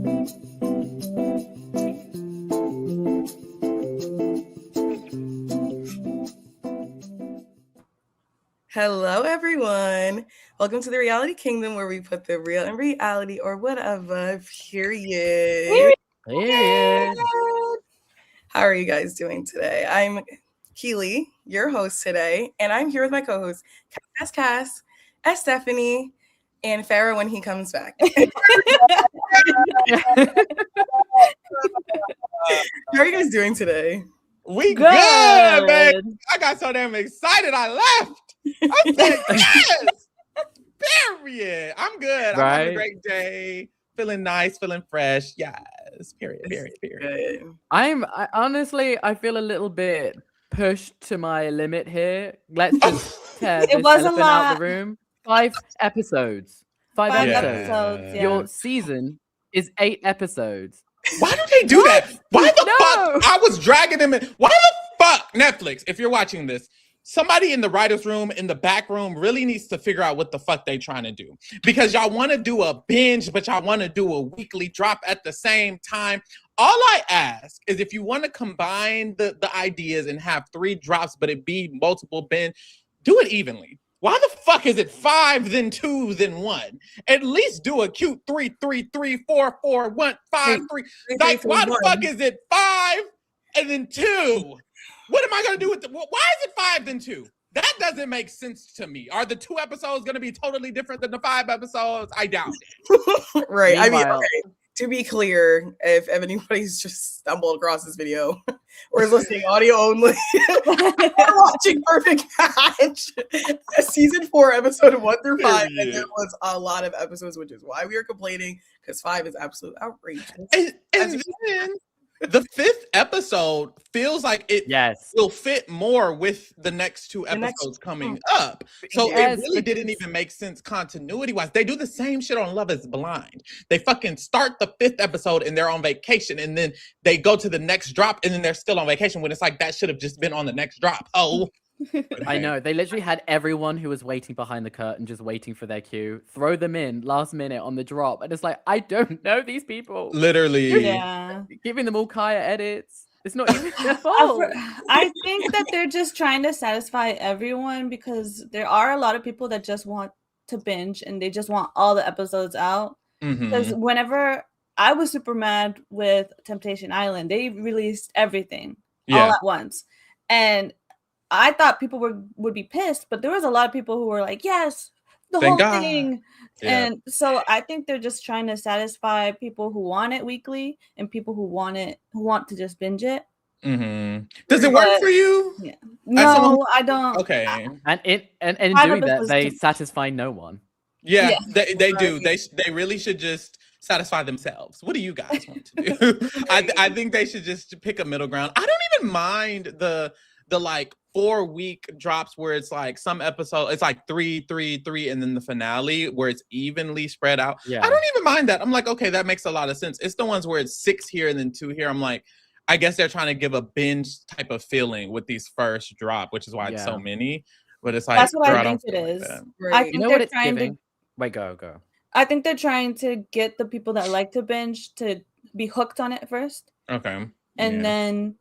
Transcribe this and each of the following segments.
Hello, everyone. Welcome to the Reality Kingdom, where we put the real in reality or whatever. Period. Period. How are you guys doing today? I'm Keely, your host today, and I'm here with my co-host, Cass, Stephanie, and Farrah when he comes back. How are you guys doing today? We good, man. I got so damn excited I left. I said, yes! Period. I'm good. I'm having a great day. Feeling nice, feeling fresh. Yes. Period. Good. I honestly, I feel a little bit pushed to my limit here. Let's just tear this elephant out the room. 5 episodes. 5 episodes. Yeah. Your season is 8 episodes. Why do they do that? Why the fuck? I was dragging them in. Why the fuck, Netflix, if you're watching this, somebody in the writer's room, in the back room, really needs to figure out what the fuck they trying to do. Because y'all want to do a binge, but y'all want to do a weekly drop at the same time. All I ask is if you want to combine the ideas and have 3 drops, but it be multiple binge, do it evenly. Why the fuck is it 5, then 2, then 1? At least do a cute 3, 3, 3, 4, 4, 1, 5, 3. Like, why the fuck is it 5 and then 2? What am I going to do with why is it 5 then 2? That doesn't make sense to me. Are the 2 episodes going to be totally different than the 5 episodes? I doubt it. Right. I mean, okay. To be clear, if anybody's just stumbled across this video or is listening audio only, we're watching Perfect Match, season 4, episode 1 through 5, and there was a lot of episodes, which is why we are complaining, because 5 is absolute outrageous. And then the 5th episode feels like it will fit more with the next 2 episodes coming up. So it really didn't even make sense continuity-wise. They do the same shit on Love is Blind. They fucking start the 5th episode and they're on vacation, and then they go to the next drop and then they're still on vacation, when it's like that should have just been on the next drop. Oh. I know. They literally had everyone who was waiting behind the curtain just waiting for their cue, throw them in last minute on the drop. And it's like, I don't know these people. Literally. Yeah. Giving them all Kaya edits. It's not even their fault. I think that they're just trying to satisfy everyone, because there are a lot of people that just want to binge and they just want all the episodes out. Because whenever I was super mad with Temptation Island, they released everything all at once. And I thought people would be pissed, but there was a lot of people who were like, yes, the whole thing. Yeah. And so I think they're just trying to satisfy people who want it weekly and people who want to just binge it. Does it work for you? Yeah. No, I don't. Okay. And in doing that, they satisfy no one. Yeah. They do. They really should just satisfy themselves. What do you guys want to do? I think they should just pick a middle ground. I don't even mind the like 4-week drops where it's like some episode, it's like 3, 3, 3, and then the finale where it's evenly spread out. I don't even mind that. I'm like, okay, that makes a lot of sense. It's the ones where it's 6 here and then 2 here. I'm like, I guess they're trying to give a binge type of feeling with these first drop, which is why it's so many. But it's like, that's what I think it is. Right. I think you know what it's giving? Wait, go. I think they're trying to get the people that like to binge to be hooked on it first. Okay. And then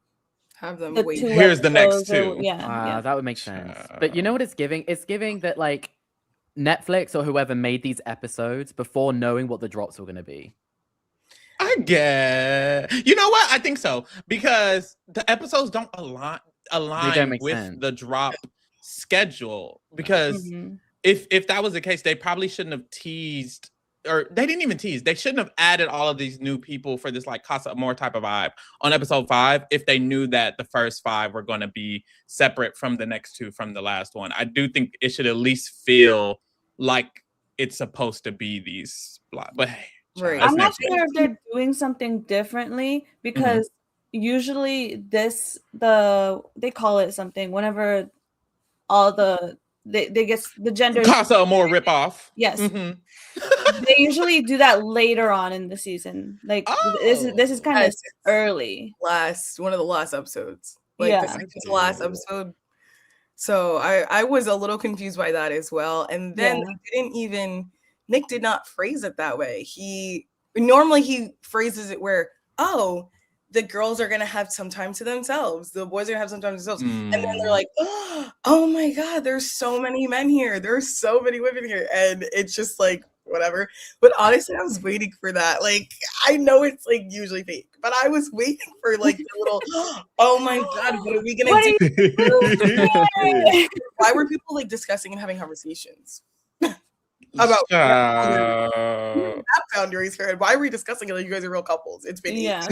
have them the wait. Here's the next 2. That would make sense. But you know what it's giving? It's giving that like Netflix or whoever made these episodes before knowing what the drops were going to be. I guess. You know what? I think so. Because the episodes don't align with sense. The drop schedule. Because if that was the case, they probably shouldn't have teased, or they didn't even tease. They shouldn't have added all of these new people for this like Casa Amor type of vibe on episode 5 if they knew that the first 5 were going to be separate from the next 2 from the last one. I do think it should at least feel like it's supposed to be these. But hey, right. I'm not sure if they're doing something differently, because usually they call it something whenever all they get the gender Casa Amor ripoff. Yes. They usually do that later on in the season. Like this is kind of early. One of the last episodes. This is the last episode. So I was a little confused by that as well. And then Nick did not phrase it that way. He normally he phrases it where, oh, the girls are gonna have some time to themselves, the boys are gonna have some time to themselves, and then they're like, oh my god, there's so many men here, there's so many women here, and it's just like whatever. But honestly, I was waiting for that. Like, I know it's like usually fake, but I was waiting for like the little, oh my god, what are we gonna do? Why were people like discussing and having conversations about that boundaries for it? Why are we discussing it like you guys are real couples? It's been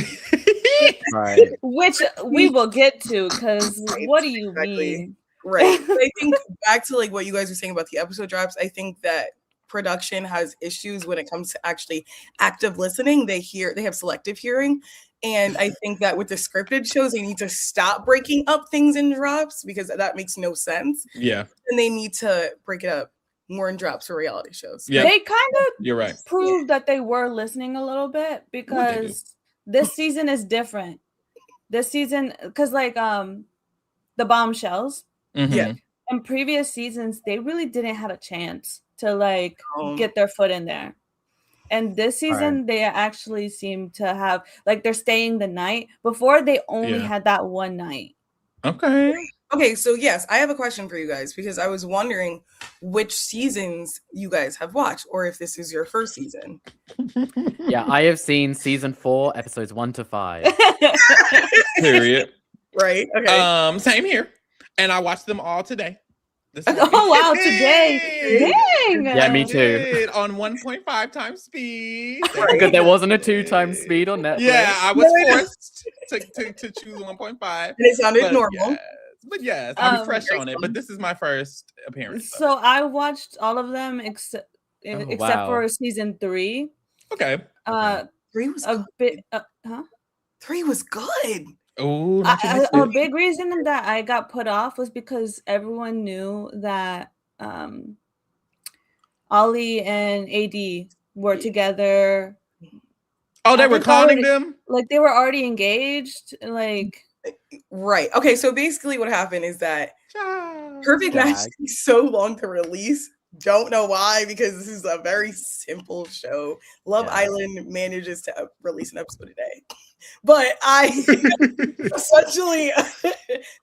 right. Which we will get to, because what do you mean? Right. I think back to like what you guys were saying about the episode drops, I think that production has issues when it comes to actually active listening. They have selective hearing. And I think that with the scripted shows, they need to stop breaking up things in drops because that makes no sense. Yeah. And they need to break it up more in drops for reality shows. Yeah. They kind of You're right. proved that they were listening a little bit, because this season is different. This season, because like the Bombshells, Yeah. in previous seasons, they really didn't have a chance to like get their foot in there. And this season, they actually seem to have, like, they're staying the night. Before, they only had that one night. Okay, so yes, I have a question for you guys, because I was wondering which seasons you guys have watched, or if this is your first season. Yeah, I have seen season 4, episodes 1 to 5. Period. Right. Okay. Same here. And I watched them all today. Oh wow, today. Dang. Yeah, me too. On 1.5 times speed. Good, there wasn't a 2 times speed on Netflix. Yeah, I was forced to choose 1.5. And it sounded normal. But yes, I'm fresh on it. But this is my first appearance. So I watched all of them except for season 3. Okay. 3 was a bit. 3 was good. Oh, a big reason that I got put off was because everyone knew that Ollie and AD were together. Oh, they were cloning them? Like, they were already engaged. Like, right. Okay, so basically what happened is that Perfect Match takes so long to release. Don't know why, because this is a very simple show. Love Island manages to release an episode a day. But essentially,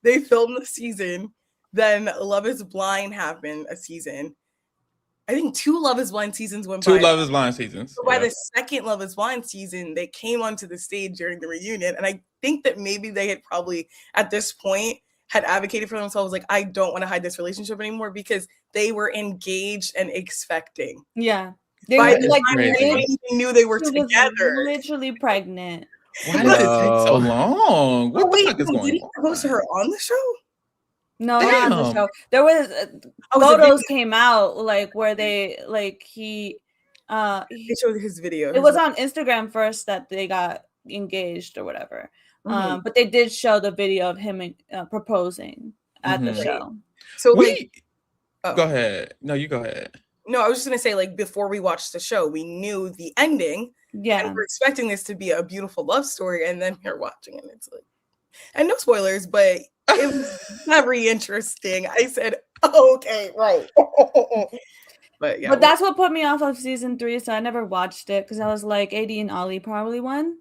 they filmed the season. Then Love is Blind happened a season. I think 2 Love is Blind seasons went by. 2 Love is Blind seasons. So by the second Love is Blind season, they came onto the stage during the reunion. And I think that maybe they had probably, at this point, had advocated for themselves, like, I don't want to hide this relationship anymore, because they were engaged and expecting. Yeah. They were like, they knew they were together. Literally pregnant. Why did it take so long? What the fuck is going on? Did he propose to her on the show? No, not on the show. There was photos came out like where they like he showed his video. It was on Instagram first that they got engaged or whatever. But they did show the video of him proposing at the show. So go ahead. No, you go ahead. No, I was just gonna say, like, before we watched the show, we knew the ending. Yeah. And we're expecting this to be a beautiful love story, and then we're watching it, and it's like, and no spoilers, but it was very interesting. I said, okay, right. But yeah. But that's what put me off of season 3, so I never watched it, because I was like, AD and Ollie probably won.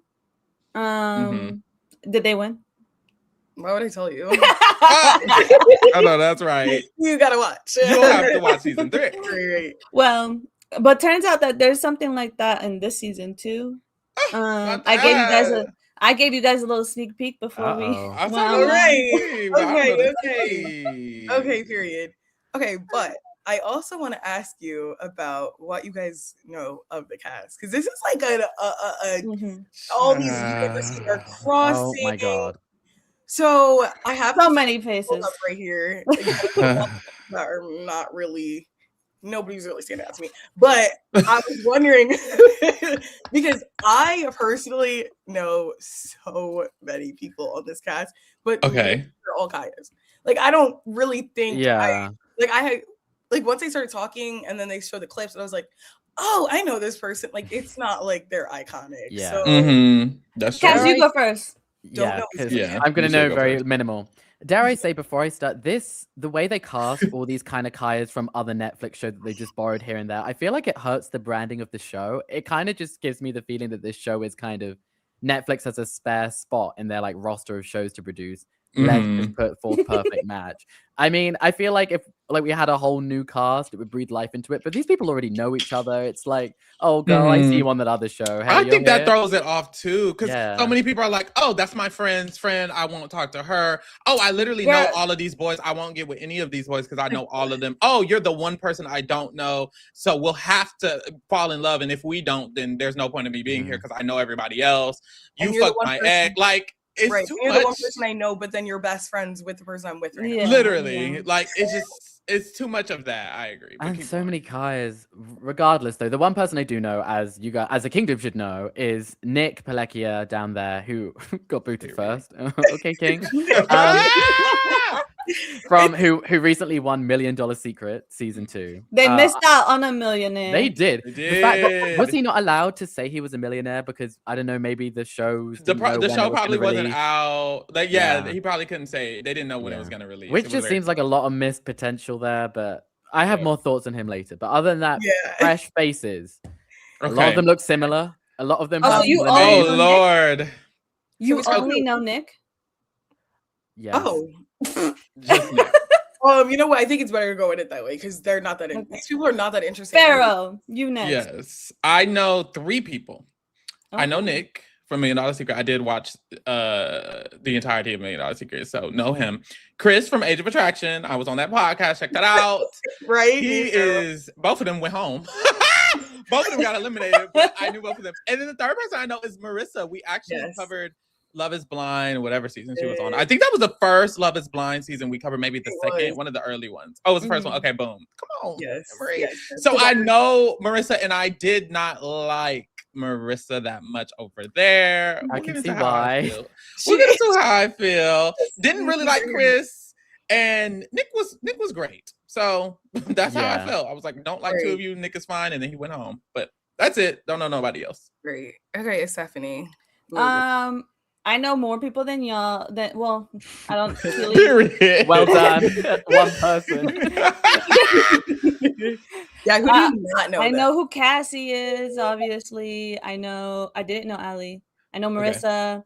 Did they win? Why would I tell you? I know, that's right. You gotta watch. You'll have to watch season 3. Right. Well, but turns out that there's something like that in this season too. I gave you guys a little sneak peek before we. Okay, period. Okay, but I also want to ask you about what you guys know of the cast, because this is like all these universes are crossing. Oh my god! So I have so many faces up right here that are not really. Nobody's really standing out to me, but I was wondering because I personally know so many people on this cast, but they're all Kayas. Like, I don't really think, once they started talking and then they showed the clips, and I was like, oh, I know this person. Like, it's not like they're iconic. Yeah. So That's true. Kaz, you go first. I'm gonna know very minimal. Dare I say before I start this, the way they cast all these kind of Kayas from other Netflix shows that they just borrowed here and there, I feel like it hurts the branding of the show. It kind of just gives me the feeling that this show is kind of Netflix has a spare spot in their like roster of shows to produce. Let's just put forth perfect match. I mean, I feel like if like we had a whole new cast, it would breathe life into it. But these people already know each other. It's like, oh, girl, I see you on that other show. Hey, I think that throws it off too, because so many people are like, oh, that's my friend's friend. I won't talk to her. Oh, I literally know all of these boys. I won't get with any of these boys because I know all of them. Oh, you're the one person I don't know. So we'll have to fall in love. And if we don't, then there's no point in me being here because I know everybody else. You fuck my ex. Like, it's right. too You're much. The one person I know, but then you're best friends with the person I'm with right now. Literally. Like, it's too much of that. I agree. And so many Kayas. Regardless, though, the one person I do know, as you guys, as the kingdom should know, is Nick Palekia down there, who got booted first. Okay, King. From who recently won $1 Million Secret season 2. They missed out on a millionaire. They did. They did. The fact that, was he not allowed to say he was a millionaire because I don't know, maybe the shows the show probably wasn't out. Like, he probably couldn't say. They didn't know when it was going to release. Which just seems like a lot of missed potential there, but I have more thoughts on him later. But other than that, fresh faces. A lot of them look similar. A lot of them. Oh, Lord! You only know Nick. Yes. Oh. Just Nick. You know what? I think it's better to go in it that way because they're not that. These people are not that interesting. Pharaoh, you next. Yes, I know 3 people. Okay. I know Nick from $1 Million Secret. I did watch the entirety of $1 Million Secret, so know him. Chris from Age of Attraction. I was on that podcast. Check that out. Right? He is. Both of them went home. Both of them got eliminated, but I knew both of them. And then the third person I know is Marissa. We actually covered Love is Blind, whatever season she was on. I think that was the first Love is Blind season we covered, maybe the second, one of the early ones. Oh, it was the first one. Okay, boom. Come on. Yes. So I know Marissa, and I did not like Marissa that much over there. I can see why. We'll get into how I feel. Didn't really like Chris, and Nick was great. So that's how I felt. I was like, don't like 2 of you. Nick is fine, and then he went home. But that's it. Don't know nobody else. Great. Okay, Stephanie. I know more people than y'all. Well, I don't really. Period. Well done, one person. Yeah, who do you not know? I know who Cassie is. Obviously, I didn't know Ali. I know Marissa.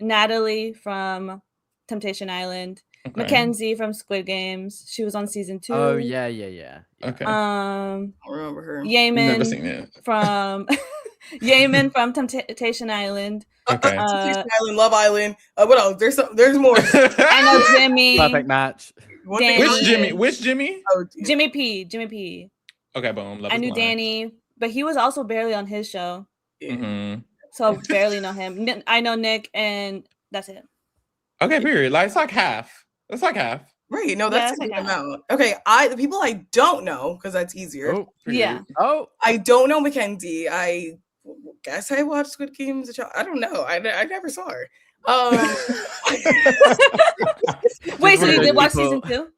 Natalie from Temptation Island. Okay. Mackenzie from Squid Games. She was on season 2. Oh yeah. Okay. I remember her. Never seen it. From. Yaman from Temptation Island. Okay. Temptation Island, Love Island. What else? There's more. I know Jimmy. Perfect match. Which Jimmy? Oh, Jimmy P. Okay, boom. I knew Danny, but he was also barely on his show. Mm-hmm. So barely know him. I know Nick, and that's it. Okay, period. Like, it's like half. That's like half. Right. No, that's a good amount. Okay, the people I don't know, because that's easier. I don't know Mackenzie. I guess I watched Squid Games. I don't know. I never saw her. Wait, so you did watch season 2?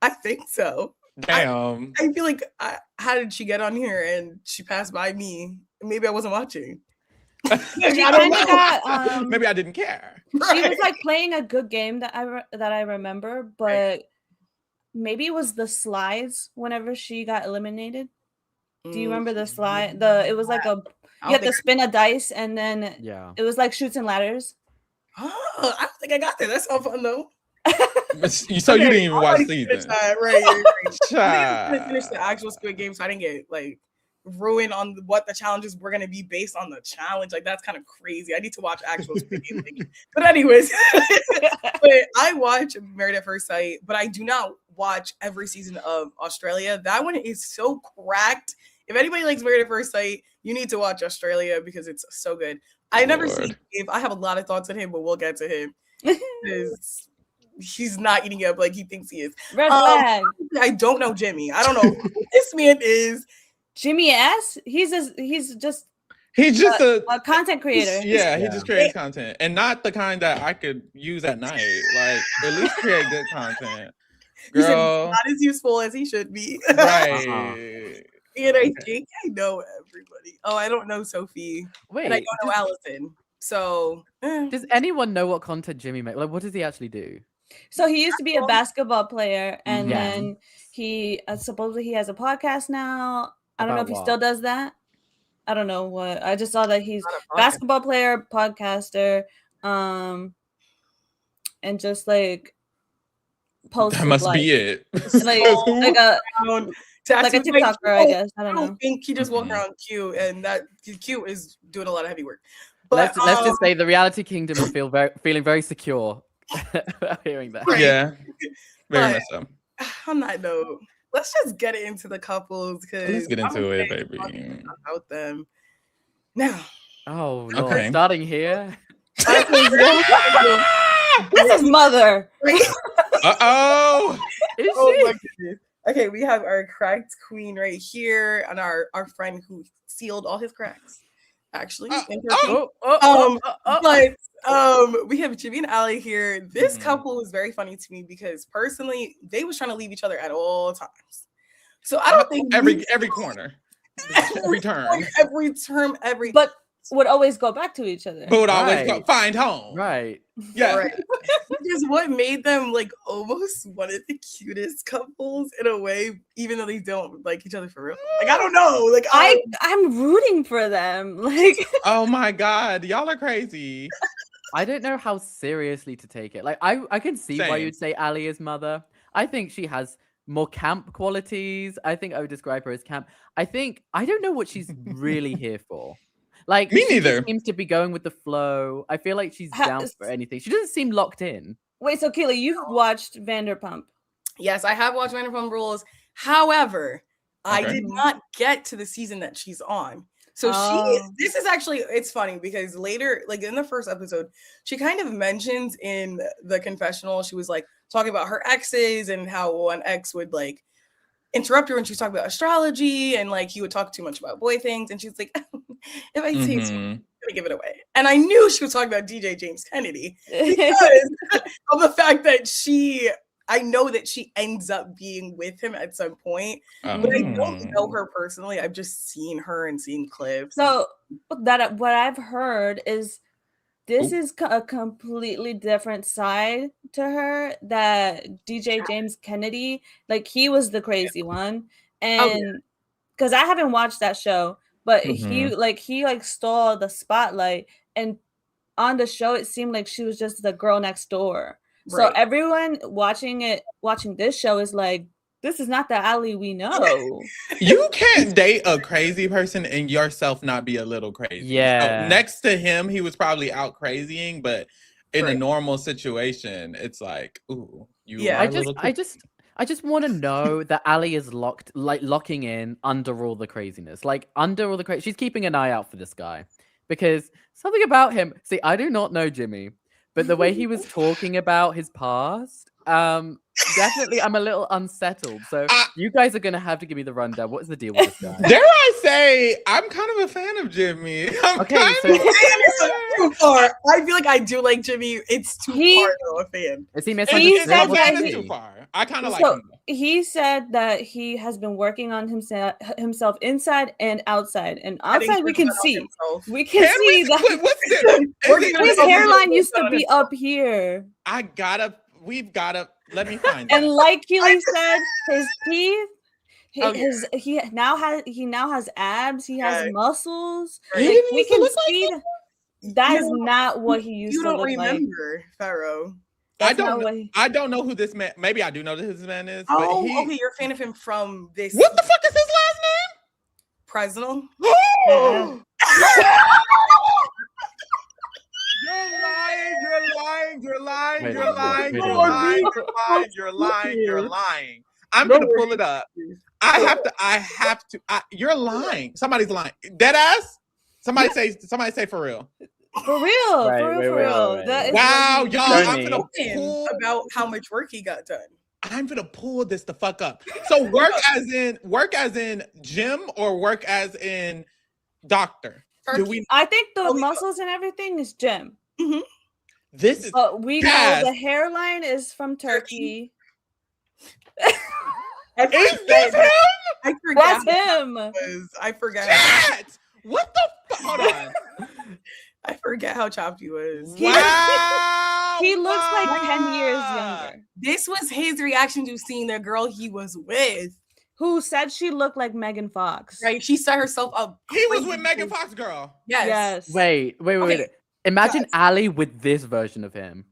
I think so. Damn. I feel like, how did she get on here and she passed by me? Maybe I wasn't watching. Maybe I didn't care. She was like playing a good game that I remember, but maybe it was the slides whenever she got eliminated. Do you remember the slide? It was like you had to spin a dice, and then it was like Chutes and Ladders. Oh, I don't think I got there. That's all fun though. So you didn't even watch season. Right. I finished the actual Squid Game, so I didn't get like ruined on what the challenges were going to be based on the challenge. Like, that's kind of crazy. I need to watch actual Squid Game. But anyways, but I watch Married at First Sight, but I do not watch every season of Australia. That one is so cracked. If anybody likes Married at First Sight, you need to watch Australia because it's so good. I never see Dave. I have a lot of thoughts on him, but we'll get to him. He's not eating up like he thinks he is. Red flag. I don't know Jimmy. I don't know who this man is. Jimmy S. He's just a content creator. Yeah, he just creates content, and not the kind that I could use at night. Like, at least create good content. Girl, not as useful as he should be. Right. And I think I know everybody. Oh, I don't know Sophie. Wait, and I don't know Allison. So Does anyone know what content Jimmy makes? Like, what does he actually do? So he used to be a basketball player, and Yeah. then he supposedly he has a podcast now. I don't know About if he what? still does that. I don't know what. I just saw that he's Not a podcast. basketball player, podcaster, and just like posts That must like, be it. like Who? like a around like a tattoos. TikToker, I guess. I I don't know. don't think he just walked Mhm. around Q, and that Q is doing a lot of heavy work. But Let's just say the reality kingdom is feeling very secure. Hearing that. Right. Yeah, very But- much so. on that note, let's just get into the couples because Let's get into it, baby. About them now. Oh Lord, Okay. starting here. This is mother. Uh-oh. Is Oh she? my goodness. Okay, we have our cracked queen right here, and our friend who sealed all his cracks. Actually, in Turkey. But we have Jimmy and Ali here. This Mhm. couple is very funny to me because personally, they was trying to leave each other at all times. So I don't think every corner, every turn, like, every term, every But would always go back to each other. but would always go Right. find home. Right. Yeah. Right. Which is what made them like almost one of the cutest couples in a way, even though they don't like each other for real. Like I don't know. Like I'm rooting for them. Like Oh my God, y'all are crazy. I don't know how seriously to take it. Like I can see why Same. you'd say Ali is mother. I think she has more camp qualities. I think I would describe her as camp. I don't know what she's really here for. Like Me she just neither. seems to be going with the flow. I feel like she's down for anything. She doesn't seem locked in. wait, so Keely, you've watched Vanderpump. yes, I have watched Vanderpump Rules. However, I Okay. did not get to the season that she's on. So Oh. this is actually, it's funny because later, like in the first episode, she kind of mentions in the confessional, she was like talking about her exes and how one ex would like interrupt her when she was talking about astrology and like he would talk too much about boy things. And she's like, if I say it's Mhm. I'm gonna give it away. And I knew she was talking about DJ James Kennedy because of the fact that I know that she ends up being with him at some point, but I don't know her personally. I've just seen her and seen clips. So that what I've heard is this is a completely different side to her. That DJ James Kennedy, like he was the crazy one, and because I haven't watched that show, but he stole the spotlight, and on the show it seemed like she was just the girl next door. So Right. everyone watching this show is like, this is not the Ali we know. You can't date a crazy person and yourself not be a little crazy. Yeah. So next to him, he was probably out crazying, but in a Right. normal situation, it's like, ooh, you Yeah, are a little I just want to know that Ali is locking in under all the craziness. Like under all the crazy, she's keeping an eye out for this guy because something about him. See, I do not know Jimmy, but the way he was talking about his past, definitely I'm a little unsettled. So you guys are gonna have to give me the rundown. What is the deal with this guy? Dare I say, I'm kind of a fan of Jimmy. Okay, so It's too far. I feel like I do like Jimmy. It's too far though, a fan. is he It's misunderstood? said a What's fan that is he- too far. I kind of like So him. he said that he has been working on himself inside and outside. And outside we can see. We can Can see we? that What's this? Working on his himself hairline is used to on be himself. up here. We've gotta, let me find And that. like Keely said, his teeth, Oh, yeah. he now has abs, he has Right. muscles. He Like, didn't we used to can look like see that is not what he used You to don't look like. remember Pharaoh. I That's not don't know. what he- I don't know who this man. Maybe I do know who this man is. But Oh, he, okay. You're a fan of him from this what the fuck is his President. last name? You're lying. Wait, You're lying. wait, You're wait, lying. wait. You're lying. You're lying. You're lying. I'm No gonna pull it up. I have to. You're lying. Somebody's lying. Dead ass. Somebody say for real. For real, Right, for real, wait, for wait, real. wait, That wait. is Wow, what he- y'all. Show I'm me. gonna Talking pull. about how much work he got done. I'm gonna pull this the fuck up. So work as in gym or work as in doctor. Do we? I think the Oh, we- muscles and everything is gym. This is But we Yes. know the hairline is from Turkey. I is this him? I forgot. That's him. I forgot. Chat. What the fuck? Hold on. I forgot forget how chopped he was. Wow. He looks like 10 years wow. younger. This was his reaction to seeing the girl he was with. Who said she looked like Megan Fox? Right? She set herself up. He was with crazy. Megan Fox, girl. Yes. Wait. Okay. Imagine Guys. Ali with this version of him.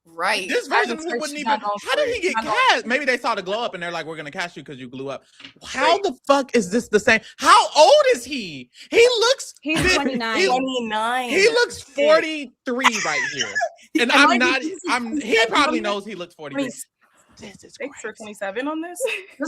Right. This I version would say wouldn't she's even. not going How for did it. he get She's not going cast? Maybe they saw the glow up and they're like, "We're gonna cast you because you blew up." How the fuck is this the same? How old is he? He looks. He's he- 29. He, 29. he looks 43 right here, and And I'm like, not. this is I'm. He 27 probably on knows he looks 43. this. This is 26 or crazy. 27 on this.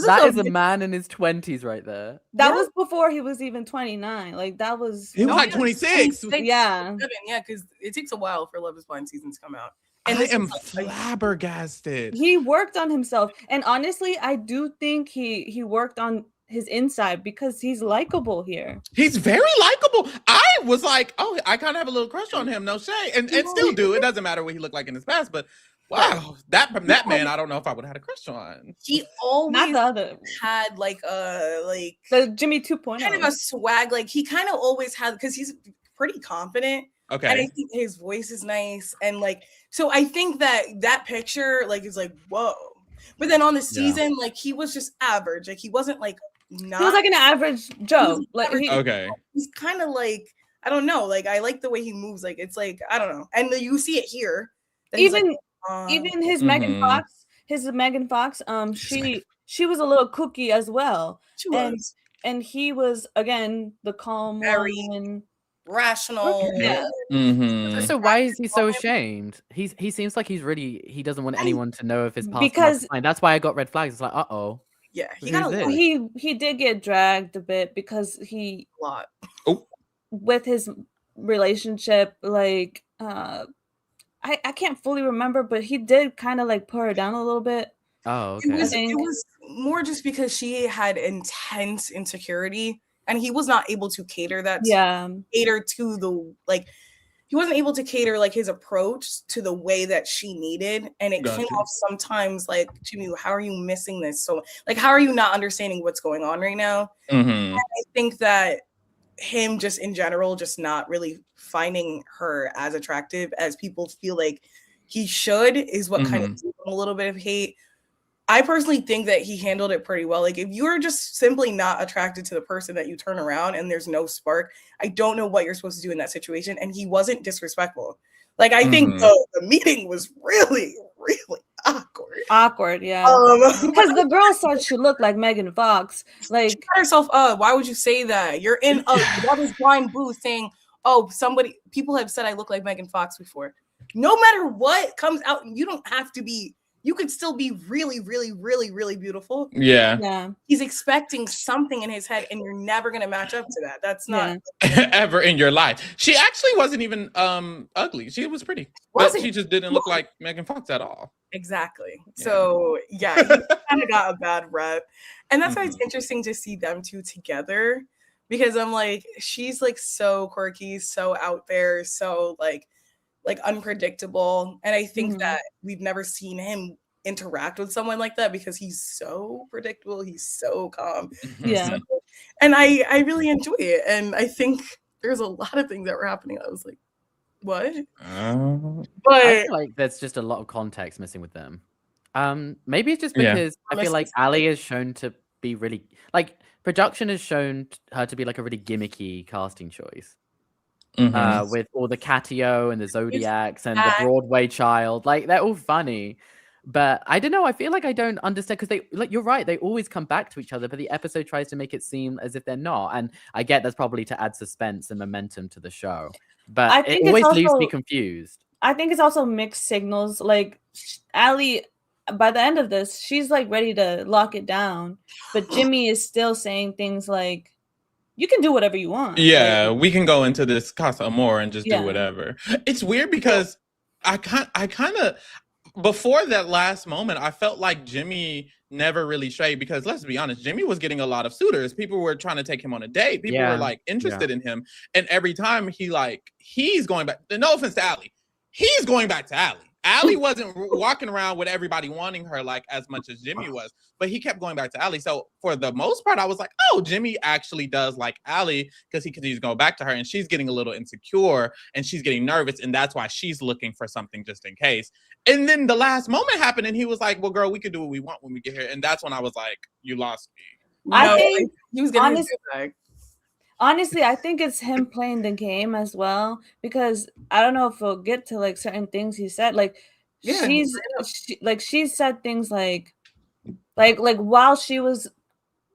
That is a man in his 20s right there. That Yeah. was before he was even 29. Like that was He was No, like yeah, 26. 26, Yeah. 27, yeah, because it takes a while for Love Is Blind seasons to come out. I this am is like- flabbergasted. he worked on himself. And honestly, I do think he worked on his inside because he's likable here. He's very likable. I was like, oh, I kind of have a little crush on him. No shade, and still do. It doesn't matter what he looked like in his past, but wow, that man, I don't know if I would have had a crush on. He Not always the other. had like The Jimmy 2.0. kind of a swag. Like he kind of always had, because he's pretty confident. And I Okay, think his voice is nice. And like, so I think that picture like is like, whoa. But then on the season, like he was just average. Like he wasn't like not. He was like an average Joe. Like he, okay. He's kind of like, I don't know. Like I like the way he moves. Like it's like, I don't know. And you see it here. that he's even like, even his Megan Mhm. Fox, she was a little kooky as well. she and- was And he was again the calm Very- one. rational. Yeah. Mm-hmm. So why is he so ashamed? He seems like he doesn't want anyone to know of his past. Because- and that's why I got red flags. It's like, uh-oh. Yeah, he Who's got a this? He did get dragged a bit because he lot. with his relationship, like I can't fully remember, but he did kind of like put her down a little bit. Oh, It okay. was, think- it was more just because she had intense insecurity and he was not able to cater that Yeah. cater to the like he wasn't able to cater like his approach to the way that she needed, and it came Gotcha. off sometimes like, Jimmy, how are you missing this? So like, how are you not understanding what's going on right now? Mm-hmm. I think that him just in general just not really finding her as attractive as people feel like he should is what kind of gave him a little bit of hate. I personally think that he handled it pretty well. Like if you're just simply not attracted to the person that you turn around and there's no spark, I don't know what you're supposed to do in that situation. And he wasn't disrespectful. Like I think the meeting was really, really awkward. Yeah. Because Because the girl thought she looked like Megan Fox. Like she got herself up. Why would you say that? You're in a Love Is Blind booth saying, "Oh, people have said I look like Megan Fox before." No matter what comes out, you don't have to be. You could still be really, really, really, really beautiful. Yeah. yeah. He's expecting something in his head, and you're never gonna match up to that. That's not Ever in your life. She actually wasn't even ugly. She was pretty. But Wasn't. she just didn't look like Megan Fox at all. exactly. Yeah. So yeah, he kind of got a bad rep, and that's why it's interesting to see them two together, because I'm like, she's like so quirky, so out there, so like unpredictable, and I think that we've never seen him interact with someone like that because he's so predictable, he's so calm. Yeah. And I really enjoy it, and I think there's a lot of things that were happening. I was like, what? But I feel like there's just a lot of context missing with them. Maybe it's just Yeah. because I feel like Ali is shown to be really like production has shown her to be like a really gimmicky casting choice. With all the Catio and the Zodiacs and the Broadway Child, like they're all funny, but I don't know. I feel like I don't understand because they, like, you're right, they always come back to each other, but the episode tries to make it seem as if they're not. And I get that's probably to add suspense and momentum to the show, but I it think it's always leaves me also- confused. I think it's also mixed signals. Like Ali, by the end of this, she's like ready to lock it down, but Jimmy is still saying things like, "You can do whatever you want." Yeah, we can go into this Casa Amor and just Yeah. do whatever. It's weird because I kind of before that last moment, I felt like Jimmy never really strayed because let's be honest, Jimmy was getting a lot of suitors. People were trying to take him on a date. People were like interested in him, and every time he's going back. No offense to Ali, he's going back to Ali. Allie wasn't walking around with everybody wanting her like as much as Jimmy was, but he kept going back to Allie. So for the most part, I was like, oh, Jimmy actually does like Allie because he continues to go back to her, and she's getting a little insecure and she's getting nervous, and that's why she's looking for something just in case. And then the last moment happened, and he was like, well, girl, we can do what we want when we get here. And that's when I was like, you lost me. I think he was getting his back. Honestly, I think it's him playing the game as well, because I don't know if we'll get to like certain things he said. Like she said things like while she was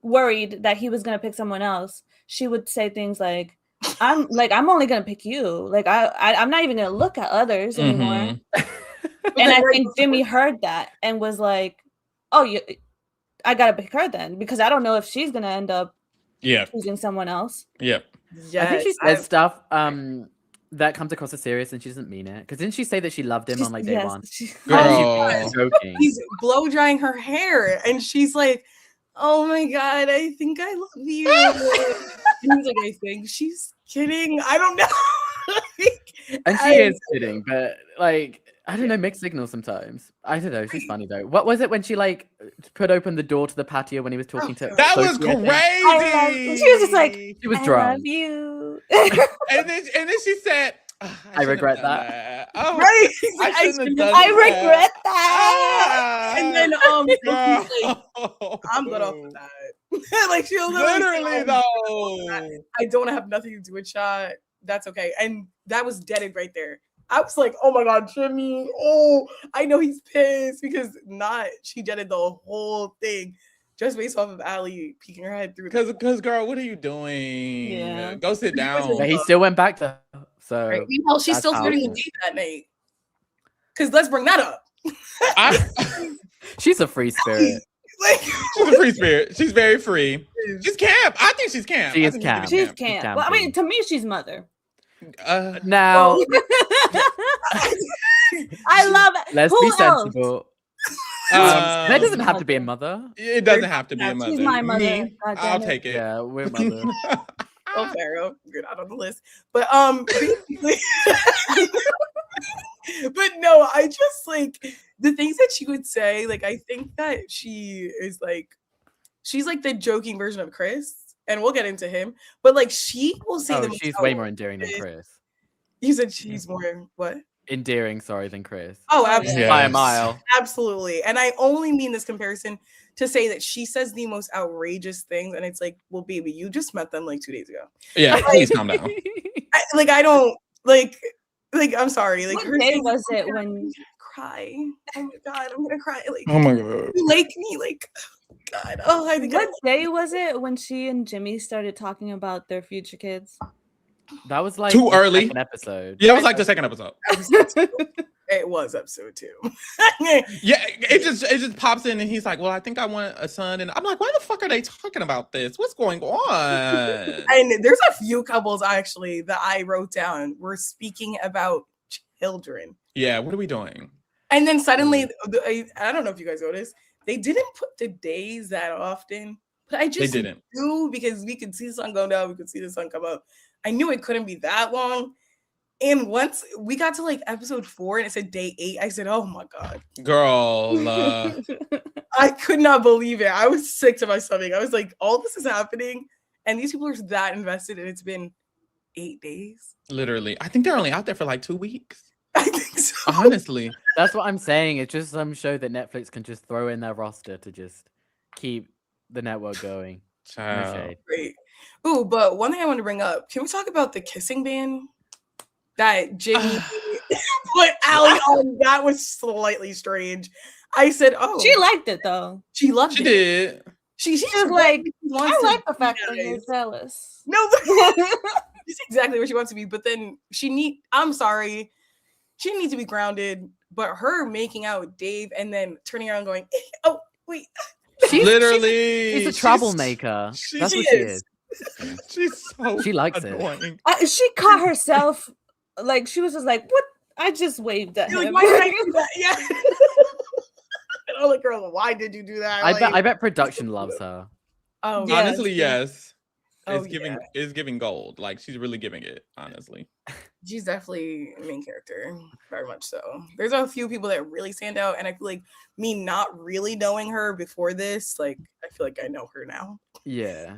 worried that he was gonna pick someone else, she would say things like, I'm only gonna pick you. Like I'm not even gonna look at others anymore. And I think Jimmy heard that and was like, oh, I gotta pick her then, because I don't know if she's gonna end up choosing someone else. Yeah. I think she said stuff that comes across as serious and she doesn't mean it. Because didn't she say that she loved him on like day one? Girl. Joking. He's blow drying her hair and she's like, oh my God, I think I love you. And he's like, I think she's kidding. I don't know. And she is kidding, but like, I don't know, mixed signals sometimes. I don't know. She's funny though. What was it when she like put open the door to the patio when he was talking to? That was crazy. She was just like, she was I drunk. love you. and then she said, I regret that. Oh, right. I regret that. And then he's like, I'm let off of that. Like she literally though. I don't have nothing to do with shot. That's okay. And that was deaded right there. I was like, oh my God, Jimmy. Oh, I know he's pissed because she deaded the whole thing just based off of Allie peeking her head through. Because girl, what are you doing? Yeah. Go sit down. But he still went back to her. So right? Meanwhile, she's still flirting with Dave that night. Because let's bring that up. She's a free spirit. She's a free spirit. She's very free. She's camp. I think she's camp. She is camp. She's camp. Well, I mean, to me, she's mother. Now, I love it. Let's be sensible. That doesn't have to be a mother. It doesn't have to be a mother. She's my mother. Me, I'll take it. Yeah, we're mother. Oh, Pharaoh, you're not on the list. But basically, but no, I just like the things that she would say. Like, I think that she is like, she's like the joking version of Chris. And we'll get into him, but like she will say, she's way more endearing than Chris. You said she's more what? Endearing, than Chris. Oh, absolutely, by a mile. Absolutely. And I only mean this comparison to say that she says the most outrageous things, and it's like, well, baby, you just met them like 2 days ago. Yeah, please calm down. I don't like. I'm sorry. Like, what day was it when cry? Oh my God, I'm gonna cry. Like, oh my God, you like me, like. God. Oh, I think what day was it when she and Jimmy started talking about their future kids? That was like too early. Second episode. Yeah, it was like the second episode. It was episode 2. Yeah, it just pops in and he's like, well, I think I want a son. And I'm like, why the fuck are they talking about this? What's going on? And there's a few couples actually that I wrote down. We're speaking about children. Yeah, what are we doing? And then suddenly, I don't know if you guys noticed, they didn't put the days that often, but I just knew because we could see the sun go down, we could see the sun come up. I knew it couldn't be that long. And once we got to like episode 4 and it said day 8, I said, oh my God. Girl. I could not believe it. I was sick to my stomach. I was like, all this is happening and these people are that invested and it's been 8 days. Literally. I think they're only out there for like 2 weeks. I think so. Honestly. That's what I'm saying. It's just some show that Netflix can just throw in their roster to just keep the network going. Great. Ooh, but one thing I want to bring up, can we talk about the kissing ban that Jimmy put Allie on? That was slightly strange. I said, oh. She liked it though. She loved it. She did. She was like, I like the fact that you're jealous. No, she's exactly where she wants to be. But then I'm sorry. She didn't need to be grounded, but her making out with Dave and then turning around going, oh, wait. She's a troublemaker. That's what she is. She's so she likes annoying. She caught herself, like, she was just like, what? I just waved at him. Like, why did I do that? Yeah. And all the girls, why did you do that? I bet production loves her. Oh, honestly, yes. Oh, it's giving gold. Like she's really giving it, honestly. She's definitely a main character, very much so. There's a few people that really stand out, and I feel like me not really knowing her before this, like I feel like I know her now. Yeah.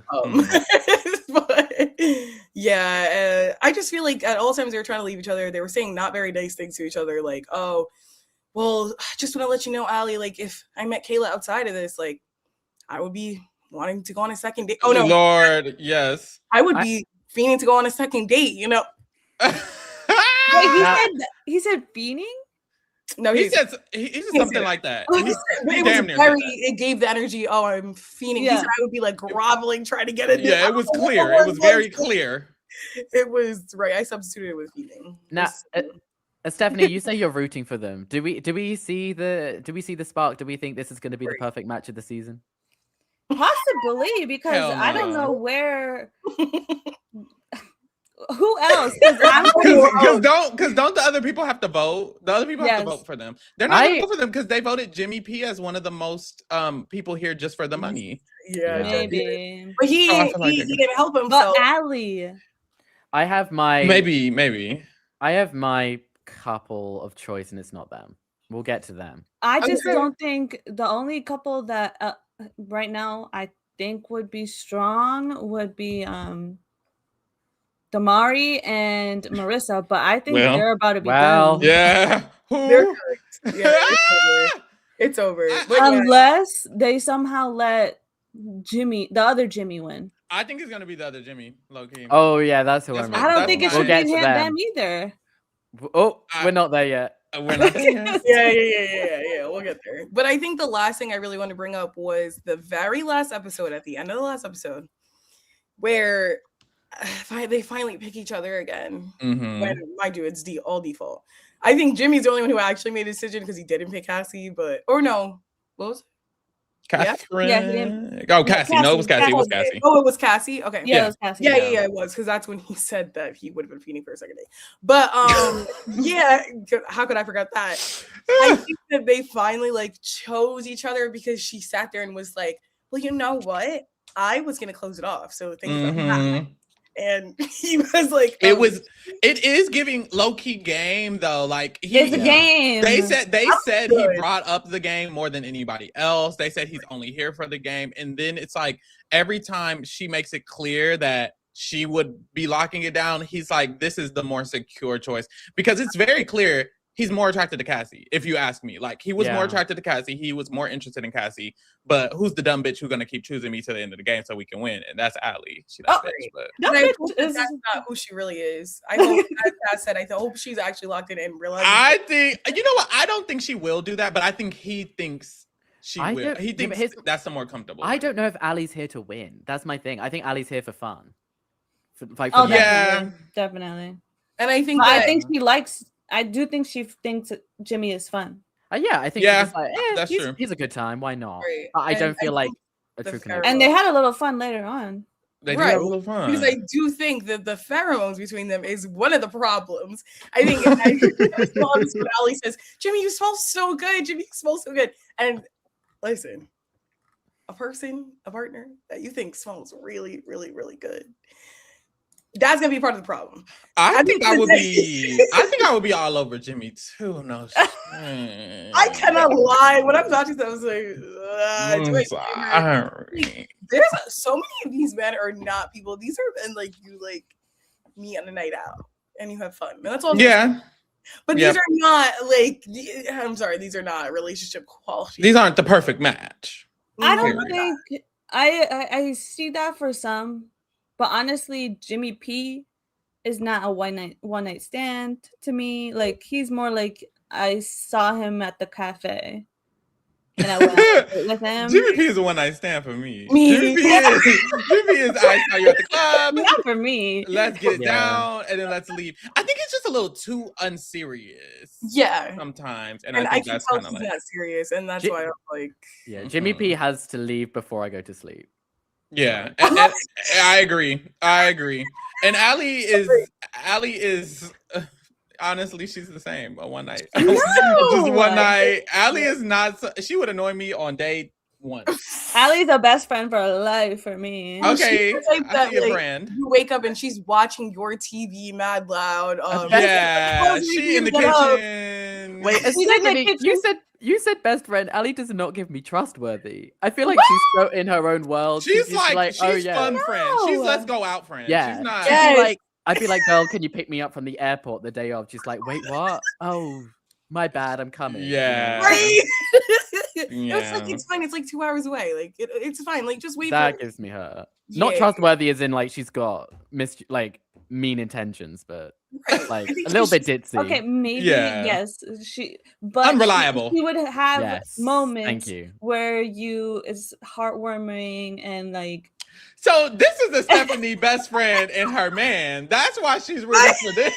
But yeah, I just feel like at all times they were trying to leave each other. They were saying not very nice things to each other, like, "Oh, well, just want to let you know, Allie, like if I met Kayla outside of this, like I would be wanting to go on a second date. Oh no, Lord, yes. I would be fiending to go on a second date, you know." Wait, he said fiending? No, he said something like that. It gave the energy. Oh, I'm fiending. Yeah. He said I would be like groveling, trying to get it. Yeah, it was clear. It was very clear. It was right. I substituted it with fiending. Now, Stephanie, you say you're rooting for them. Do we see the spark? Do we think this is going to be the perfect match of the season? Possibly, because Hell I don't no. know where. Who else? Because don't the other people have to vote? The other people have to vote for them. They're not gonna vote for them because they voted Jimmy P as one of the most people here just for the money. Yeah, maybe. But he didn't help himself. But Allie, I have my maybe. I have my couple of choice, and it's not them. We'll get to them. I just don't think the only couple that right now I think would be strong would be Damari and Marissa, but I think they're about to be done. Yeah. They're cooked. Yeah, it's over. But unless they somehow let the other Jimmy win. I think it's gonna be the other Jimmy, low key. Oh yeah, that's who I'm. I don't think it should be them either. Oh, we're not there yet. We're not there yet. Yeah. We'll get there. But I think the last thing I really want to bring up was the very last episode, at the end of the last episode, where they finally pick each other again. Mm-hmm. When, mind you, it's all default. I think Jimmy's the only one who actually made a decision because he didn't pick Cassie, what was it? Catherine. Yeah, he didn't. Oh, Cassie. No, it was Cassie. It was Cassie. Oh, it was Cassie. Okay. Yeah, it was Cassie. Yeah, it was, because that's when he said that he would have been feeding for a second date. But yeah, how could I forget that? I think that they finally like chose each other because she sat there and was like, "Well, you know what? I was gonna close it off." So things like that. And he was like, it is giving low-key game though. Like it's a game. They said he brought up the game more than anybody else. They said he's only here for the game. And then it's like every time she makes it clear that she would be locking it down, he's like, this is the more secure choice. Because it's very clear he's more attracted to Cassie, if you ask me. Like, he was more attracted to Cassie. He was more interested in Cassie. But who's the dumb bitch who's going to keep choosing me to the end of the game so we can win? And that's Allie. She's that bitch. But that's not who she really is. I hope, as Cass said, I hope she's actually locked in and realizes. I think, you know what? I don't think she will do that, but I think he thinks she will. He thinks that's the more comfortable. I don't know if Allie's here to win. That's my thing. I think Allie's here for fun. Definitely. And I think I do think she thinks Jimmy is fun. Yeah, I think that's true. He's a good time. Why not? Right. I don't feel like a true connection. And they had a little fun later on. They did have a little fun. Because I do think that the pheromones between them is one of the problems. I think when Allie says, "Jimmy, you smell so good. Jimmy, you smell so good." And listen, a partner that you think smells really, really, really good, that's gonna be part of the problem. I think I would be all over Jimmy too. No, I cannot lie. When I'm watching that, I was like, there's so many of these men are not people. These are men like you like meet on a night out and you have fun. And that's all. Yeah. But these are not like. I'm sorry. These are not relationship quality. These aren't the perfect match. I don't think I see that for some. But honestly, Jimmy P is not a one night stand to me. Like, he's more like I saw him at the cafe and I went with him. Jimmy P is a one night stand for me. Jimmy P is I saw you at the club. Not for me. Let's get it down and then let's leave. I think it's just a little too unserious. Yeah. Sometimes. And I think can that's tell kind of he's like not serious. And that's why I'm like. Yeah, Jimmy P has to leave before I go to sleep. Yeah, and I agree. And Allie is honestly, she's the same. A one night, just one night. Allie is not. She would annoy me on day once. Allie's a best friend for life for me. Okay, She's like I that, see a like, brand. You wake up and she's watching your TV mad loud. Yeah, She she in the get up. kitchen. Wait, a She's in the second. kitchen. You said best friend. Ali does not give me trustworthy. I feel like she's so in her own world. She's like oh she's yeah, fun friend. She's No. let's go out friend. yeah. She's not. Yeah. I'd be like, girl, can you pick me up from the airport the day of? She's like, wait, what? Oh, my bad, I'm coming. you know? Yeah. Right? Yeah. It's like it's fine. It's like 2 hours away. Like it's fine. Like just wait. That for gives me her. Not Yeah. trustworthy as in like she's got mean intentions, but Right. like I think a little she's- bit ditzy. Okay, maybe Yeah. yes. But Unreliable. She would have Yes, moments thank you. where it's heartwarming and like So this is a Stephanie best friend and her man. That's why she's rooting for this.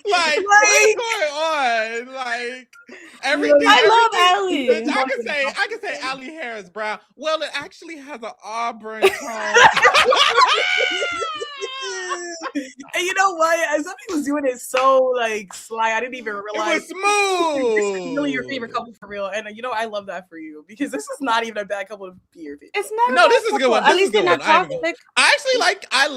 Like, what's going on? Like everything. I love everything- Allie. I can say Allie hair is brown. Well, it actually has an auburn tone. And you know what? As somebody was doing it so like sly, I didn't even It realize. was smooth. This is really your favorite couple for real, and you know I love that for you because this is not even a bad couple to be your favorite. it's not. No, a this is a good couple. one. At This is least a they're good not one. I agree. toxic. I actually I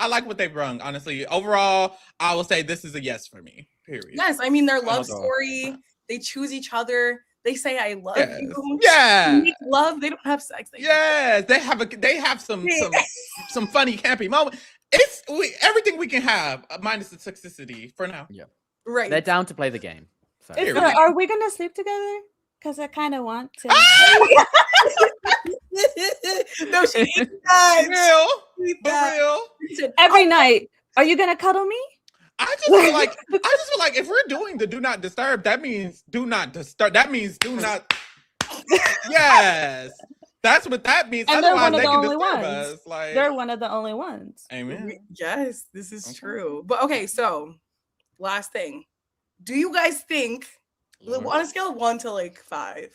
like what they've brung. Honestly, overall, I will say this is a yes for me. Period. Yes, I mean their love God. story. They choose each other. They say I love Yes. you. Yeah. They make love. They don't have sex. They Yes, they have some funny campy moments. Everything we can have minus the toxicity for now. right. They're down to play the game. So. Period. Are we gonna sleep together? Because I kind of want to. No, she ate that. Real, She ate but that. real. She said, Every night. Are you gonna cuddle me? I just feel like if we're doing the do not disturb, that means do not disturb. That means do not. Yes, that's what that means. And they're Otherwise, one of they the can only disturb ones. us. Like, They're one of the only ones. amen. Yes, this is Okay. true. But okay, so last thing. Do you guys think on a scale of 1 to like 5,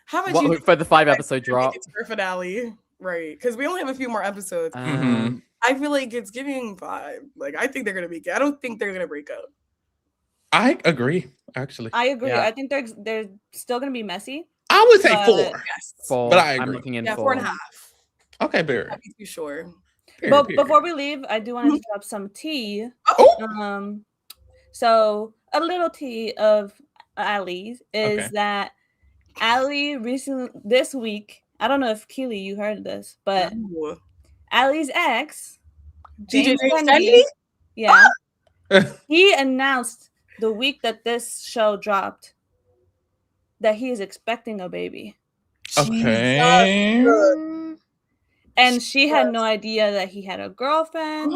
how much you What, for the 5-episode drop? it's for finale? Right. Because we only have a few more episodes. Mhm. I feel like it's giving 5. Like I think they're gonna be good. I don't think they're gonna break up. I agree. Actually, I agree. Yeah. I think they're still gonna be messy. I would say But- 4. Yes. 4. But I I'm agree. looking in Yeah, 4. 4.5. Okay, Barry. I'd be too sure. But before we leave, I do want to drop some tea. Oh, So a little tea of Allie's is Okay. that Allie recently this week. I don't know if Keely you heard this, but Ooh. Allie's ex, DJ James Kennedy? yeah, he announced the week that this show dropped that he is expecting a baby, okay. and she had no idea that he had a girlfriend,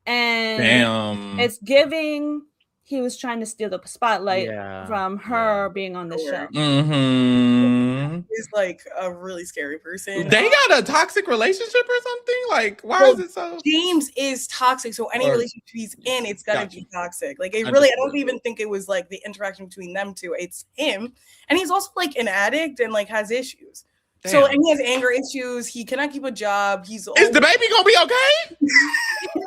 and Damn. it's giving he was trying to steal the spotlight Yeah. from her being on the show. Mm-hmm. He's like a really scary person. They got a toxic relationship or something? Like, why Well, is it so? James is toxic, so any Or- relationship he's in, it's gotta Gotcha. be toxic. Like, it really, I don't Understood. even think it was like the interaction between them two. It's him, and he's also like an addict and like has issues. So, Damn. and he has anger issues. He cannot keep a job. He's Is the baby gonna be okay?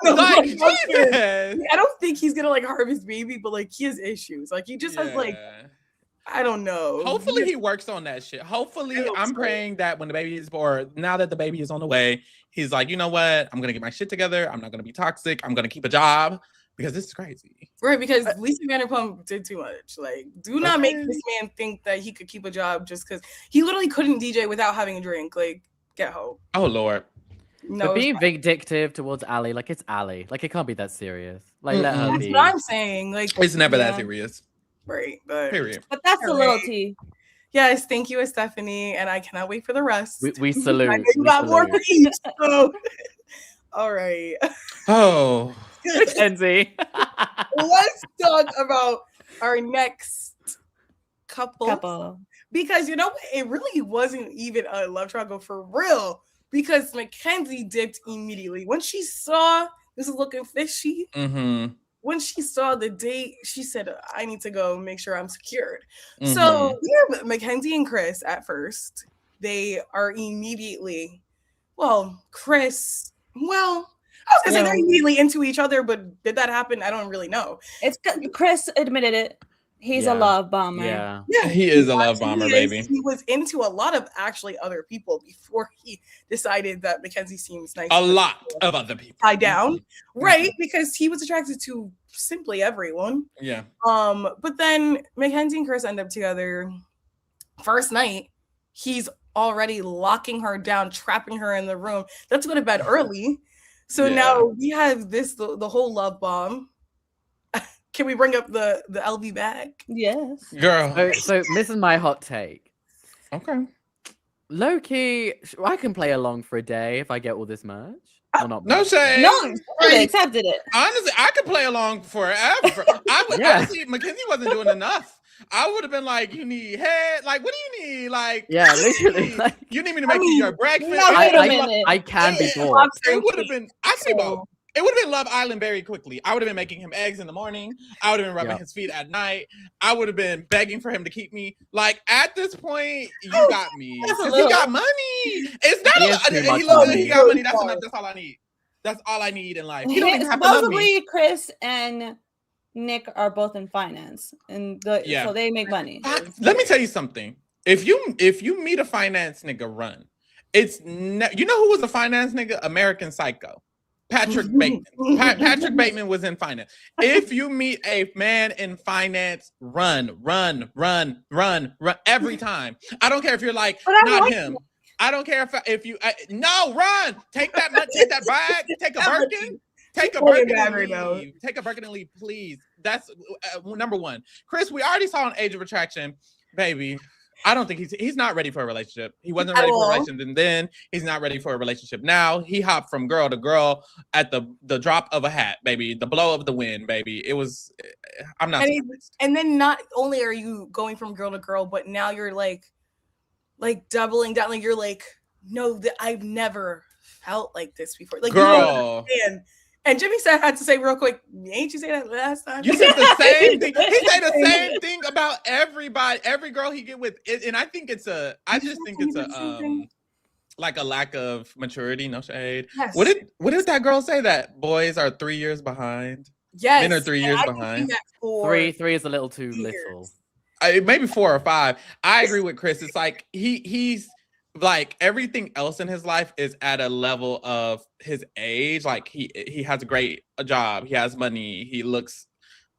No, Like, no, no, Jesus. I don't think he's gonna like harm his baby, but like he has issues. Like he just has like Yeah. I don't know. Hopefully he works on that shit. Hopefully, I hope I'm so. praying that when the baby is born, now that the baby is on the way, he's like, you know what? I'm gonna get my shit together. I'm not gonna be toxic. I'm gonna keep a job because this is crazy. Right, because Lisa Vanderpump did too much. Like, do not make Okay. this man think that he could keep a job just because he literally couldn't DJ without having a drink. Like, get hope. Oh Lord. No, But being it's vindictive towards Ali, like it's Ali. Like it can't be that serious. Like let her Mm-mm. that's be. what I'm saying. Like, It's never that Yeah. serious. right, but Period. But that's a little tea. yes, thank you, Stephanie, and I cannot wait for the rest. We salute. I know you we got more salute. for each. So. All right, Oh. Mackenzie. let's talk about our next Couple. because you know what? It really wasn't even a love triangle for real because Mackenzie dipped immediately when she saw this is looking fishy. Mm-hmm. When she saw the date, she said, "I need to go make sure I'm secured." Mm-hmm. So yeah, Mackenzie and Chris at first they are immediately, well, Chris. Well, I was gonna say they're Yeah. immediately into each other, but did that happen? I don't really know. It's Chris admitted it. He's a love bomber. Yeah. He is a love bomber, baby. He was into a lot of actually other people before he decided that Mackenzie seems nice. A lot of other people. Tie down, right? Because he was attracted to simply everyone. Yeah. But then Mackenzie and Chris end up together. First night, he's already locking her down, trapping her in the room. Let's go to bed early. So now we have the whole love bomb. Can we bring up the LV bag? Yes. Girl. So this is my hot take. Okay. Low-key, I can play along for a day if I get all this merch. Well, not No merch. shade. No, I accepted it. Honestly, I could play along forever. Honestly, Mackenzie wasn't doing enough. I would have been like, you need head. Like, what do you need? Like, Yeah, literally. Like, you need me to make you your breakfast. no, wait a minute. I can be Yeah. bored. It would have been, I say both. It would have been Love Island very quickly. I would have been making him eggs in the morning. I would have been rubbing his feet at night. I would have been begging for him to keep me. Like, at this point, you got me. Because he got money. It's not he loves it. He got money. That's enough. That's all I need. That's all I need in life. You don't even have to love me. Supposedly, Chris and Nick are both in finance, and so they make money. Let me tell you something. If you meet a finance nigga, run. You know who was a finance nigga? American Psycho. Patrick Bateman. Patrick Bateman was in finance. If you meet a man in finance, run every time. I don't care if you're like not him. I don't care if you no run. Take that bag. Take a Birkin. Take a Birkin and leave. Take a Birkin and leave, please. That's number one. Chris, we already saw an Age of Attraction, baby. I don't think he's not ready for a relationship. He wasn't ready for a relationship, and then he's not ready for a relationship. Now he hopped from girl to girl at the drop of a hat, baby. The blow of the wind, baby. It was. I'm not. And then not only are you going from girl to girl, but now you're like doubling down. Like you're like, no, that I've never felt like this before. Like girl. And Jimmy had to say real quick, ain't you say that last time? You said the same thing. He said the same thing about everybody, every girl he get with. And I think it's like a lack of maturity, no shade. Yes. What did that girl say, that boys are 3 years behind? Yes. Men are 3 years behind. Three is a little too little. Maybe 4 or 5. I agree with Chris. It's like he's like everything else in his life is at a level of his age. Like he has a great job, he has money, he looks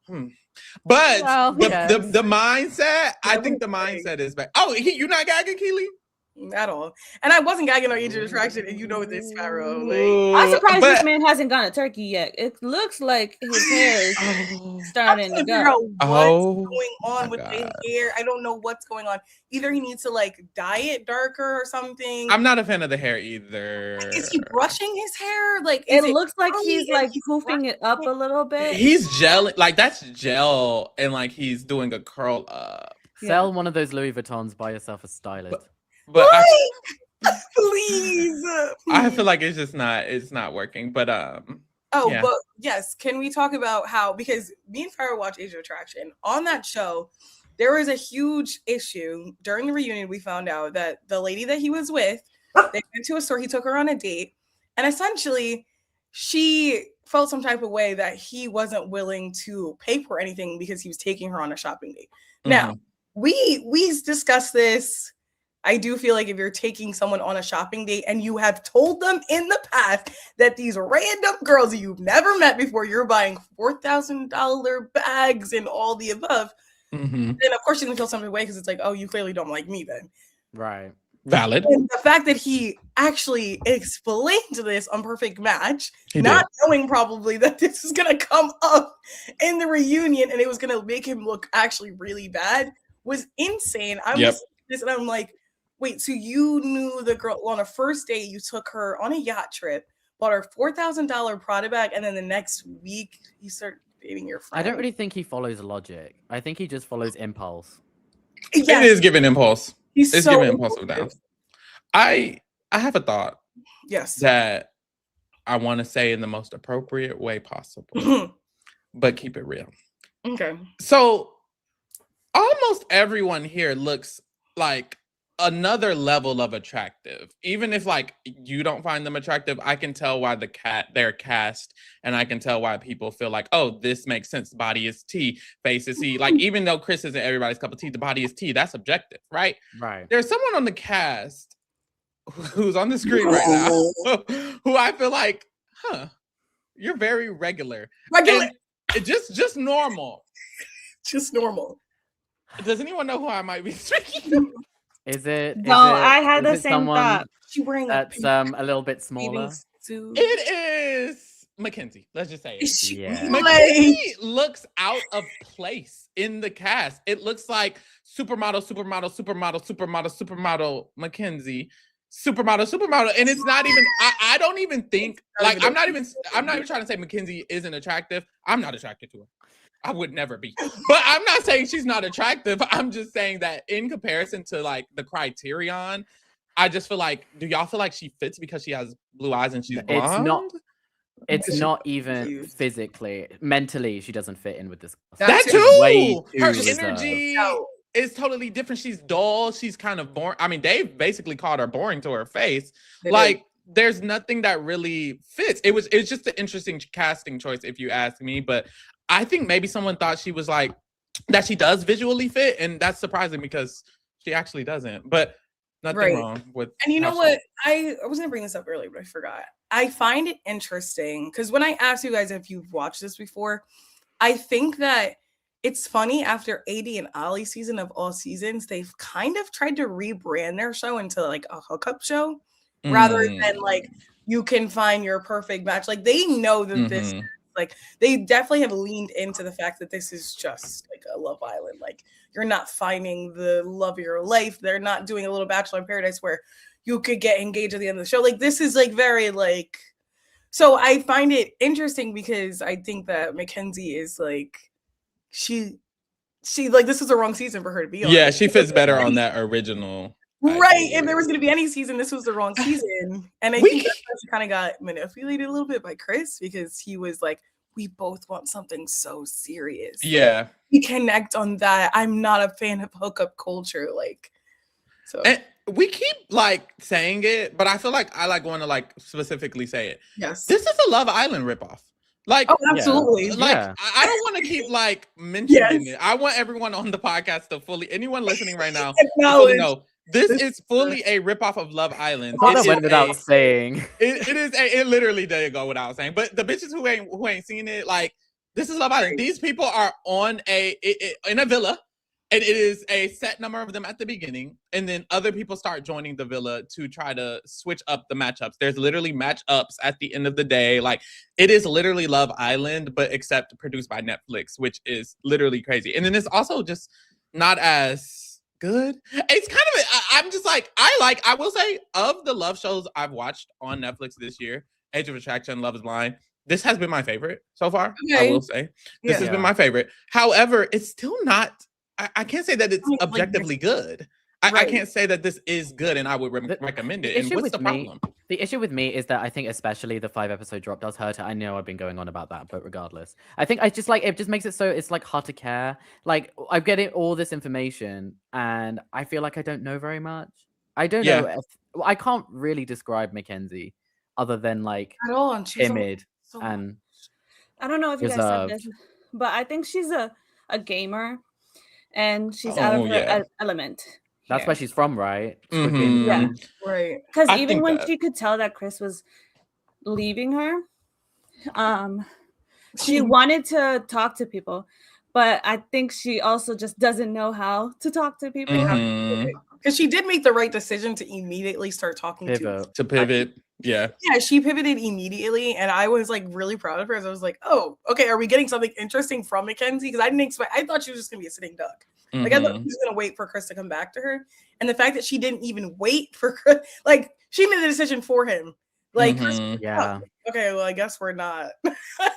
but the mindset, I think the mindset is back. You not gagging, Keely? At all. And I wasn't gagging on Age of Attraction, and you know this, Sparrow. I'm surprised this man hasn't gone to Turkey yet. It looks like his hair is starting to go. What's going on with his hair? I don't know what's going on. Either he needs to like dye it darker or something. I'm not a fan of the hair either. Is he brushing his hair? Like it looks like he's like poofing it up a little bit. He's gelling, like that's gel, and like he's doing a curl up. Sell one of those Louis Vuittons, buy yourself a stylist. But please. I feel like it's not working. But but yes, can we talk about how, because me and Farrah watch Age of Attraction, on that show there was a huge issue during the reunion. We found out that the lady that he was with, they went to a store, he took her on a date, and essentially she felt some type of way that he wasn't willing to pay for anything because he was taking her on a shopping date. Now we discussed this. I do feel like if you're taking someone on a shopping date and you have told them in the past that these random girls that you've never met before, you're buying $4,000 bags and all the above, then of course you're gonna feel something away because it's like, oh, you clearly don't like me then. Right. Valid. And the fact that he actually explained this on Perfect Match, not knowing probably that this is gonna come up in the reunion and it was gonna make him look actually really bad, was insane. I'm listening to this and I'm like, wait, so you knew the girl on a first date, you took her on a yacht trip, bought her $4,000 Prada bag, and then the next week you start dating your friend? I don't really think he follows logic. I think he just follows impulse. It is giving impulse. It's so giving impulsive down. I have a thought. Yes. That I want to say in the most appropriate way possible, but keep it real. Okay. So almost everyone here looks like another level of attractive. Even if like you don't find them attractive, I can tell why they're cast, and I can tell why people feel like, oh, this makes sense. Body is T, face is C. Like, even though Chris isn't everybody's cup of tea, the body is T. That's objective, right? Right. There's someone on the cast who's on the screen right now who I feel like, you're very regular. Regular. And just normal. Just normal. Does anyone know who I might be speaking? Is it? No, I had the same thought. She wearing that's a little bit smaller. It is Mackenzie. Let's just say it. Yeah. Mackenzie looks out of place in the cast. It looks like supermodel Mackenzie, and it's not even. I don't even think like I'm not even trying to say Mackenzie isn't attractive. I'm not attracted to her. I would never be. But I'm not saying she's not attractive. I'm just saying that in comparison to like the criterion, I just feel like, do y'all feel like she fits because she has blue eyes and she's blonde? It's not even physically. Mentally, she doesn't fit in with this. That too. Way Her too energy is totally different. She's dull. She's kind of boring. I mean, Dave basically called her boring to her face. There's nothing that really fits. It's just an interesting casting choice, if you ask me. But I think maybe someone thought she was like that. She does visually fit, and that's surprising because she actually doesn't. But nothing wrong with. And you know what? I was gonna bring this up earlier, but I forgot. I find it interesting because when I asked you guys if you've watched this before, I think that it's funny after AD and Ali season of All Seasons, they've kind of tried to rebrand their show into like a hookup show rather than like you can find your perfect match. Like they know that this. Like they definitely have leaned into the fact that this is just like a Love Island. Like you're not finding the love of your life. They're not doing a little Bachelor in Paradise where you could get engaged at the end of the show. Like this is like very like. So I find it interesting because I think that Mackenzie is like she like this is the wrong season for her to be on. Yeah, she fits better on that original. Right. If there was going to be any season, this was the wrong season. And I think that's why she kind of got manipulated a little bit by Chris because he was like, we both want something so serious. Yeah. Like, we connect on that. I'm not a fan of hookup culture. Like, so. And we keep like saying it, but I feel like I like want to like specifically say it. Yes. This is a Love Island ripoff. Like, oh, absolutely. Like, I don't want to keep like mentioning it. I want everyone on the podcast to anyone listening right now, to fully know. This is fully a ripoff of Love Island. That went without saying. It literally did go without saying. But the bitches who ain't seen it, like, this is Love Island. These people are on in a villa, and it is a set number of them at the beginning, and then other people start joining the villa to try to switch up the matchups. There's literally matchups at the end of the day. Like, it is literally Love Island, but except produced by Netflix, which is literally crazy. And then it's also just not as good. It's kind of I'm just like I will say, of the love shows I've watched on Netflix this year, Age of Attraction, Love is Blind, this has been my favorite so far. I will say this has been my favorite. However, it's still not. I can't say that it's objectively good. I can't say that this is good, and I would recommend it. And what's the problem? The issue with me is that I think especially the 5-episode drop does hurt it. I know I've been going on about that, but regardless, I think it just makes it so it's like hard to care. Like I'm getting all this information, and I feel like I don't know very much. I don't know. I can't really describe Mackenzie other than like at all, and timid and I don't know if you guys said this, but I think she's a gamer, and she's out of her element. That's where she's from, right? Mm-hmm. Yeah, right. Because even when she could tell that Chris was leaving her, she wanted to talk to people, but I think she also just doesn't know how to talk to people. Because she did make the right decision to immediately start talking to pivot. Yeah, she pivoted immediately, and I was like really proud of her. As I was like, oh, okay, are we getting something interesting from Mackenzie? Because I didn't expect. I thought she was just gonna be a sitting duck. Like I thought she was gonna wait for Chris to come back to her, and the fact that she didn't even wait for Chris, like she made the decision for him. Like, Chris, okay, well, I guess we're not.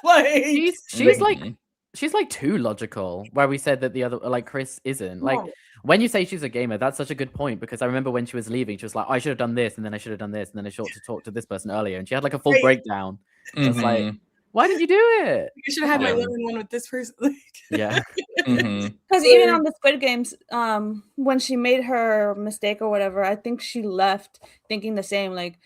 Like she's like too logical. Where we said that the other, like Chris isn't. Like when you say she's a gamer, that's such a good point because I remember when she was leaving, she was like, I should have done this, and then I should have done this, and then I should have talked to this person earlier, and she had like a full breakdown. It's like, why did you do it? You should have had my one-on-one with this person. Yeah. Because even on the Squid Games, when she made her mistake or whatever, I think she left thinking the same. Like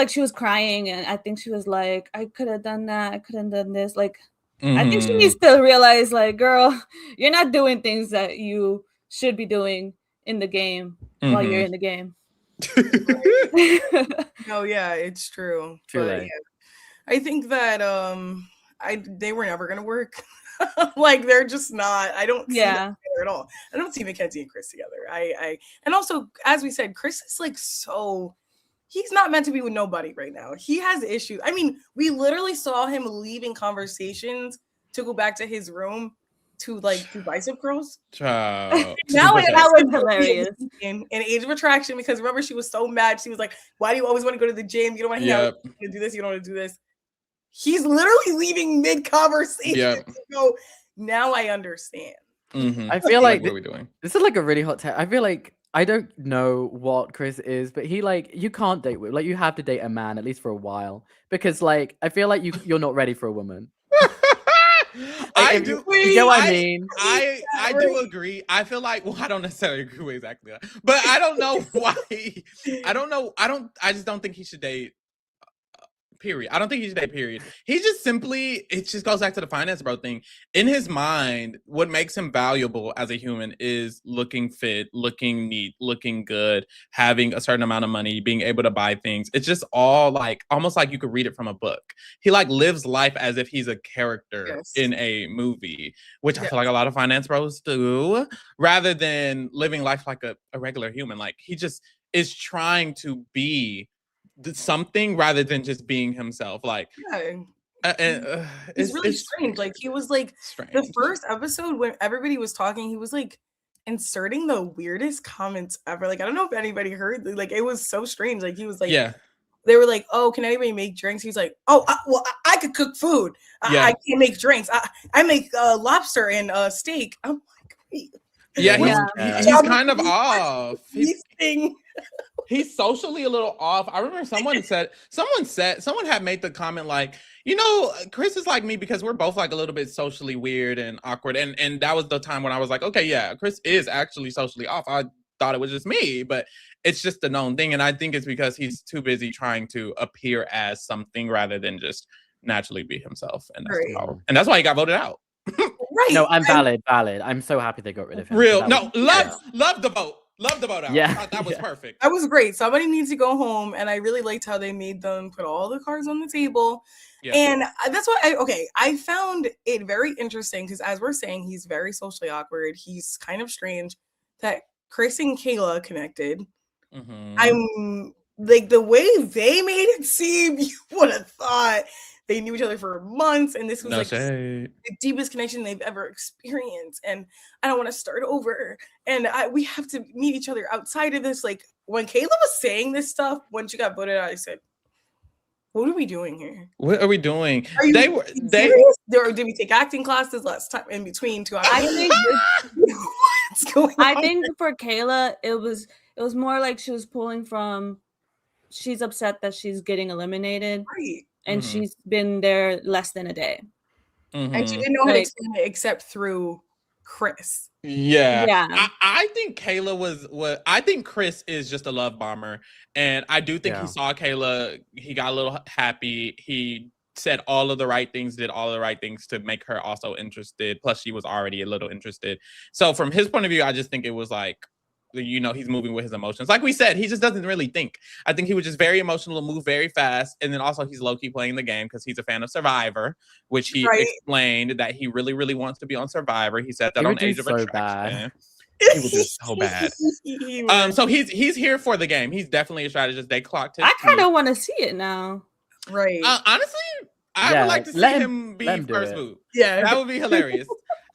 she was crying, and I think she was like, "I could have done that. I could have done this." Like, I think she needs to realize, like, girl, you're not doing things that you should be doing in the game while you're in the game. No, yeah, it's true. True. But, yeah, I think that they were never gonna work. Like they're just not. I don't see them together at all. I don't see Mackenzie and Chris together. And also, as we said, Chris is like so. He's not meant to be with nobody right now. He has issues. I mean, we literally saw him leaving conversations to go back to his room to like do bicep curls. Now that was hilarious. In Age of Attraction, because remember she was so mad. She was like, "Why do you always want to go to the gym? You don't want to hang out. You want to do this. You don't want to do this." He's literally leaving mid conversation. So now I understand. I feel like what are we doing? This is like a really hot take. I feel like I don't know what Chris is, but he like you can't date like you have to date a man at least for a while because like I feel like you're not ready for a woman. I like, do. You get what I mean? I do agree. I feel like I don't necessarily agree with exactly that, but I don't know why. I don't know. I just don't think he should date. Period. I don't think he should date. Period. He just simply. It just goes back to the finance bro thing. In his mind, what makes him valuable as a human is looking fit, looking neat, looking good, having a certain amount of money, being able to buy things. It's just all like almost like you could read it from a book. He like lives life as if he's a character in a movie, which I feel like a lot of finance bros do, rather than living life like a regular human. Like he just is trying to be something rather than just being himself. Like it's really strange. Like he was like the first episode when everybody was talking, he was like inserting the weirdest comments ever. Like I don't know if anybody heard, like it was so strange. Like he was like, they were like, "Oh, can anybody make drinks?" He's like, "Oh, I could cook food. I can't make drinks. I make lobster and steak." I'm like, wait. He's kind of off. He's socially a little off. I remember someone had made the comment like, you know, Chris is like me because we're both like a little bit socially weird and awkward. And that was the time when I was like, okay, yeah, Chris is actually socially off. I thought it was just me, but it's just a known thing. And I think it's because he's too busy trying to appear as something rather than just naturally be himself. And that's the problem. And that's why he got voted out. No, I'm valid. I'm so happy they got rid of him. Love the vote. Love the vote out. Yeah, that was perfect. That was great. Somebody needs to go home, and I really liked how they made them put all the cards on the table. And that's why I found it very interesting because as we're saying, he's very socially awkward. He's kind of strange that Chris and Kayla connected. I'm like the way they made it seem, you would have thought they knew each other for months, and this was the deepest connection they've ever experienced. And I don't want to start over. And we have to meet each other outside of this. Like when Kayla was saying this stuff, when she got voted out, I said, "What are we doing here? What are we doing?" Did we take acting classes last time in between two? I think what's going on? I think for Kayla, it was more like she was pulling from. She's upset that she's getting eliminated. Right. And she's been there less than a day. And she didn't know how to explain it except through Chris. I think Kayla I think Chris is just a love bomber. And I do think he saw Kayla, he got a little happy. He said all of the right things, did all of the right things to make her also interested. Plus she was already a little interested. So from his point of view, I just think it was like, you know, he's moving with his emotions. Like we said, he just doesn't really think. I think he was just very emotional, move very fast. And then also he's low-key playing the game because he's a fan of Survivor, which he explained that he really, really wants to be on Survivor. He said that on Age of Attraction. He was just so bad. So he's here for the game. He's definitely a strategist. They clocked him. I kind of want to see it now. Right. Honestly, I would like to see him be first move. Yeah. That would be hilarious.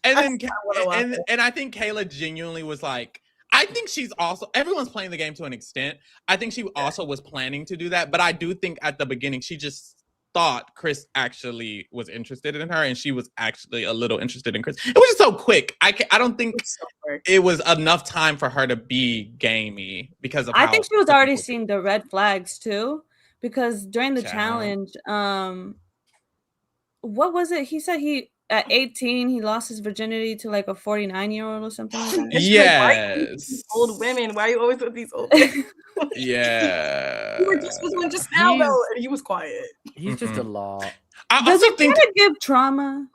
And then and I think Kayla genuinely was like, I think she's also, everyone's playing the game to an extent. I think she also was planning to do that. But I do think at the beginning, she just thought Chris actually was interested in her. And she was actually a little interested in Chris. It was just so quick. I don't think it was enough time for her to be gamey because of I think she was already seeing the red flags too. Because during the challenge, what was it? He said at 18 he lost his virginity to like a 49-year-old or something like that. Yes. Old women. Why are you always with these old women? Yeah. You were just with one just now, though, and he was quiet. He's just a lot. I Does also it think kind of give trauma?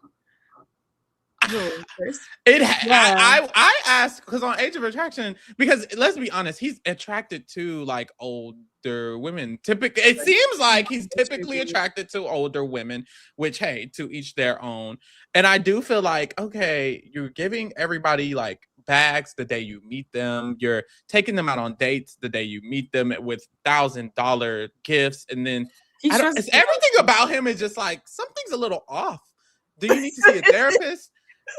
I asked because on Age of Attraction, because let's be honest, he's attracted to like older women. Typically, it seems like he's typically attracted to older women, which hey, to each their own. And I do feel like, okay, you're giving everybody like bags the day you meet them, you're taking them out on dates the day you meet them with $1,000 gifts, and then it's everything about him is just like something's a little off. Do you need to see a therapist?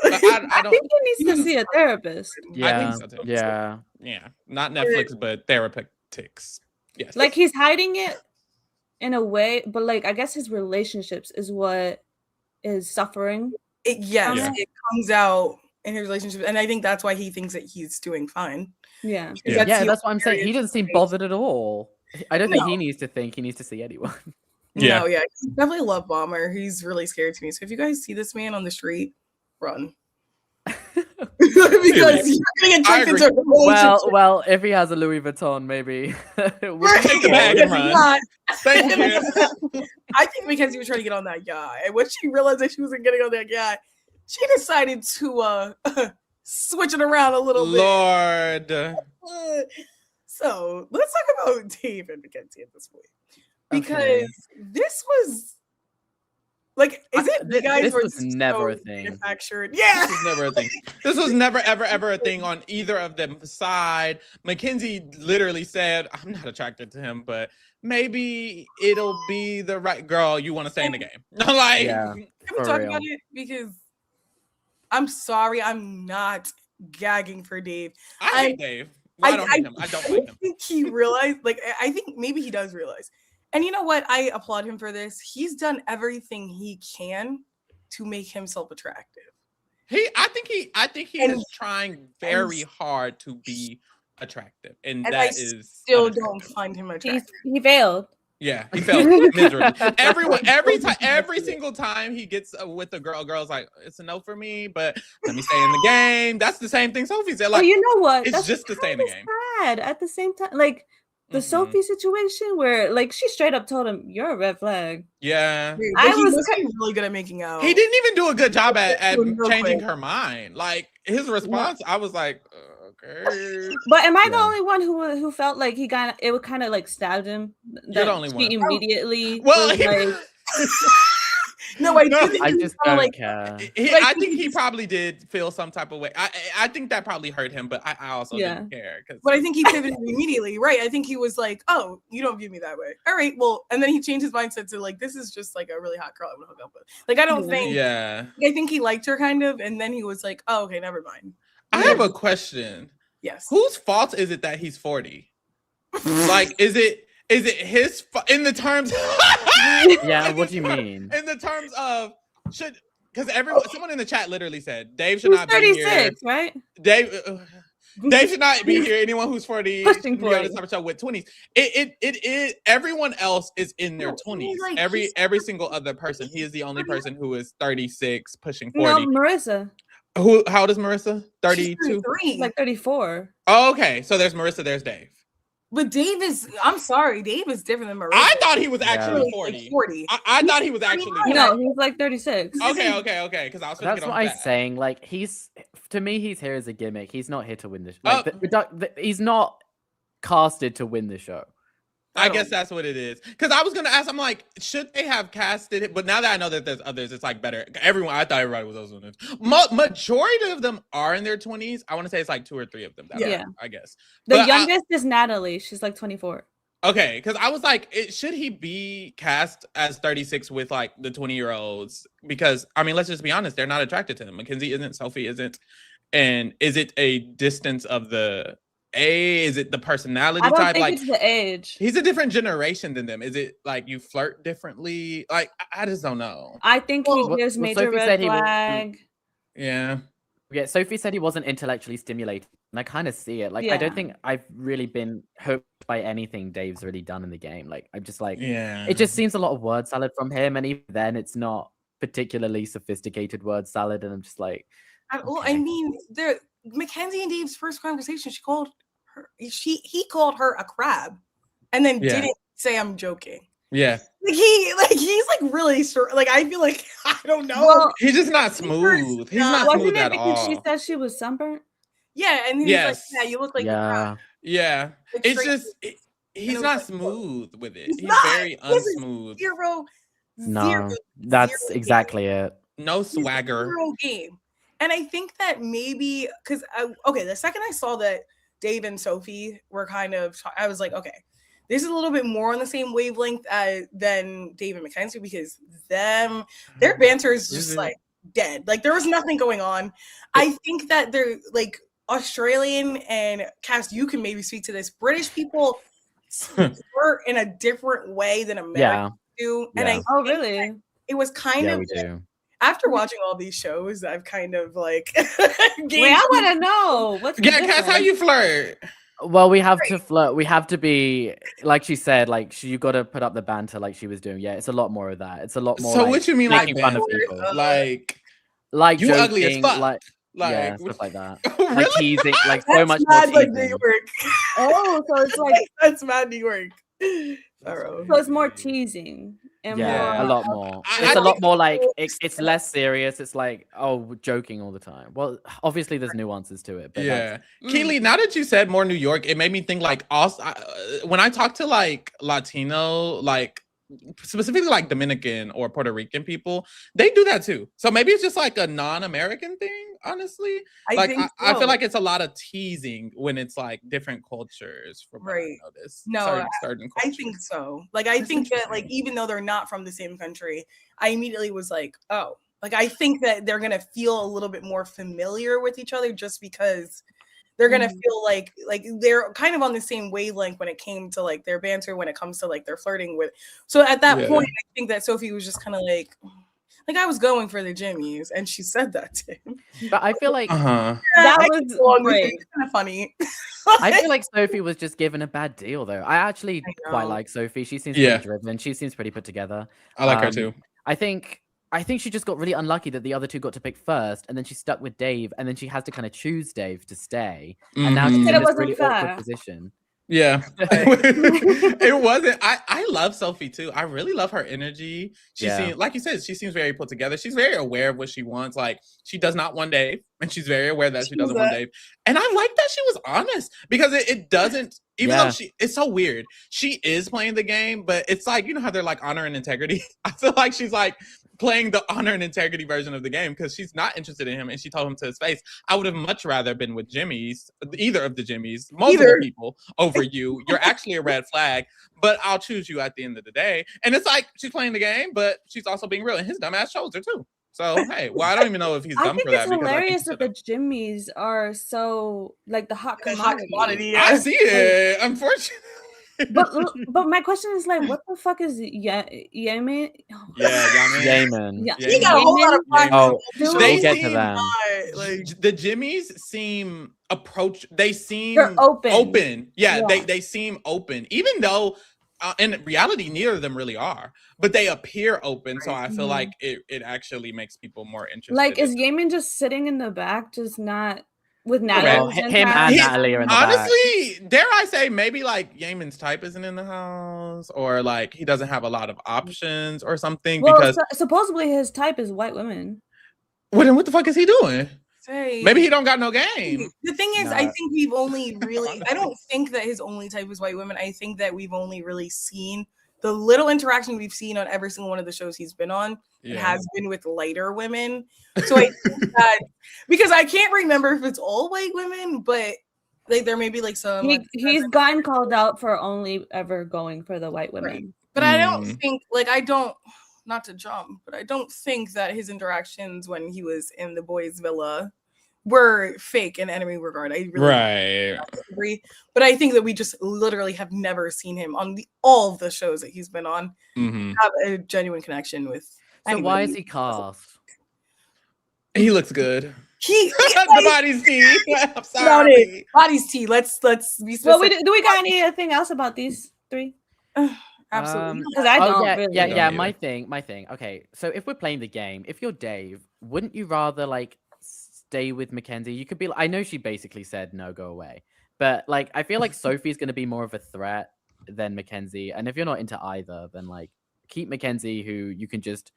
I think he needs to see a therapist. Yeah, I think so too. Yeah. Not Netflix, but therapeutics. Yes, like he's hiding it in a way, but like I guess his relationships is what is suffering. It comes out in his relationship, and I think that's why he thinks that he's doing fine. Yeah, that's what I'm saying. He doesn't seem bothered at all. I don't think he needs to think. He needs to see anyone. No, he's definitely a love bomber. He's really scary to me. So if you guys see this man on the street, run. Because you're gonna get tricked into a relationship. Well, if he has a Louis Vuitton, maybe we'll take the bag and run. Thank you. I think because he was trying to get on that yacht, and when she realized that she wasn't getting on that yacht, she decided to switch it around a little bit. Lord. So let's talk about Dave and Mackenzie at this point, because this was. Like, is it the guys this were was never a thing. Manufactured? Yeah, this was never a thing. This was never, ever a thing on either of them side. Mackenzie literally said, "I'm not attracted to him, but maybe it'll be the right girl you want to stay in the game." Like, can we talk about it? Because I'm sorry, I'm not gagging for Dave. I hate Dave. I don't hate him. I don't like him. I think he realized. Like, I think maybe he does realize. And you know what? I applaud him for this. He's done everything he can to make himself attractive. I think he is trying very hard to be attractive, and that is still don't find him attractive. He failed. Yeah, he failed miserably. Every single time he gets with a girl's like, "It's a no for me," but let me stay in the game. That's the same thing Sophie said. Like, you know what? It's just to stay in the game. Sad at the same time, like. The Sophie situation where like she straight up told him you're a red flag. Yeah. I was really good at making out. He didn't even do a good job at changing her mind. Like his response, I was like, okay. But am I the only one who felt like it would kind of like stabbed him? You're the only one. Immediately. Well, like, no, I just don't care. I think he probably did feel some type of way. I think that probably hurt him, but I also didn't care. But I think he pivoted immediately, right? I think he was like, "Oh, you don't view me that way. All right, well," and then he changed his mindset to like, "This is just like a really hot girl I want to hook up with." Like, I don't think. Yeah. I think he liked her kind of, and then he was like, "Oh, okay, never mind." I have a question. Yes. Whose fault is it that he's 40? Like, is it his in the terms? Yeah, what do you mean? In the terms of because someone in the chat literally said Dave should not be here. 36, right? Dave should not be here. Anyone who's 40 pushing be on this type of show with 20s. It everyone else is in their 20s. Like, every single other person. He is the only person who is 36 pushing 40. No, Marissa. How old is Marissa? 32? Like 34. Oh, okay. So there's Marissa, there's Dave. But Dave is, I'm sorry, Dave is different than Marissa. I thought he was actually 40. Like 40. I thought he was actually 40. No, he's like 36. Okay. Because I was That's what I'm saying. Like, to me, he's here as a gimmick. He's not here to win the show. He's not casted to win the show. I guess that's what it is. Because I was gonna ask, I'm like, should they have casted it? But now that I know that there's others, it's like better. I thought everybody was those ones. Majority of them are in their 20s. I want to say it's like 2 or 3 of them. I guess. The youngest is Natalie. She's like 24. Okay, because I was like, should he be cast as 36 with like the 20-year-olds? Because I mean, let's just be honest, they're not attracted to him. Mackenzie isn't, Sophie isn't, and is it a distance of the is it the personality type? I don't think like it's the age. He's a different generation than them. Is it like you flirt differently? Like I just don't know. I think he gives major red flag. Yeah. Yeah, Sophie said he wasn't intellectually stimulated, and I kind of see it. Like, I don't think I've really been hooked by anything Dave's really done in the game. Like, I'm just like, it just seems a lot of word salad from him, and even then, it's not particularly sophisticated word salad, and I'm just like, Well, okay. I mean, Mackenzie and Dave's first conversation, he called her a crab, and then didn't say I'm joking. Yeah. He's really short. I feel like I don't know. Well, he's just not smooth. He's not smooth at all. Because she said she was sunburnt? Yeah, and he's like, yeah, you look like a crab. Yeah. Like, it's just he's not smooth with it. He's very unsmooth. Zero. That's exactly it. No swagger. Zero game. And I think that maybe because the second I saw that Dave and Sophie were I was like, okay, this is a little bit more on the same wavelength than Dave and Mackenzie, because their banter is just dead. There was nothing going on. I think that they're Australian, and Cass, you can maybe speak to this. British people flirt in a different way than Americans do. And I really? It was kind of we do. After watching all these shows, I've kind of Wait, I want to know. What's Cass, how you flirt? Well, we have to flirt. We have to be, like she said, you got to put up the banter like she was doing. Yeah, it's a lot more of that. It's a lot more. So what you mean, making fun of people? Like you joking, ugly as fuck. Yeah, stuff like that. Really? Teasing, so much more teasing. New York. Oh, so it's that's mad New York. So it's more teasing. And a lot more. It's a lot more it's less serious. It's joking all the time. Well, obviously there's nuances to it. But Keely, now that you said more New York, it made me think also when I talk to Latino, specifically Dominican or Puerto Rican people, they do that too. So maybe it's just a non-American thing, honestly. I feel like it's a lot of teasing when it's different cultures from what I noticed. No, certain I think so. I think that even though they're not from the same country, I immediately was like, oh, I think that they're gonna feel a little bit more familiar with each other just because they're gonna feel like they're kind of on the same wavelength when it came to their banter, when it comes to their flirting with. So at that point, I think that Sophie was just kind of I was going for the Jimmys, and she said that to him. But I feel like that was great. Kind of funny. I feel like Sophie was just given a bad deal, though. I actually quite like Sophie. She seems pretty driven. She seems pretty put together. I like her too. I think she just got really unlucky that the other two got to pick first, and then she stuck with Dave, and then she has to kind of choose Dave to stay. And now she's in this really awkward position. Yeah. It wasn't. I love Sophie too. I really love her energy. She seems, like you said, she seems very put together. She's very aware of what she wants. She does not want Dave, and she's very aware that she doesn't want Dave. And I like that she was honest, because it doesn't, even though it's so weird. She is playing the game, but it's you know how they're honor and integrity. I feel like she's playing the honor and integrity version of the game, because she's not interested in him, and she told him to his face, I would have much rather been with either of the Jimmys, multiple people over you. You're actually a red flag, but I'll choose you at the end of the day. And it's she's playing the game, but she's also being real, and his dumbass chose her too. So hey, well, I don't even know if he's dumb for that. I think it's hilarious that the Jimmys are so the hot commodity. I see it, unfortunately. But my question is what the fuck is Yemen? Yemen. He got a whole lot of pride. We'll get to that. The Jimmys seem they're open. Yeah. They seem open, even though in reality neither of them really are, but they appear open. So I feel like it actually makes people more interested. Is Yemen just sitting in the back, just not with Natalie? Him and Natalie are in the honestly back. Dare I say maybe Yemen's type isn't in the house, or he doesn't have a lot of options or something. Well, because supposedly his type is white women. Well, then what the fuck is he doing? Say, maybe he don't got no game. The thing is, I think we've only really, I don't think that his only type is white women. I think that we've only really seen the little interaction we've seen on every single one of the shows he's been on has been with lighter women. So I think that, because I can't remember if it's all white women, but there may be some. He's gotten called out for only ever going for the white women. Right. But I don't think, not to jump, but I don't think that his interactions when he was in the boys' villa were fake in any regard. I really agree. But I think that we just literally have never seen him on all of the shows that he's been on have a genuine connection with. So why is he cast? He looks good. The body's tea. I'm sorry. Body's tea. Let's be specific. Well, do we got anything else about these three? Absolutely. Because I don't yeah, really. yeah, don't yeah. either. My thing. Okay, so if we're playing the game, if you're Dave, wouldn't you rather like stay with Mackenzie? You could be. I know she basically said no, go away, but like I feel like Sophie's going to be more of a threat than Mackenzie, and if you're not into either, then like keep Mackenzie, who you can just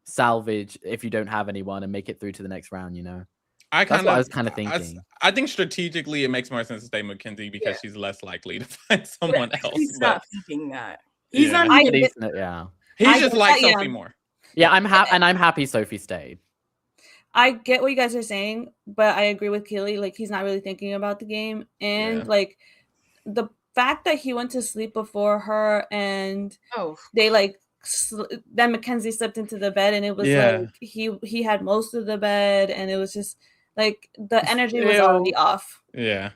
salvage if you don't have anyone and make it through to the next round. You know, I that's what I was kind of thinking. I think strategically it makes more sense to stay Mackenzie because she's less likely to find someone else. He's but not thinking that. He's Yeah. not I even. get- Yeah, he I just get likes that, yeah. Sophie more. yeah. I'm happy, and I'm happy Sophie stayed. I get what you guys are saying, but I agree with Keely. Like, he's not really thinking about the game, and Yeah. like the fact that he went to sleep before her, and Oh, they like then Mackenzie slipped into the bed, and it was Yeah. like he had most of the bed, and it was just like the energy was Ew. already off. Yeah.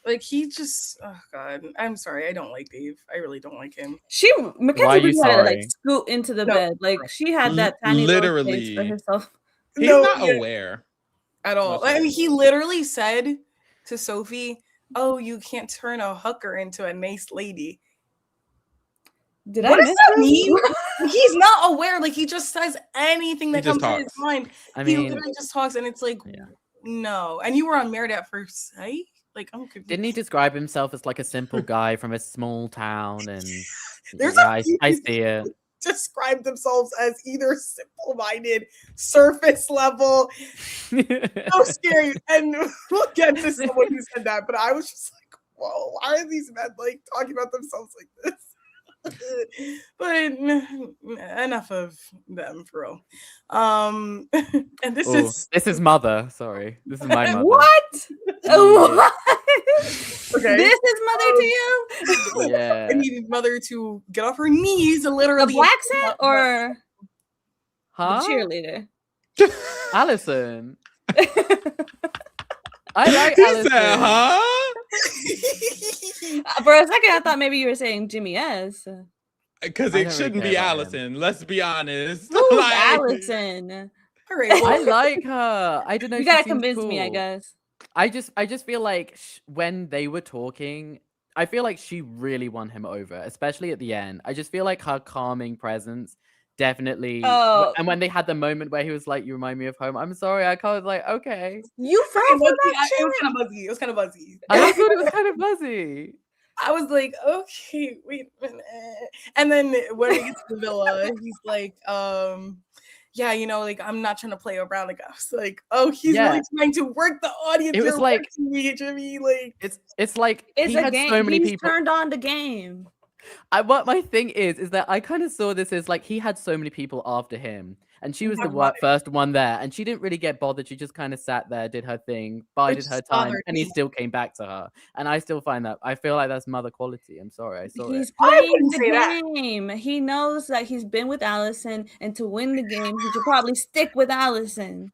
like he just. Oh God, I'm sorry. I don't like Dave. I really don't like him. Why are Mackenzie you really had to like sorry? scoot into the No, bed. Like she had that tiny little space for Literally. herself. He's No, not yeah. aware. At all. I mean, he literally said to Sophie, "Oh, you can't turn a hooker into a nice lady." Did What I does miss that this? mean? He's not aware. Like he just says anything that just comes to his talks. mind. I He mean, literally just talks, and it's like, Yeah. no. And you were on Married at First Sight. Like I'm confused. didn't he describe himself as like a simple guy from a small town? And There's yeah, a few I people see it. describe themselves as either simple-minded, surface level, so scary. And we'll get to someone who said that, but I was just like, whoa, why are these men like talking about themselves like this? But enough of them for real. And this Oh, is this is mother. Sorry, this is my mother. What? Yeah. What? okay. This is mother to you? Yeah. I needed mother to get off her knees, literally. The black scent or Huh? the cheerleader? Allison. I like He Allison. said, huh? For a second, I thought maybe you were saying Jimmy S. Because I it don't really shouldn't care be about him. Allison. Let's be honest. Who's Like- Allison? All right. I Well, like her. I don't know. You she gotta seems convince me, I cool. guess. I just feel like when they were talking, I feel like she really won him over, especially at the end. I just feel like her calming presence definitely. Oh. And when they had the moment where he was like, "You remind me of home," I'm sorry, I was like, okay. You it fell for was that shit? kind of buzzy. It was kind of buzzy. I thought it was kind of buzzy. I was like, okay, wait a minute. And then when he gets to the villa, he's like, yeah, you know, like I'm not trying to play around. Like I was like, oh, he's Yeah. really trying to work the audience. It was You're like- working me, Jimmy. Like It's like It's he a had game. so many He's people. turned on the game. What my thing is that I kind of saw this as like he had so many people after him, and she was the Talk about it. first one there, and she didn't really get bothered. She just kind of sat there, did her thing, bided Which her time, bothered and he me. still came back to her. And I still find that I feel like that's mother quality. I'm sorry, I saw He's it. I playing wouldn't the say that. game. He knows that he's been with Allison, and to win the game, he should probably stick with Allison.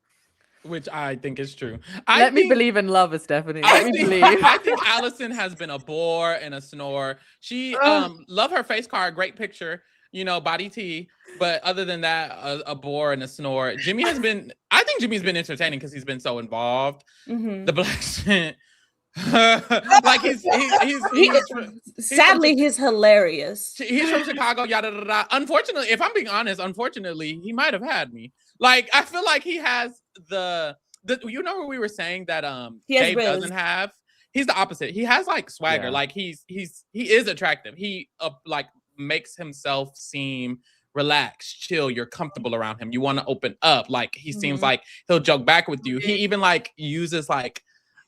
Which I think is true. Let me believe in love, Stephanie. I Let me think, believe. I think Allison has been a bore and a snore. She love her face card, great picture, you know, body T. But other than that, a bore and a snore. Jimmy has been. I think Jimmy's been entertaining because he's been so involved. Mhm. The black scent, like he's Sadly, he's hilarious. he's from Chicago, yada yada yada. Unfortunately, if I'm being honest, unfortunately, he might have had me. Like, I feel like he has the you know what we were saying that He has Dave riz. doesn't have? He's the opposite. He has like swagger. Yeah. Like he is attractive. He like makes himself seem relaxed, chill. You're comfortable around him. You want to open up. Like he seems Mhm. like he'll joke back with you. He even like uses like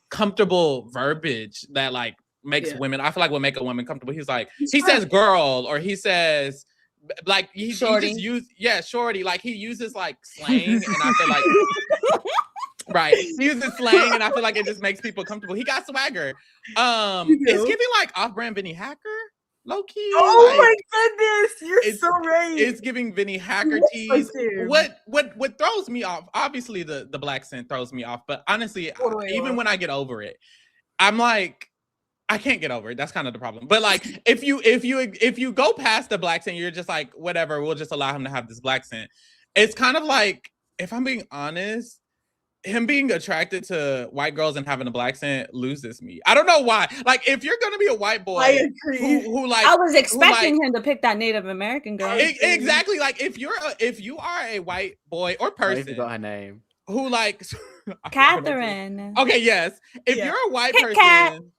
comfortable verbiage that like makes Yeah. women. I feel like will make a woman comfortable. He's like He's he fine. says girl or he says like he Shorty. just shorty. Like he uses like slang and I feel like right. He uses slang and I feel like it just makes people comfortable. He got swagger. You It's do. giving like off-brand Vinny Hacker, low key. oh like, my goodness, you're it's- so right. it's giving Vinny Hacker looks tease. like him. What throws me off? Obviously, the black scent throws me off. But honestly, Totally even off. when I get over it, I'm like, I can't get over it. That's kind of the problem. But like, if you go past the black scent, you're just like, whatever. We'll just allow him to have this black scent. It's kind of like, if I'm being honest, him being attracted to white girls and having a black accent loses me. I don't know why. Like, if you're gonna be a white boy, I agree. who like, I was expecting him to pick that Native American girl. Exactly. Like, if you are a white boy or I person, forgot her name. who like Catherine. Okay, yes. If Yeah. you're a white Kit Kat. person,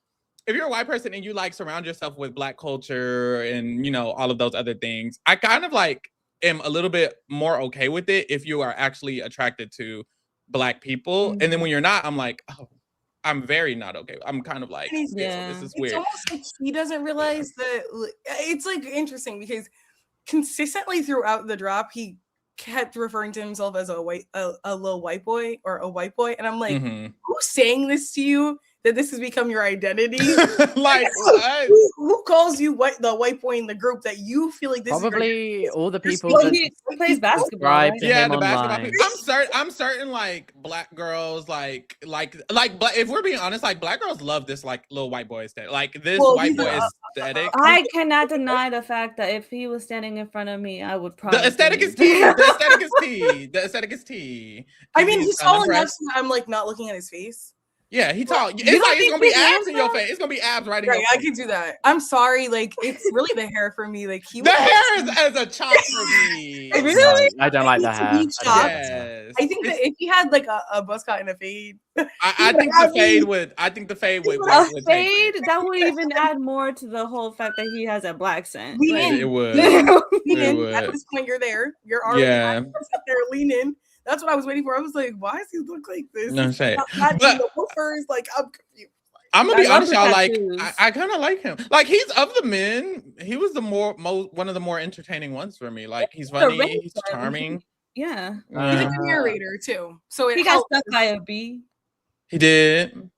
if you're a white person and you like surround yourself with black culture and all of those other things, I kind of like am a little bit more okay with it if you are actually attracted to black people. And then when you're not, I'm like, oh, I'm very not okay. I'm kind of like, this is weird. It's almost like he doesn't realize that. It's like interesting because consistently throughout the drop, he kept referring to himself as a little white boy or a white boy, and I'm like, who's saying this to you? That this has become your identity? Like, what? Who calls you the white boy in the group that you feel like this Probably is all the people Well, that he plays basketball. subscribe Right? to Yeah, him the basketball online. people. I'm certain like black girls like if we're being honest, like black girls love this like little white boy aesthetic. Like this white boy aesthetic. I cannot deny the fact that if he was standing in front of me, I would probably. The aesthetic is tea. The aesthetic is tea. The aesthetic is tea. I mean, he's tall enough so I'm like not looking at his face. Yeah, he tall. It's don't like it's think gonna be he's abs in your handsome? face. It's gonna be abs right in Right, your I face. can do that. I'm sorry, like it's really the hair for me. Like The hair is as a chop for me. Really? I don't like the It's a hair. deep I don't like shot. the hair. Yes. I think that if he had like a buzz cut and a fade, I think the fade would. I think the fade would. A would take fade it. that would even add more to the whole fact that he has a black scent. lean Like, in. It would. Lean It in. would. At this point, you're there. You're already sit there. Lean in. That's what I was waiting for. I was like, why does he look like this? No shade. Not But- the woofers. Like I'm confused. I'm gonna be I love honest, the y'all. Like, tattoos. I kind of like him. Like, he's of the men. He was the one of the more entertaining ones for me. Like, he's funny. race He's one. charming. Yeah. He's a Uh, good narrator too. So it He got helps. stuck by a bee he did.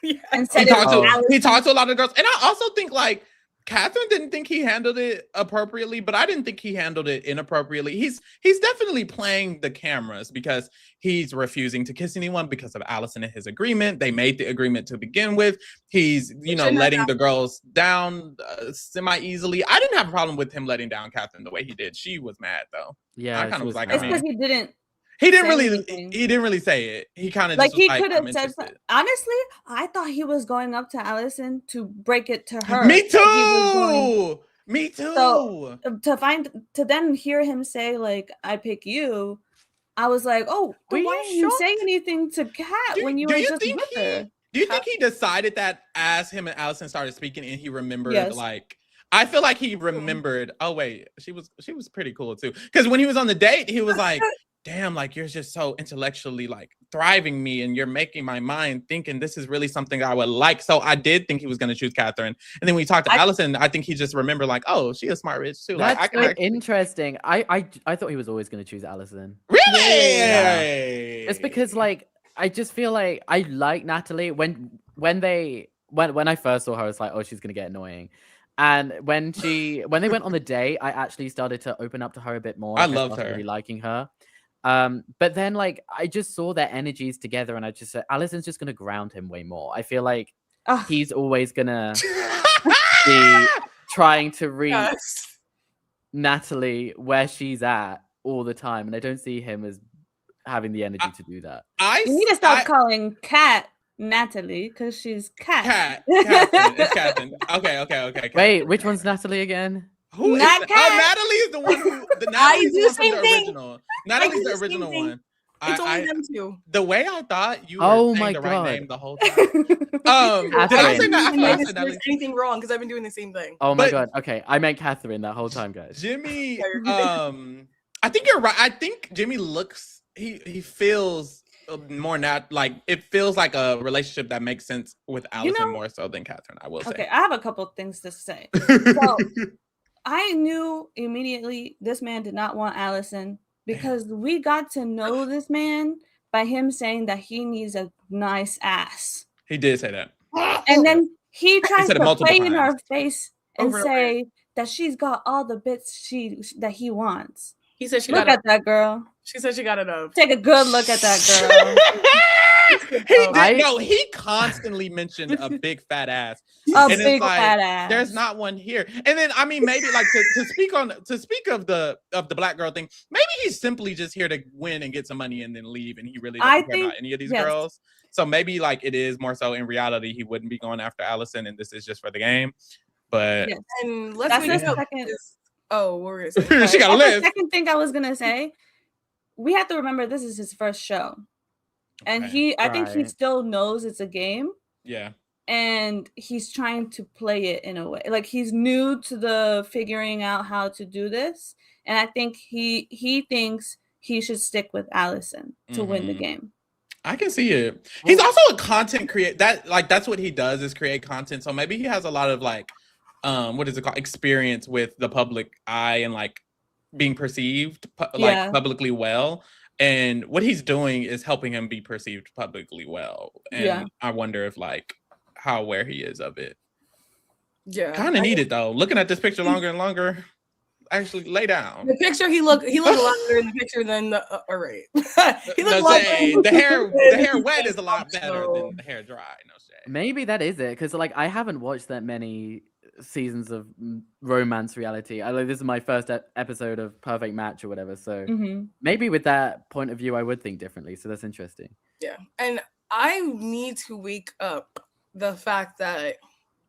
Yeah. and He said it talked was to. Alice. He talked to a lot of girls, and I also think like Catherine didn't think he handled it appropriately, but I didn't think he handled it inappropriately. He's definitely playing the cameras because he's refusing to kiss anyone because of Allison and his agreement. They made the agreement to begin with. He's letting the girls down semi easily. I didn't have a problem with him letting down Catherine the way he did. She was mad though. Yeah, I kind she of was like, It's I because mean, he didn't he anything. didn't really say it. He kind of like just was he could I'm have said. interested. Honestly, I thought he was going up to Allison to break it to her. Me that he was going- too. Me too. So, to then hear him say like I pick you, I was like, oh, Were why you didn't you shocked? say anything to Kat Do- when you do were you just think with her? Do you think he decided that as him and Allison started speaking and he remembered Yes. like I feel like he remembered, oh wait, she was pretty cool too. Because when he was on the date, he was like, damn, like you're just so intellectually like thriving me and you're making my mind thinking this is really something I would like. So I did think he was gonna choose Catherine. And then when we talked to Allison, I think he just remembered like, oh, she is smart bitch too. Like That's I can interesting. I thought he was always going to choose Allison. really Yeah. It's because like I just feel like I like Natalie when I first saw her, I was like, oh, she's gonna get annoying. And when they went on the date, I actually started to open up to her a bit more. I like, loved started her. really liking her. But then like I just saw their energies together, and I just said, Allison's just gonna ground him way more. I feel like Ugh. he's always gonna be trying to reach Yes. Natalie where she's at all the time, and I don't see him as having the energy to do that. You need to stop calling Kat Natalie because she's Kat. Catherine. It's Catherine. Okay. Wait, which one's Natalie again? Who is Not that? Kat. Oh, Natalie is the one who. Natalie's do the one the from same the thing. original. Natalie's do the the original same thing. one. It's only them two. The way I thought you were Oh saying my the God. right name the whole time. Did I Catherine. say that? I feel like I There's said Natalie. anything wrong because I've been doing the same thing. Oh my But- god. Okay, I meant Catherine that whole time, guys. Jimmy. Yeah, you're good. I think you're right. I think Jimmy looks. He feels more like it feels like a relationship that makes sense with Allison more so than Catherine. I will say. Okay, I have a couple things to say. So I knew immediately this man did not want Allison because we got to know this man by him saying that he needs a nice ass. He did say that. And then he tries said it to multiple play in times. her face and Over and say that she's got all the bits that he wants. He said she Look got at that girl. She said she got enough. Take a good look at that girl. He did. No, he constantly mentioned a big fat ass. A And big it's like, fat ass. there's not one here. And then I mean, maybe like to speak of the black girl thing, maybe he's simply just here to win and get some money and then leave, and he really doesn't care about any of these girls. So maybe like it is more so in reality he wouldn't be going after Allison, and this is just for the game. But and let's make it second. Oh, what were we gonna say? She got a list. The second thing I was gonna say, we have to remember this is his first show, and I think he still knows it's a game. Yeah. And he's trying to play it in a way like he's new to the figuring out how to do this, and I think he thinks he should stick with Allison to win the game. I can see it. He's also a content creator. That's what he does is create content. So maybe he has a lot of like, what is it called? Experience with the public eye and like being perceived like publicly well. And what he's doing is helping him be perceived publicly well. And I wonder if like how aware he is of it. Yeah, kind of needed though. Looking at this picture longer and longer. Actually, lay down. The picture he looked a lot better in the picture than the. All right, he looked the hair wet is a lot better than the hair dry. No shade. Maybe that is it, because like I haven't watched that many seasons of romance reality. This is my first episode of Perfect Match or whatever. So maybe with that point of view, I would think differently. So that's interesting. Yeah, and I need to wake up the fact that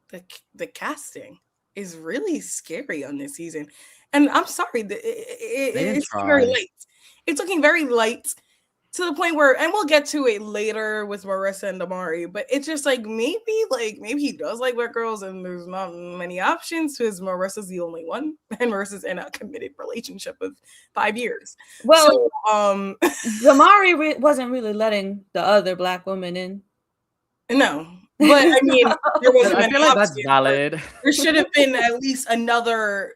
the casting is really scary on this season. And I'm sorry, it's very light. It's looking very light to the point where, and we'll get to it later with Marissa and Damari, but it's just like maybe he does like wet girls and there's not many options because Marissa's the only one, and Marissa's in a committed relationship of 5 years. Well, so, Damari wasn't really letting the other black woman in. No. But I mean, there wasn't I feel like that's valid. There should have been at least another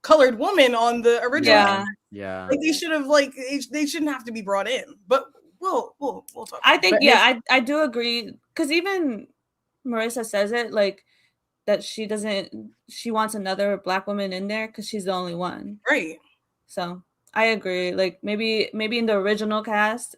colored woman on the original. Yeah. Like they should have they shouldn't have to be brought in. But we'll talk. I think I do agree, because even Marissa says it like that she wants another black woman in there because she's the only one. Right. So I agree. Like maybe in the original cast,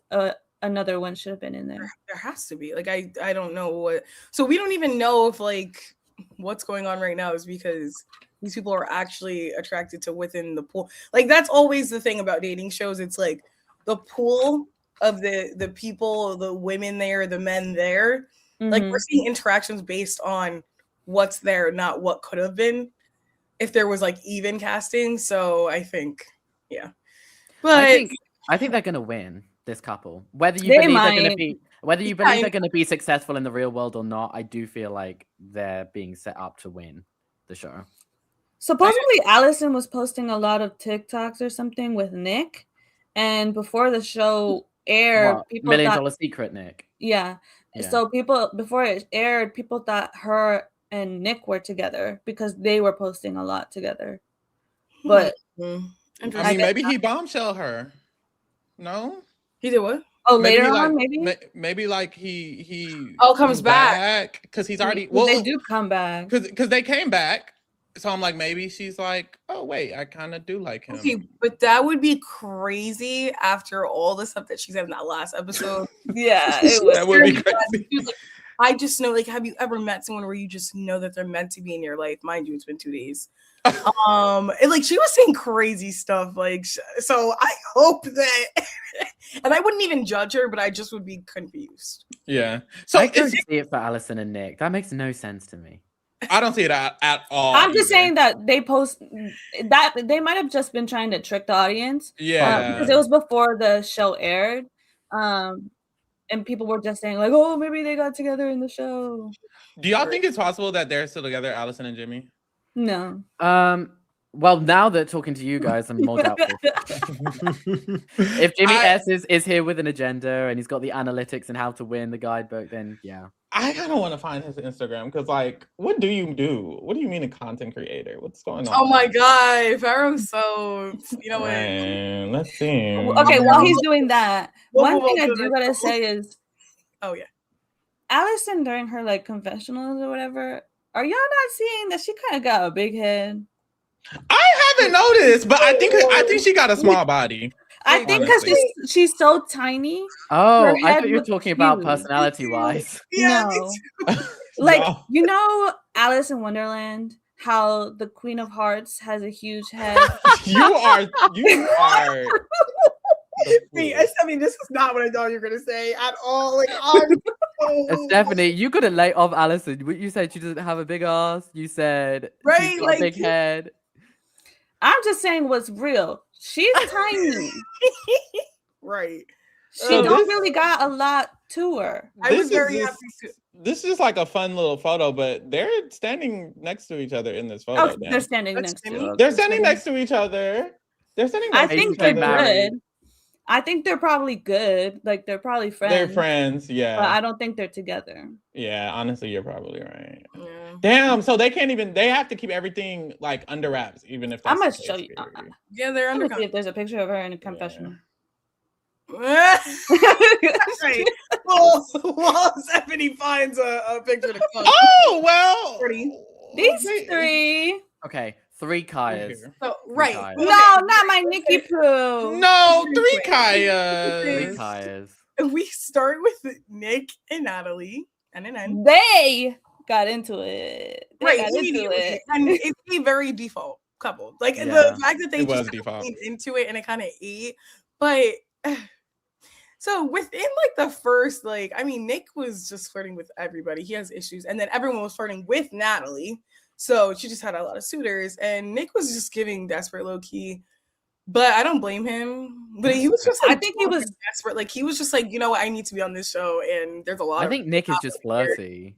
another one should have been in there. There has to be. Like I don't know what. So we don't even know if like what's going on right now is because these people are actually attracted to within the pool. Like that's always the thing about dating shows. It's like the pool of the people, the women there, the men there. Like we're seeing interactions based on what's there, not what could have been if there was like even casting. So I think, but I think they're gonna win. This couple, whether you believe they're going to be successful in the real world or not, I do feel like they're being set up to win the show. Supposedly, Allison was posting a lot of TikToks or something with Nick, and before the show aired, people $1 Million Secret Nick. Yeah. So before it aired, people thought her and Nick were together because they were posting a lot together. But I mean, maybe he bombshelled her. No. He did what? Oh, maybe later on, maybe. Maybe like he comes back because he's already. Well, they do come back because they came back. So I'm like, maybe she's like, oh wait, I kind of do like him. Okay, but that would be crazy after all the stuff that she said in that last episode. That would be crazy. Like, I just know, like, have you ever met someone where you just know that they're meant to be in your life? Mind you, it's been 2 days. And like she was saying crazy stuff, like so. I hope that, and I wouldn't even judge her, but I just would be confused. Yeah. So I can see it for Allison and Nick. That makes no sense to me. I don't see it at all. I'm just saying that they post that they might have just been trying to trick the audience. Yeah. Because it was before the show aired. And people were just saying like, oh, maybe they got together in the show. Do y'all think it's possible that they're still together, Allison and Jimmy? No. Well, now that talking to you guys, I'm more doubtful. If Jimmy S is here with an agenda and he's got the analytics and how to win the guidebook, then yeah. I kind of want to find his Instagram because, like, what do you do? What do you mean a content creator? What's going on? Oh my God, Pharaoh's so, you know what? Man, let's see. Okay, while he's doing that, one thing I do gotta say is, Allison during her like confessionals or whatever, are y'all not seeing that she kind of got a big head? I haven't noticed, but I think she got a small body. I think because she's so tiny. Oh, Her I head thought you were looks talking about huge. personality-wise. Yeah, No. me too. Like, No. you know Alice in Wonderland, how the Queen of Hearts has a huge head. You are Me, Stephanie, this is not what I thought you were gonna say at all. Like, Stephanie, you couldn't lay off Allison. You said she doesn't have a big ass. You said Right, she's got like- a big head. I'm just saying what's real. She's tiny. right. She So don't this- really got a lot to her. I was very happy to. This is like a fun little photo, but they're standing next to each other in this photo. Oh, now. they're standing That's next to Timmy? her. They're standing next to each other. They're standing I next to think each they're other. married. good. I think they're probably good. Like they're probably friends. They're friends, yeah. But I don't think they're together. Yeah, honestly, you're probably right. Yeah. Damn, so they can't even, they have to keep everything like under wraps, even if I'm that's gonna the show case. you. Yeah, they're I'm under. gonna see if there's a picture of her in a confessional. Right. Well, Stephanie finds a picture to come. Oh, well. Pretty. These three. Okay, 3 Kayas. So, right. Kayas. Okay. No, not my Nikki Poo. No, 3 3 Kayas. Kayas. We start with Nick and Natalie, and then They got into it. They right got into immediately. it. And it's a very default couple. Like Yeah. the fact that they It was just default. leaned into it and it kind of ate. But so within like the first, like, I mean, Nick was just flirting with everybody. He has issues, and then everyone was flirting with Natalie. So she just had a lot of suitors, and Nick was just giving desperate low key. But I don't blame him. But he was just like, I think he was desperate. Like he was just like, you know what, I need to be on this show, and there's a lot. I of think Nick is just flirty.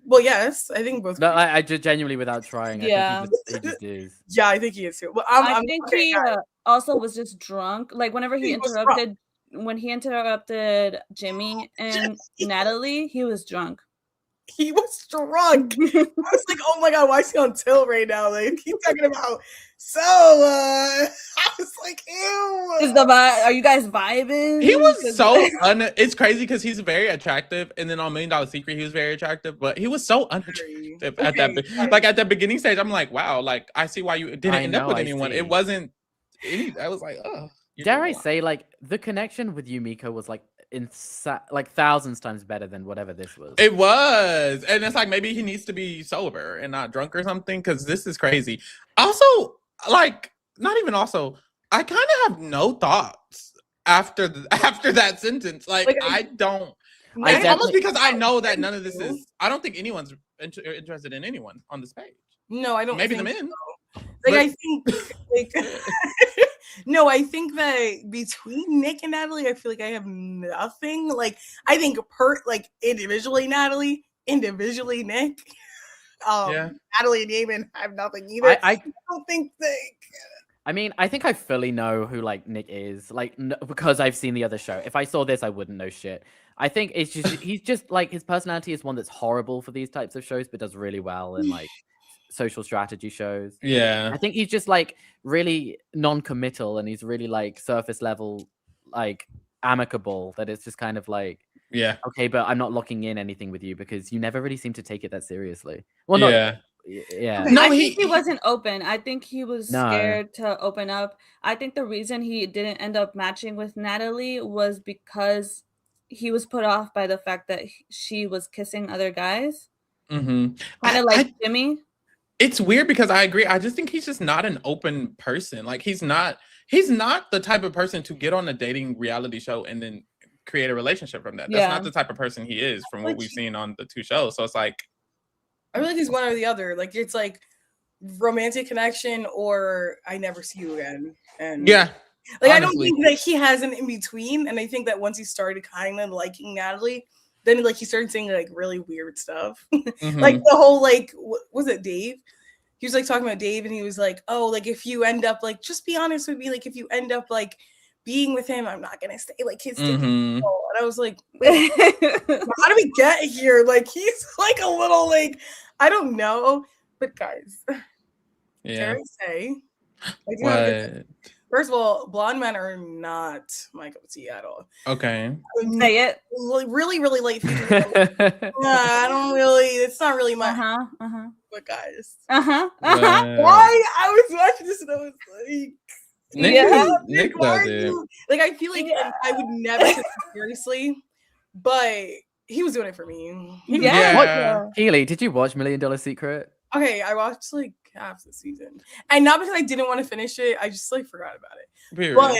Well, yes, I think both. No, I just genuinely without trying. Yeah. I think he just is. Yeah, I think he is too. Well, I I'm think okay, he guys. also was just drunk. Like whenever he He was drunk. interrupted Jimmy and Natalie, he was drunk. He was drunk. I was like, oh my god, why is he on tilt right now? Like he's talking about I was like, ew. Is the vibe? Are you guys vibing? He was 'Cause- so it's crazy because he's very attractive, and then on $1 Million Secret he was very attractive, but he was so unattractive at that like at the beginning stage. I'm like, wow, like I see why you didn't I end up know, with I anyone. see. It wasn't I was like, oh, Dare I say, like, the connection with Yumiko was like like thousands times better than whatever this was. It was, and it's like maybe he needs to be sober and not drunk or something, because this is crazy. Also, like, not even also, I kind of have no thoughts after that sentence. Like I don't. I It's almost definitely- because I know that none of this is. I don't think anyone's interested in anyone on this page. No, I don't. Maybe the think men. so. Like but- I think, like, no, I think that between Nick and Natalie, I feel like I have nothing. Like I think like individually Natalie, individually Nick. Yeah. Natalie and Damon have nothing either. I don't think they. I mean, I think I fully know who like Nick is, like because I've seen the other show. If I saw this, I wouldn't know shit. I think it's just he's just like his personality is one that's horrible for these types of shows, but does really well in like social strategy shows. Yeah. I think he's just like really non-committal, and he's really like surface level, like amicable. That it's just kind of like, Yeah. okay, but I'm not locking in anything with you because you never really seem to take it that seriously. Well, not, Yeah. yeah. No, I he- think he wasn't open. I think he was No. scared to open up. I think the reason he didn't end up matching with Natalie was because he was put off by the fact that she was kissing other guys, Mm-hmm. kind of like Jimmy. It's weird because I agree. I just think he's just not an open person. Like he's not the type of person to get on a dating reality show and then create a relationship from that. That's Yeah. not the type of person he is from what we've seen on the 2 shows. So it's like, I feel like he's one or the other. Like it's like romantic connection or I never see you again. And yeah. like I don't honestly. think that he has an in between. And I think that once he started kind of liking Natalie, then like he started saying like really weird stuff. Mhm. Like the whole like was it Dave? He was like talking about Dave and he was like, oh, like if you end up like just be honest with me, like if you end up like being with him, I'm not gonna stay like his dick. Mhm. And I was like, wait, how do we get here? Like he's like a little like I don't know. But guys, Yeah. dare I say, I do have to- What? first of all, blonde men are not my cup of tea at all. Okay. Say it. Really, really late features. I don't really. It's not really my. Uh-huh. But guys, Uh-huh. What? why I was watching this and I was like, Nick, Yeah. Nick does it. Like I feel like I would never take him seriously, but he was doing it for me. He was- Yeah. Keely, did you watch $1 Million Secret? Okay, I watched like half the season, and not because I didn't want to finish it. I just like forgot about it. Period. But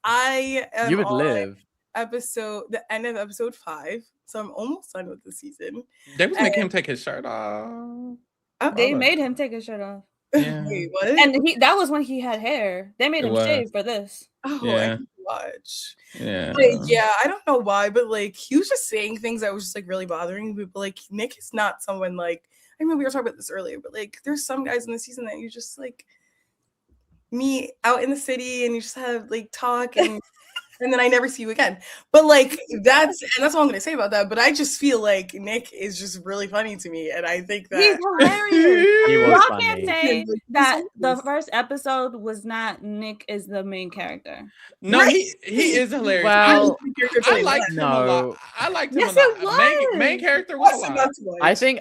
I am You would on live. the end of episode 5, so I'm almost done with the season. They was making him take his shirt off. They made him take his shirt off. Yeah. Wait, what? And that was when he had hair. They made It him was. shave for this. Oh, I Yeah. need to watch. Yeah. But yeah, I don't know why, but like he was just saying things that was just like really bothering me. But like Nick is not someone like, I mean, we were talking about this earlier, but like there's some guys in the season that you just like meet out in the city and you just have like talk and then I never see you again. But like that's all I'm gonna say about that. But I just feel like Nick is just really funny to me, and I think He's that hilarious. He was Y'all funny. can't say Yeah, that the hilarious. first episode was not Nick is the main character. No, Right? he is hilarious. Well, I liked him a lot. No. I liked him Yes, a lot. it was. Main character was a lot.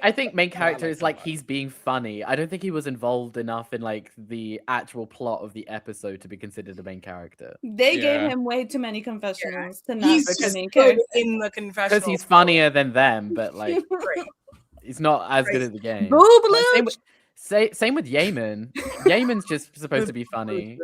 I think main character is like he's being funny. I don't think he was involved enough in like the actual plot of the episode to be considered the main character. They Yeah. gave him way too many confessionals to not he's be the just main good character. in the confessional. Because he's funnier than them, but like Right. he's not as good at the game. Boob Like, same, Luch. with, same with Yaman. Yaman's just supposed to be funny.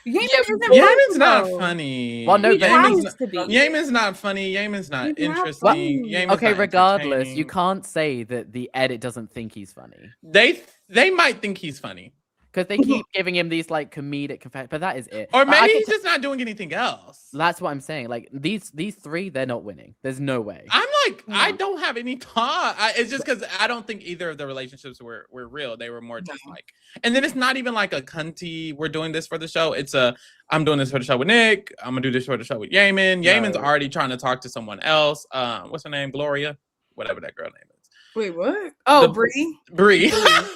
Yaman Yeah, isn't Yaman's not though. funny. Well, no, He Yaman's tries to be. Yaman's not funny. Yaman's not He's not interesting. funny. Yaman's Okay, not regardless, you entertaining. can't say that the edit doesn't think he's funny. They might think he's funny, Because they keep giving him these like comedic confessions, but that is it. or Like, I maybe can he's just not doing anything else. That's what I'm saying. Like these three, they're not winning. There's no way. I'm like, I No. don't have any thought. It's just because I don't think either of the relationships were real. They were more just No. like, and then it's not even like a cunty, we're doing this for the show. It's a, I'm doing this for the show with Nick. I'm gonna do this for the show with Yaman. Yaman's No. already trying to talk to someone else. What's her name? Gloria, whatever that girl name is. Wait, what? Oh, The- Brie. Brie.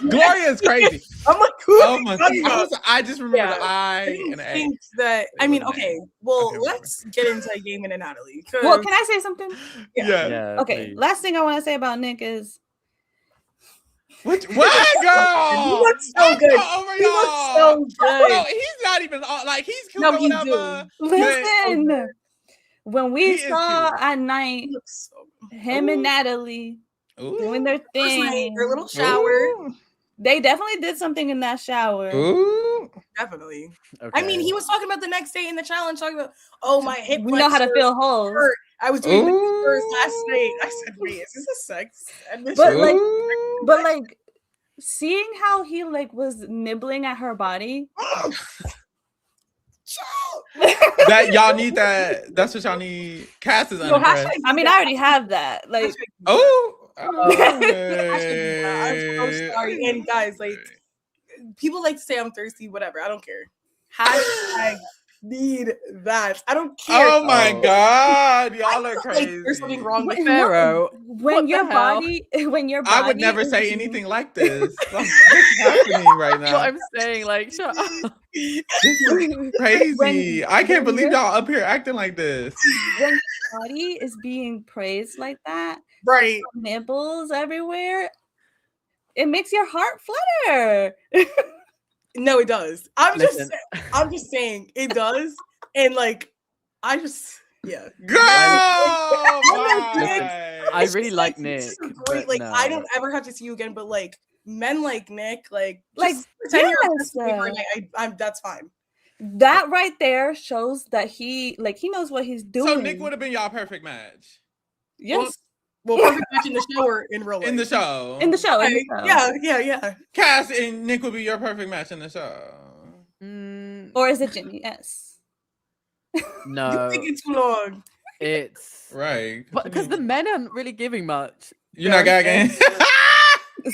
Gloria is crazy. I'm like, who? Oh my god. I just remember Yeah. the I I and the A. think that I It mean, was an A. okay. Well, Okay, whatever. let's get into Yaman and Natalie. 'Cause- Well, can I say something? Yeah. Yeah. Okay, please. last thing I want to say about Nick is What girl? He looks so I'm good. over He looks y'all. so good. Bro, he's not even like he's cute No, or he whatever. listen. When He we is saw cute. at night He looks so good. him and Natalie Ooh. doing their First night, thing, their little shower. Ooh. they definitely did something in that shower. Ooh. Definitely. Okay. I mean, he was talking about the next day in the challenge, talking about, oh, my hip. We know how to flexor fill holes. hurt. I was doing the Ooh. first last night. I said, wait, is this a sex admission? But, like- Ooh. But like seeing how he like was nibbling at her body. that y'all need that. That's what y'all need. Cass is No, unimpressed. hashtag I mean, I already have that. Like, Oh. Hashtag, I'm so sorry. And guys, like, people like to say I'm thirsty, whatever. I don't care. Hashtag need that. I don't care. Oh my Oh. god, I y'all feel are like crazy. there's something wrong with When- that. Pharaoh. when What your the hell? body, when your body, I would never is say being- anything like this. What's happening right What now? I'm saying, like, shut up. This is crazy. I can't when believe you're- y'all up here acting like this. When your body is being praised like that, Right. nipples everywhere, it makes your heart flutter. No, it does. I'm Listen. just saying it does. And like, I just, yeah. Girl, I It's really just, like it's just Nick, great. but Like, I no. don't ever have to see you again, but like men like Nick, like Like, just pretend you're yes. obsessed with me for a night. I'm that's fine. That right there shows that he knows what he's doing. So Nick would have been y'all perfect match yes, Well, perfect match in the shower in real life. in the show. in the show. in the Okay, show. yeah. Cass and Nick would be your perfect match in the show. Mm, Or is it Jimmy? Yes. no, You think it's too long. it's Right. because the men aren't really giving much. You're not gagging.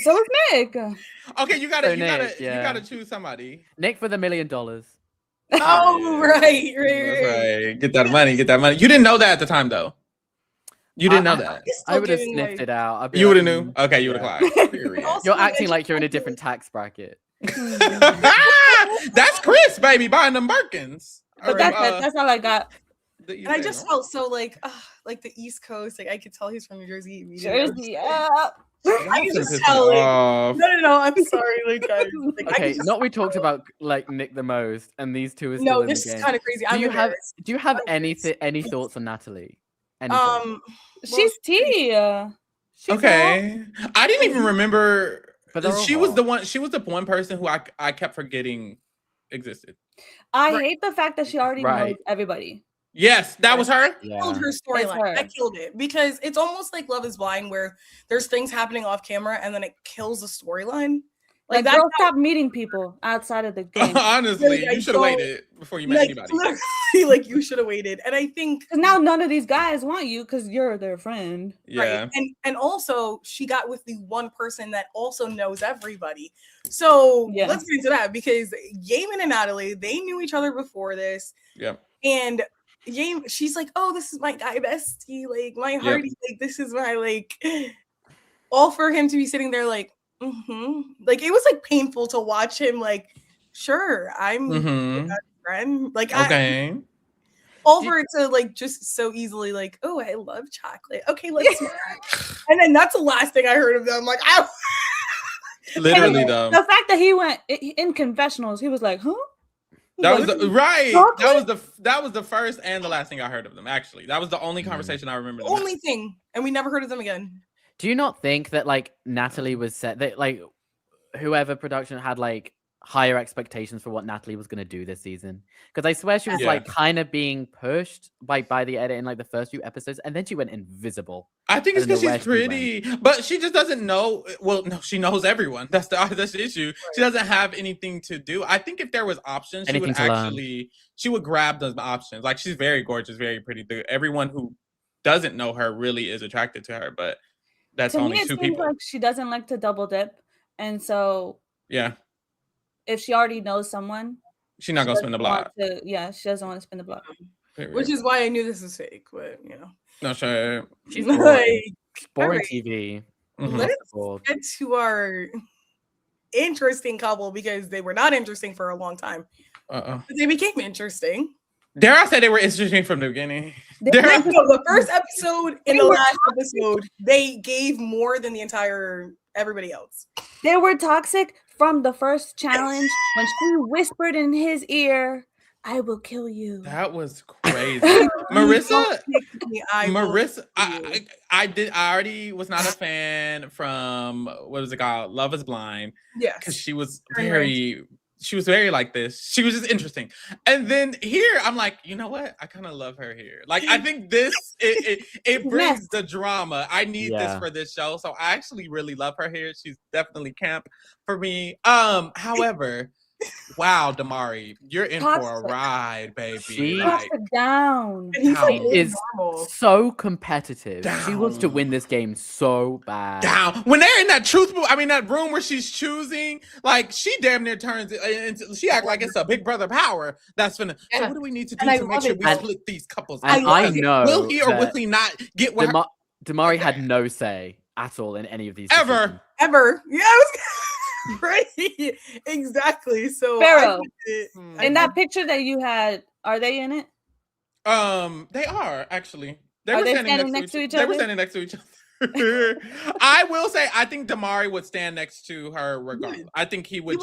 So is Nick. Okay, you gotta So Nick, you yeah. gotta choose somebody. Nick for the $1 million. Oh, right. Right. Get that money. Get that money. You didn't know that at the time, though. You didn't know that. I would have sniffed it out. I'd be You would have like, knew. Okay, you would have yeah. clocked. Period. Also, You're like, acting I like just you're in a feel different tax bracket. That's Chris, baby, buying them Birkins. But that's all I got. And I just felt so like the East Coast. Like I could tell he's from New Jersey immediately. Jersey, yeah. I can just tell. Like, no. I'm sorry. Like, okay, not we talked about like Nick the most, and these two are still in this the game. is kind of crazy. Do you have any thoughts on Natalie? Anything? She's T. Okay, I didn't even remember. But she was the one. She was the one person who I kept forgetting existed. I hate the fact that she already knows everybody. Yes, that was her. Yeah. Killed her storyline. I killed it because it's almost like Love Is Blind, where there's things happening off camera and then it kills the storyline. Like girls stop meeting people outside of the game. Honestly, you should have waited before you met anybody. Literally, like you should have waited. And I think now none of these guys want you because you're their friend. Yeah. Right? And also she got with the one person that also knows everybody. So let's get into that because Yamin and Natalie, they knew each other before this. Yeah. And she's like, oh, this is my guy bestie, like my hearty, like this is my like all for him to be sitting there like like it was like painful to watch him like sure I'm your best friend like okay all for it to like just so easily like oh I love chocolate okay let's and then that's the last thing I heard of them like I literally though the fact that he went in confessionals he was like that was that was the first and the last thing I heard of them. Actually, that was the only conversation I remember. Only thing, and we never heard of them again. Do you not think that like Natalie was set that like whoever production had like higher expectations for what Natalie was going to do this season? Because I swear she was like kind of being pushed by the edit in like the first few episodes, and then she went invisible. I think it's because she's pretty, but she just doesn't know. Well, no, she knows everyone. That's the issue. Right. She doesn't have anything to do. I think if there was options, she would grab those options. Like she's very gorgeous, very pretty. Everyone who doesn't know her really is attracted to her, but that's only two people. Like she doesn't like to double dip, and so if she already knows someone, she's not gonna spin the block. She doesn't want to spin the block. Which is why I knew this was fake, but no, sure. She's boring TV. Let's get to our interesting couple because they were not interesting for a long time. But they became interesting. Dare I say they were interesting from the beginning? The first episode and the last episode, they gave more than the entire everybody else. They were toxic from the first challenge when she whispered in his ear, I will kill you. That was crazy. Marissa, I already was not a fan from what was it called? Love Is Blind. Yeah. Because she was very like this. She was just interesting. And then here, I'm like, you know what? I kind of love her here. Like, I think this, it brings the drama. I need this for this show. So I actually really love her here. She's definitely camp for me. However, wow, Damari, you're in for a ride, baby. She down. Is so competitive. She wants to win this game so bad. Down. When they're in that that room where she's choosing, like she damn near turns into, she act like it's a Big Brother power that's finna. So what do we need to do to make sure we split these couples? I know. Will he or will he not get what Damari had no say at all in any of these ever. Yes. Right, exactly. So Pharaoh, in that picture that you had, are they in it? They are actually. They were standing next to each other. They were standing next to each other. I will say, I think Damari would stand next to her regardless. I think he would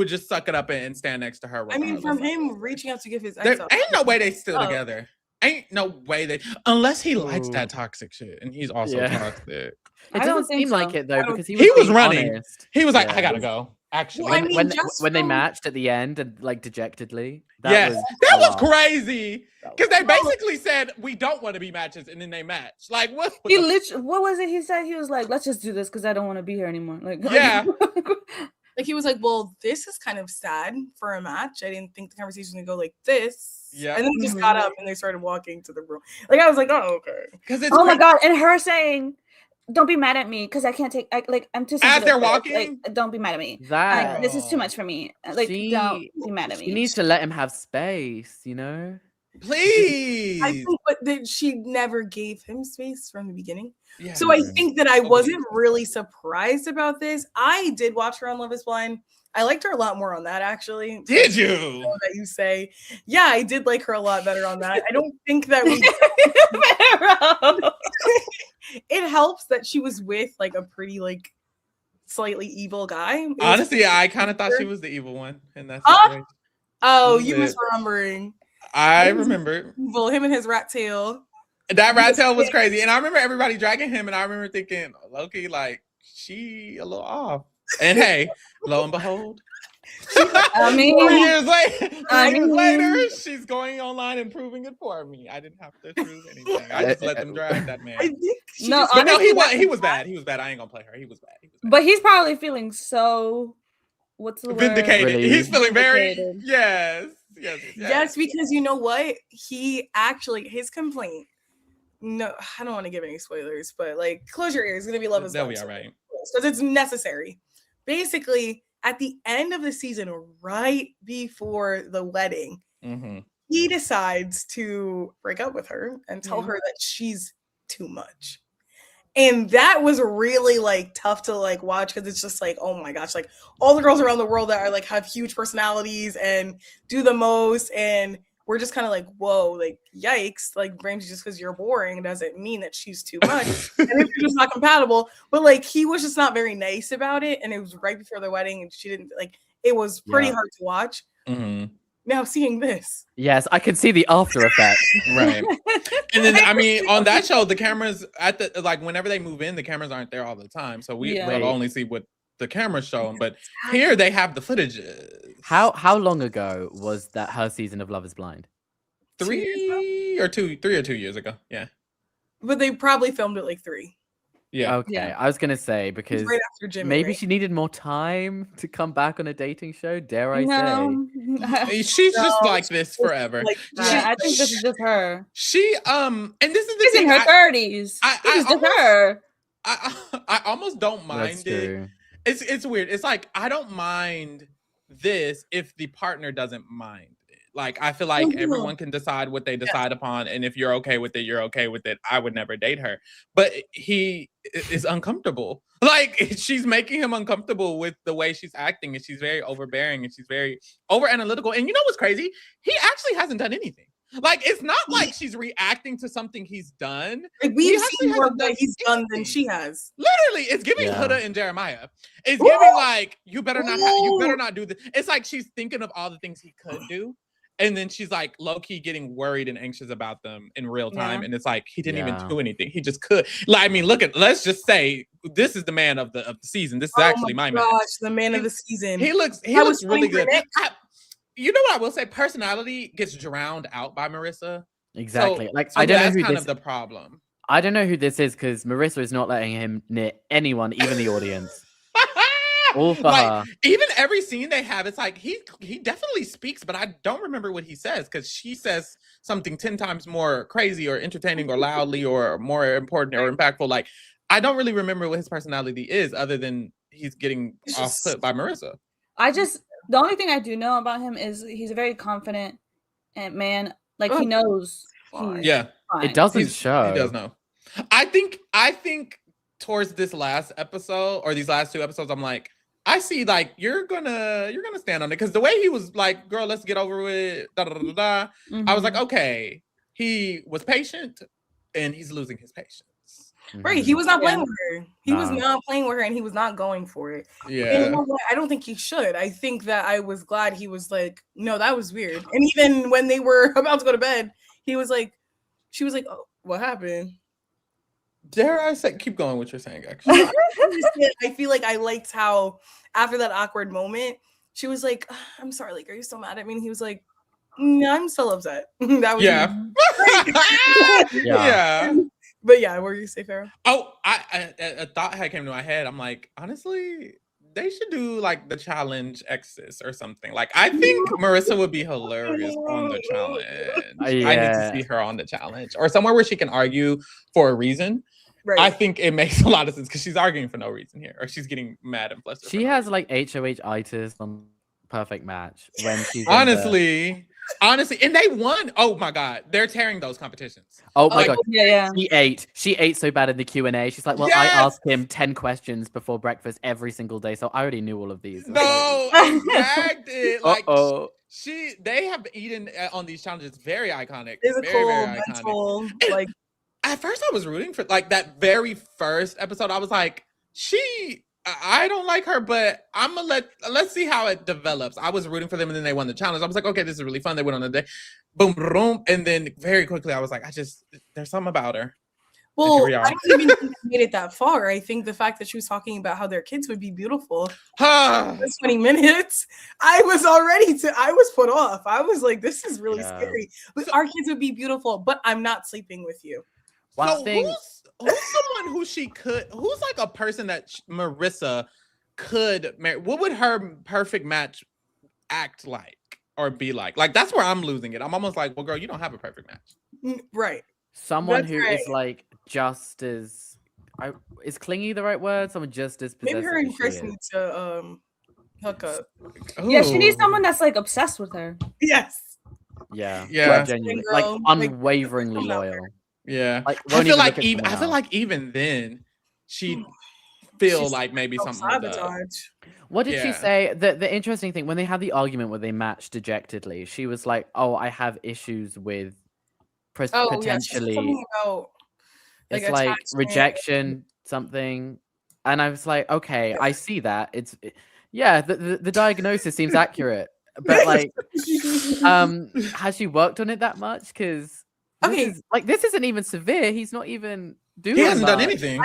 just suck it up and stand next to her. Regardless. I mean, from him reaching out to give his ain't no way they still together. Ain't no way unless he likes that toxic shit, and he's also toxic. It doesn't seem like it though, because he was running. Honest. He was like, I gotta go. Actually, when they matched at the end and like dejectedly, that was crazy. Because they basically said we don't want to be matches, and then they matched. Like what? What was it? He said he was like, let's just do this because I don't want to be here anymore. Like like he was like, well, this is kind of sad for a match. I didn't think the conversation was gonna go like this. Yeah, and then he just got up and they started walking to the room. Like I was like, oh okay. Because my god, and her saying, don't be mad at me because I can't take. I'm too. As they're walking, like, don't be mad at me. This is too much for me. Like, don't be mad at me. She needs to let him have space. You know. Please. I think, but that she never gave him space from the beginning. Yeah, So I right. think that I wasn't really surprised about this. I did watch her on Love Is Blind. I liked her a lot more on that, actually. Did So you? that you say, yeah, I did like her a lot better on that. I don't think that we. It helps that she was with like a pretty like slightly evil guy. Honestly, I kind of thought she was the evil one in that Huh? situation. Oh, Was you it- misremembering. I remember Evil, him and his rat tail. that rat tail was crazy, and I remember everybody dragging him, and I remember thinking, Loki, like she a little off. And hey, lo and behold, I mean, 4 years later, I 4 years mean- later, she's going online and proving it for me. I didn't have to prove anything. I just let them drag that man. I think she No, just- But no, honestly, he was bad. He was bad. I ain't gonna play her. He was bad. He was bad. but he's probably feeling so. What's the word? Vindicated. Relieved. He's feeling very Vindicated. Yes, because you know what? He actually his complaint. No, I don't want to give any spoilers, but like close your ears. It's gonna be Love Is They'll Blind be all right. because it's necessary. Basically, at the end of the season, right before the wedding, Mm-hmm. he decides to break up with her and tell Yeah. her that she's too much. And that was really like tough to like watch because it's just like, oh my gosh, like all the girls around the world that are like have huge personalities and do the most, and we're just kind of like, whoa, like yikes, like Brandy, just because you're boring doesn't mean that she's too much. And if you're just not compatible. But like he was just not very nice about it, and it was right before the wedding, and she didn't like it was pretty Yeah. hard to watch. Mm-hmm. Now seeing this. Yes, I can see the after effect. Right. And then I mean, on that show, the cameras at the like whenever they move in, the cameras aren't there all the time, so we Yeah. will Wait. only see what the camera's showing. But here they have the footages. How long ago was that her season of Love Is Blind? 3 or 2 years ago. Yeah. But they probably filmed it like 3. Yeah. Okay, Yeah. I was gonna say It was because right after Jimmy. maybe right? she needed more time to come back on a dating show. Dare I say? No. She's just No, like this forever. Like Yeah, I that. think this is just her. She and this is the She's in thing. her 30s. I This is just almost- her. I almost don't mind That's it. true. It's weird. It's like I don't mind this if the partner doesn't mind it. Like I feel like Mhm. everyone can decide what they decide upon, and if you're okay with it, you're okay with it. I would never date her, but he is uncomfortable. Like she's making him uncomfortable with the way she's acting, and she's very overbearing, and she's very over analytical. And you know what's crazy? He actually hasn't done anything. Like it's not like she's reacting to something he's done. Like we've actually seen more hasn't that done he's done than anything. she has. Literally, it's giving Yeah. Huda and Jeremiah. It's Ooh. giving like you better not you better Ooh. not do this. It's like she's thinking of all the things he could do, and then she's like low key getting worried and anxious about them in real time. Yeah. And it's like he didn't Yeah. even do anything. He just could. Like I mean, let's just say this is the man of the season. This is Oh actually my man. gosh, the man of the season. He looks I was really waiting for good. Nick. You know what I will say? Personality gets drowned out by Marissa. Exactly. So, Like so I don't know that's who kind this. of the problem. I don't know who this is because Marissa is not letting him near anyone, even the audience. All for Like, her. even every scene they have, it's like he definitely speaks, but I don't remember what he says because she says something 10 times more crazy or entertaining or loudly or more important or impactful. Like I don't really remember what his personality is other than he's getting It's off just- put by Marissa. The only thing I do know about him is he's a very confident and man. Like he Oh, knows. fine. he's Yeah, fine. It doesn't he's- show. he does know. I think towards this last episode or these last 2 episodes, I'm like, I see like you're gonna stand on it because the way he was like, girl, let's get over with. Da, da, da, da, da. I was like, Mhm. okay, he was patient and he's losing his patience. Right, he was not Yeah. playing with her. He was No. not playing with her, and he was not going for it. And you Yeah. know what? I don't think he should. I think that I was glad he was like, no, that was weird. And even when they were about to go to bed, he was like, she was like, oh, what happened? Dare I say, keep going what you're saying, actually. I feel like I liked how after that awkward moment, she was like, I'm sorry, like, are you still mad at me? And he was like, no, I'm still upset. That was Yeah. Yeah. But yeah, what were you say, Farrah? Oh, a thought had came to my head. I'm like, honestly, they should do like the challenge Exes or something. Like, I think Marissa would be hilarious on the challenge. I need to Yeah. see her on the challenge or somewhere where she can argue for a reason. Right. I think it makes a lot of sense because she's arguing for no reason here, or she's getting mad and flustered. She has like HOH itis on Perfect Match when she's in the- honestly. Honestly, and they won. Oh my god, they're tearing those competitions. Oh my god, Yeah. She ate so bad in the Q&A. She's like, well, I asked him 10 questions before breakfast every single day, so I already knew all of these. No, I dragged it. Like, uh-oh. They have eaten on these challenges. Very iconic. Physical, very mental, iconic. like. At first, I was rooting for like that very first episode. I was like, I don't like her, but I'm gonna let's see how it develops. I was rooting for them, and then they won the challenge. I was like, okay, this is really fun. They went on a day, boom, boom, and then very quickly, I was like, there's something about her. Well, I don't even think they made it that far. I think the fact that she was talking about how their kids would be beautiful. 20 minutes, I was put off. I was like, this is really scary. But our kids would be beautiful, but I'm not sleeping with you. So who's someone who's like a person that Marissa could marry? What would her perfect match act like or be like? Like, that's where I'm losing it. I'm almost like, well, girl, you don't have a perfect match. Right. Someone who is like just as is clingy the right word? Someone just as possessive. Maybe her and Chris need to hook up. Ooh. Yeah, she needs someone that's like obsessed with her. Yes. Yeah. Genuinely, like unwaveringly loyal. Yeah. Like, I feel like even then she'd feel like maybe something was up. What did she say? The interesting thing, when they had the argument where they matched dejectedly, she was like, oh, I have issues with potentially about, like, it's like rejection something, and I was like, okay, I see that. It's the diagnosis seems accurate, but like has she worked on it that much? Because this isn't even severe. He's not even doing he hasn't much. done anything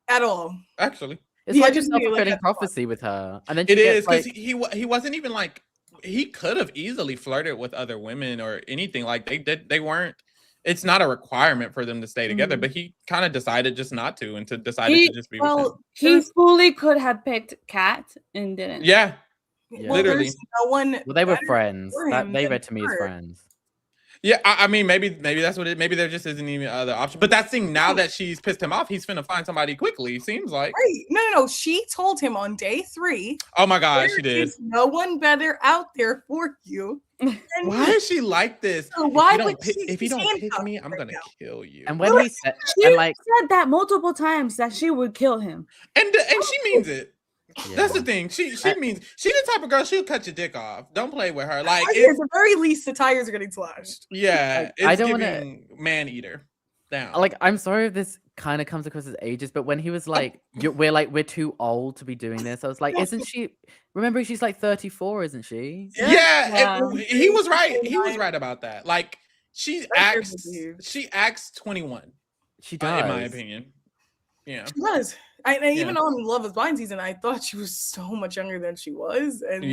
at all, actually. It's like just self-fulfilling prophecy with her, and then it is because he wasn't even like, he could have easily flirted with other women or anything. Like they weren't. It's not a requirement for them to stay together, but he kind of decided just not to, and to just be with him. He fully could have picked Kat and didn't. Yeah. Literally. No one. Well, they were friends. They read to me as friends. Yeah, I mean, maybe that's what it. Maybe there just isn't even other option. But that thing, now that she's pissed him off, he's finna find somebody quickly. Seems like. Right? No. She told him on day 3. Oh my God, she did. There's no one better out there for you. Why is she like this? So why if you don't pick me, I'm gonna kill you. And when he said, she said that multiple times that she would kill him, and she means it. Yeah. That's the thing. She means she's the type of girl, she'll cut your dick off. Don't play with her. Like, at the very least, the tires are getting slashed. Yeah, I don't want to man eater down. Like, I'm sorry if this kind of comes across as ages, but when he was like, we're too old to be doing this, I was like, isn't she? Remember, she's like 34, isn't she? Yeah. He was right. He was right about that. Like, she acts 21. She does, in my opinion. Yeah, she does. Even on Love Is Blind season, I thought she was so much younger than she was, and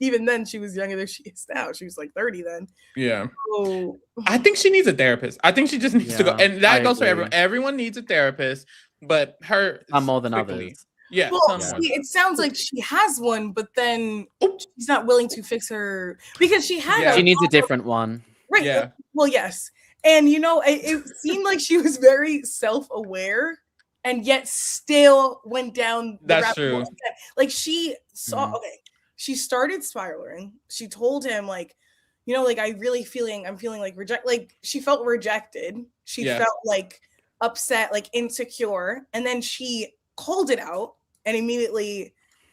even then, she was younger than she is now. She was like 30 then. Yeah. So, I think she needs a therapist. I think she just needs to go, and that goes for everyone. Everyone needs a therapist, but her more than others. Yeah. Well, it sounds like she has one, but then she's not willing to fix her because she had. She needs a different one. Right. Yeah. Well, yes, and it seemed like she was very self-aware. And yet still went down the That's true. Like, she saw, she started spiraling. She told him, like, like, I'm feeling like she felt rejected. She felt like upset, like insecure. And then she called it out and immediately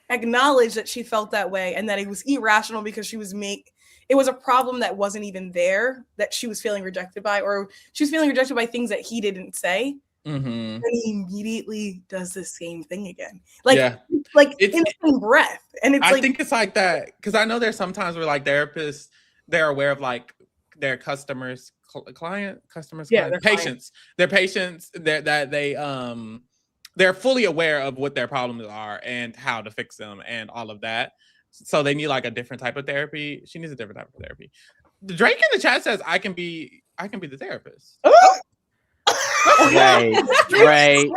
acknowledged that she felt that way and that it was irrational because it was a problem that wasn't even there, that she was feeling rejected by, or she was feeling rejected by things that he didn't say. Mm-hmm. And he immediately does the same thing again, like in the same breath. And I think it's like that because I know there's sometimes where like therapists, they're aware of like their customers, patients, their patients, they're fully aware of what their problems are and how to fix them and all of that. So they need like a different type of therapy. She needs a different type of therapy. Drake in the chat says, "I can be the therapist." Oh! Drake.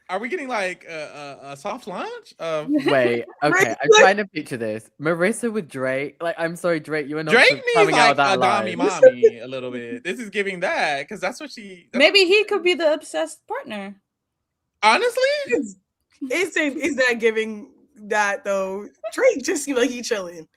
Are we getting like a soft launch? Wait, okay. I'm trying to picture this. Marissa with Drake. Like, I'm sorry, Drake. You are not Drake coming needs out like of that a mommy a little bit. This is giving that because that's what she. Maybe he could be the obsessed partner. Honestly, is that giving that though. Drake just seemed like he chilling.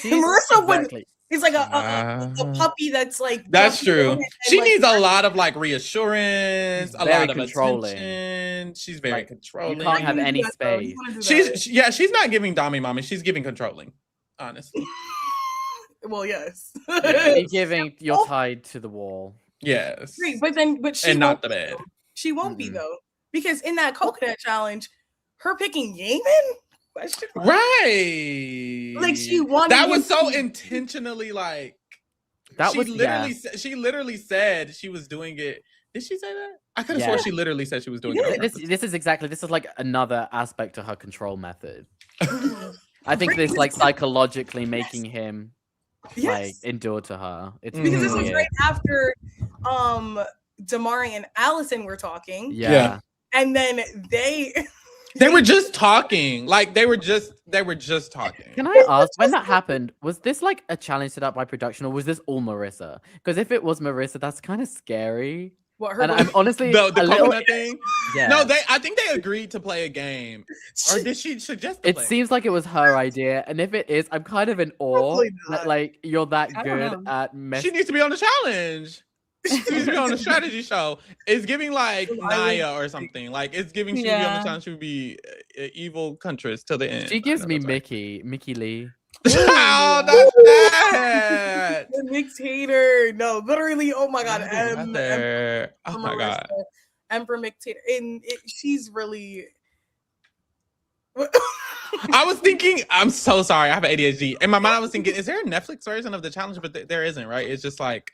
She's- Marissa would. exactly. He's like a puppy that's like. That's jumping true. on it She and, needs like, a lot of like reassurance, She's a very lot of controlling. attention. She's very Like, controlling. you can't have You wanna any do that, though. You space. wanna do that. She's not giving Dami mommy. She's giving controlling. Honestly, Well, yes. You're giving, you're tied to the wall. yes. Great, but she And not won't the be, bed. though. She won't be Mhm. though, because in that coconut challenge, her picking Yemen. Question mark. Right. Like she wanted. That him was so to- intentionally like. That she was literally yeah. she literally said she was doing it. Did she say that? I could have Yeah. sworn she literally said she was doing Yeah. it. on This is like another aspect to her control method. I think Great. this like psychologically making him like Yes. endure to her. It's Because this was weird. right after Damari and Allison were talking. Yeah. And then they They were just talking. Like they were just talking. Can I ask, when that happened, was this like a challenge set up by production or was this all Marissa? Because if it was Marissa, that's kind of scary. what her And I'm honestly The a little, coconut thing. yeah. No, I think they agreed to play a game. Or did she suggest to It play? seems like it was her idea, and if it is, I'm kind of in awe Probably that not. like you're that I don't good know. at She messing. needs to be on the challenge. She needs to be on the strategy show. It's giving like Naya or something. Like it's giving she would be on Yeah. the challenge. She would be evil Huntress till the end. She gives I know me that's right. Mickey Lee. Oh, that's bad. the mixed hater. No, literally. Oh my god. Right there. Oh my god. Emperor McTater. And she's really. I was thinking, I'm so sorry. I have ADHD. In my mind, I was thinking, is there a Netflix version of the challenge? But there isn't, right? It's just like,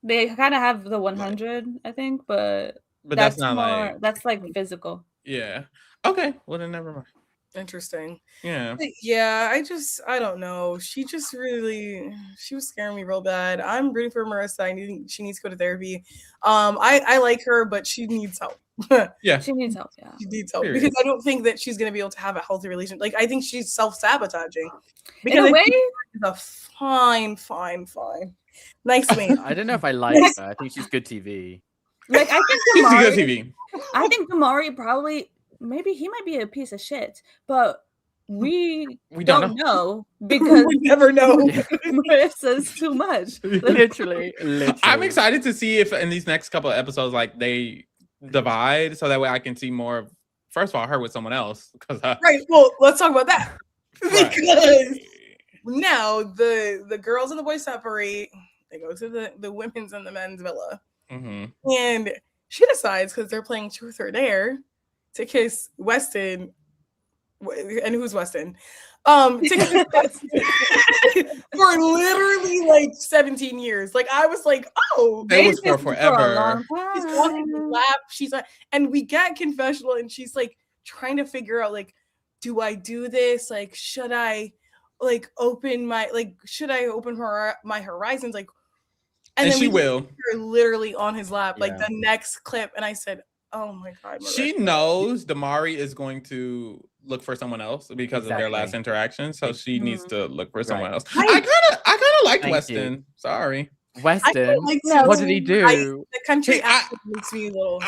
They kind of have the 100, I think, but that's not more, like, that's like physical. yeah. Okay. Well, then never mind. Interesting. Yeah. Yeah, I don't know. She was scaring me real bad. I'm rooting for Marissa. She needs to go to therapy. I like her, but she needs help. Yeah. She needs help, yeah. She needs help Period. because I don't think that she's gonna be able to have a healthy relationship. Like I think she's self-sabotaging. In a way, she's a fine, nice man. I don't know if I like her. I think she's good TV. like I think She's a good Damari, TV. I think Damari probably, maybe he might be a piece of shit, but we We don't know because we never know. Yeah. Marissa's too much. literally. I'm excited to see if in these next couple of episodes, like they divide, so that way I can see more of. First of all, her with someone else, because Right. Well, let's talk about that. Right. Because now the girls and the boys separate. They go to the women's and the men's villa. Mhm. And she decides, because they're playing Truth or Dare, to kiss Weston. And who's Weston? To kiss Weston for literally like 17 years. Like I was like, oh, It was They've for been a forever. long she's walking in the time. lap. She's like, and we get confessional, and she's like trying to figure out, like, do I do this? Like, should I like open my should I open my horizons? Like, And then she we will. her literally on his lap, like Yeah. the next clip, and I said, oh my god, She Marissa. knows Damari is going to look for someone else because of their last Exactly. interaction, so she needs to look for someone Right. else. Right. I kind of liked Thank Weston. you. Sorry, Weston. Like What did he do? The country Hey, accent makes me a little.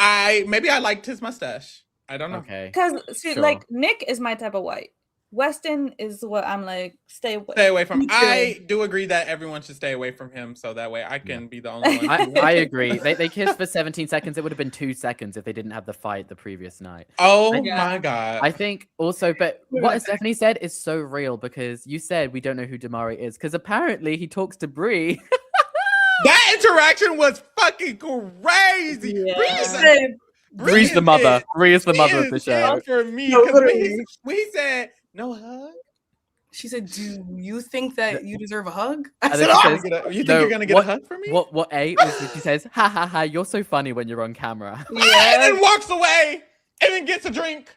maybe I liked his mustache. I don't know. Okay. Because see, Sure. like Nick is my type of white. Weston is what I'm like, stay away. Stay away from. Me too. I do agree that everyone should stay away from him, so that way I can be the only one. I agree. They kissed for 17 seconds. It would have been 2 seconds if they didn't have the fight the previous night. Oh I- my god! I think also, but what Stephanie said is so real because you said we don't know who Damari is because apparently he talks to Brie. That interaction was fucking crazy. Yeah. Bree She is- said, Brie's is the mother. it. Bree is the She mother of the is show. it for me. No, 'Cause when literally. when he said no hug, she said, do you think that you deserve a hug? I And said, then she oh, says, you think No, you're gonna get what- a hug from me? What A was that she says, ha ha ha, you're so funny when you're on camera. And Yeah. then walks away, and then gets a drink,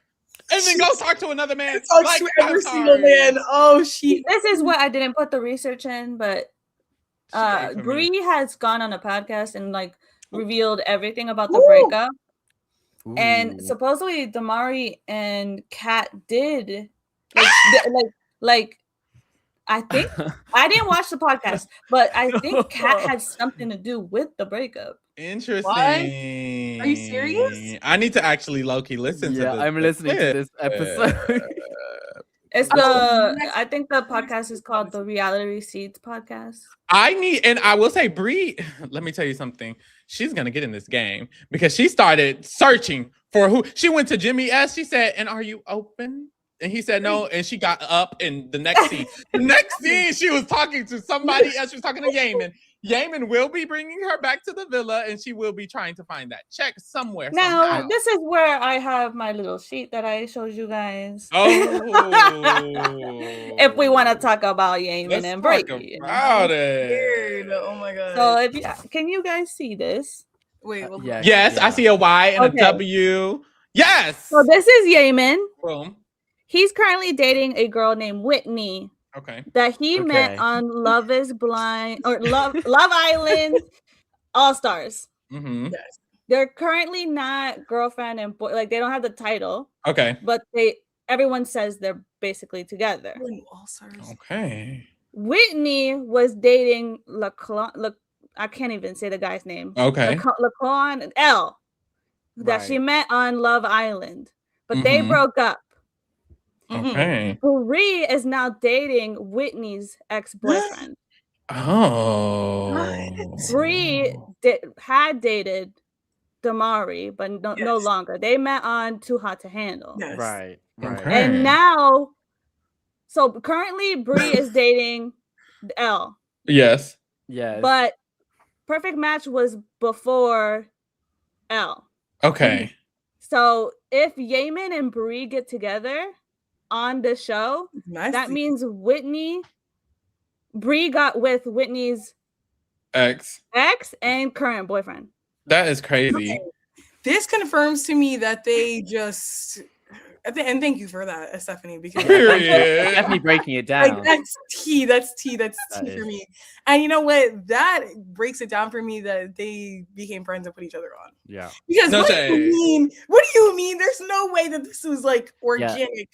and then goes talk to another man. talks Like, to I'm every single sorry. man. Oh, she. This is what I didn't put the research in, but She ate from me. Brie has gone on a podcast and like revealed everything about the Ooh. breakup. And Ooh. supposedly Damari and Kat did like I think I didn't watch the podcast, but I think Kat had something to do with the breakup. Interesting. Are you serious? I need to actually low-key listen to yeah, this. I'm listening to this episode. It's I think the podcast is called the Reality Receipts Podcast. And I will say, Brie, let me tell you something. She's gonna get in this game because she started searching for who. She went to Jimmy S. She said, "And are you open?" And he said no. And she got up. And the next scene, she was talking to somebody else. She was talking to Yaman. Yaman will be bringing her back to the villa, and she will be trying to find that check somewhere. Now, somehow. this is where I have my little sheet that I showed you guys. Oh, if we want to talk about Yaman and Brie. About it. Weird. Oh my god. So, can you guys see this? Wait. Yes, I see a Y and a W. Yes. So this is Yaman. Boom. He's currently dating a girl named Whitney. Okay. That he met on Love is Blind or Love Island All Stars. Mm-hmm. Yes. They're currently not girlfriend and boy, like they don't have the title. Okay. But everyone says they're basically together. All Stars. Okay. Whitney was dating I can't even say the guy's name. Okay. Laquan L. That she met on Love Island, but they broke up. Okay. Brie is now dating Whitney's ex-boyfriend. Oh. Brie had dated Damari, but no longer. They met on Too Hot to Handle. Yes. Right. Okay. And now, so currently Brie is dating L. Yes. Yes. But Perfect Match was before L. Okay. So if Yaman and Brie get together on the show, that means Brie got with Whitney's ex and current boyfriend. That is crazy. Okay. This confirms to me that they just, and thank you for that, Stephanie, because definitely breaking it down. Like, that's tea for me. And you know what? That breaks it down for me that they became friends and put each other on. Yeah. Because what do you mean? There's no way that this was like organic. Yeah.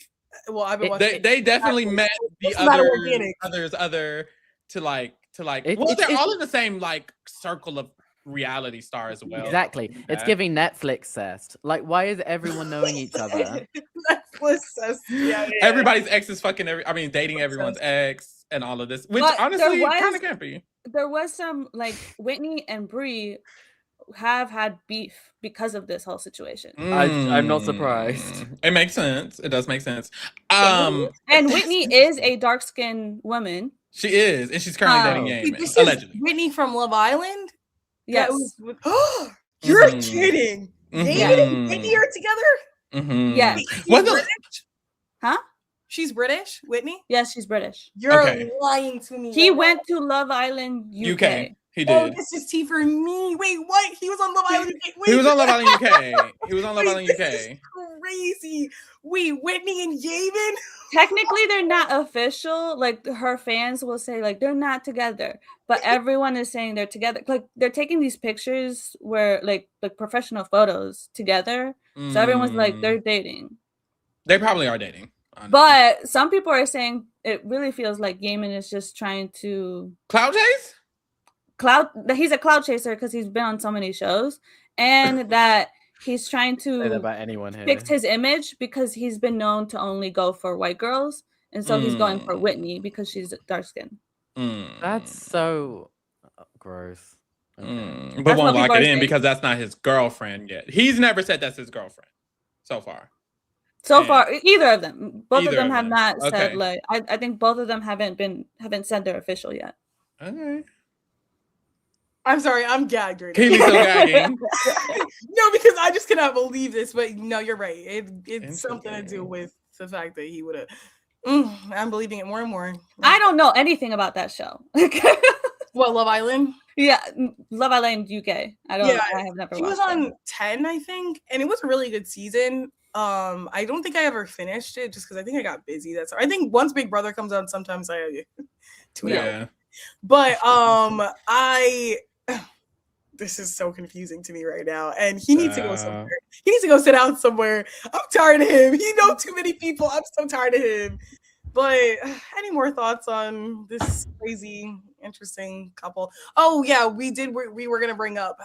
Well, I've been watching. They definitely met the others to like. Well, they're all in the same like circle of reality star as well. Exactly. It's giving Netflix cessed. Like, why is everyone knowing each other? Netflix cessed. Yeah. Everybody's ex is fucking dating everyone's ex and all of this, which honestly kind of can't be. There was some like Whitney and Brie have had beef because of this whole situation. I'm not surprised. It makes sense. It does make sense. And Whitney is a dark-skinned woman. She is, and she's currently dating Yaman, allegedly. Whitney from Love Island? Yes. You're kidding. Yaman and Whitney are together? Yes. British? Huh? She's British, Whitney? Yes, she's British. You're lying to me. He went to Love Island, UK. He did. Oh, this is tea for me. Wait, what? He was on Love Island UK. He was on Love Island UK. He was on Love Island UK. This is crazy. Wait, Whitney and Yaman? Technically, they're not official. Like her fans will say, like they're not together, but everyone is saying they're together. Like they're taking these pictures where, like professional photos together. So everyone's like they're dating. They probably are dating. Honestly. But some people are saying it really feels like Yaman is just trying to cloud chase. He's a cloud chaser because he's been on so many shows, and that he's trying to about anyone here. fix his image because he's been known to only go for white girls, and so he's going for Whitney because she's dark skinned. That's so gross. Okay. But won't lock it in because that's not his girlfriend yet. He's never said that's his girlfriend so far. Either of them. Both of them have not said like. I think both of them haven't said they're official yet. Okay. I'm sorry, I'm gagged right Kaylee's so gagging. No, because I just cannot believe this. But no, you're right. It's something to do with the fact that he would have. I'm believing it more and more. I don't know anything about that show. What, Love Island? Yeah, Love Island UK. I have never. He was on 10, I think, and it was a really good season. I don't think I ever finished it just because I think I got busy. I think once Big Brother comes out, sometimes I tune out. But this is so confusing to me right now, and he needs to go somewhere. He needs to go sit down somewhere. I'm tired of him. He knows too many people. I'm so tired of him. But any more thoughts on this crazy, interesting couple? Oh yeah, we were gonna bring up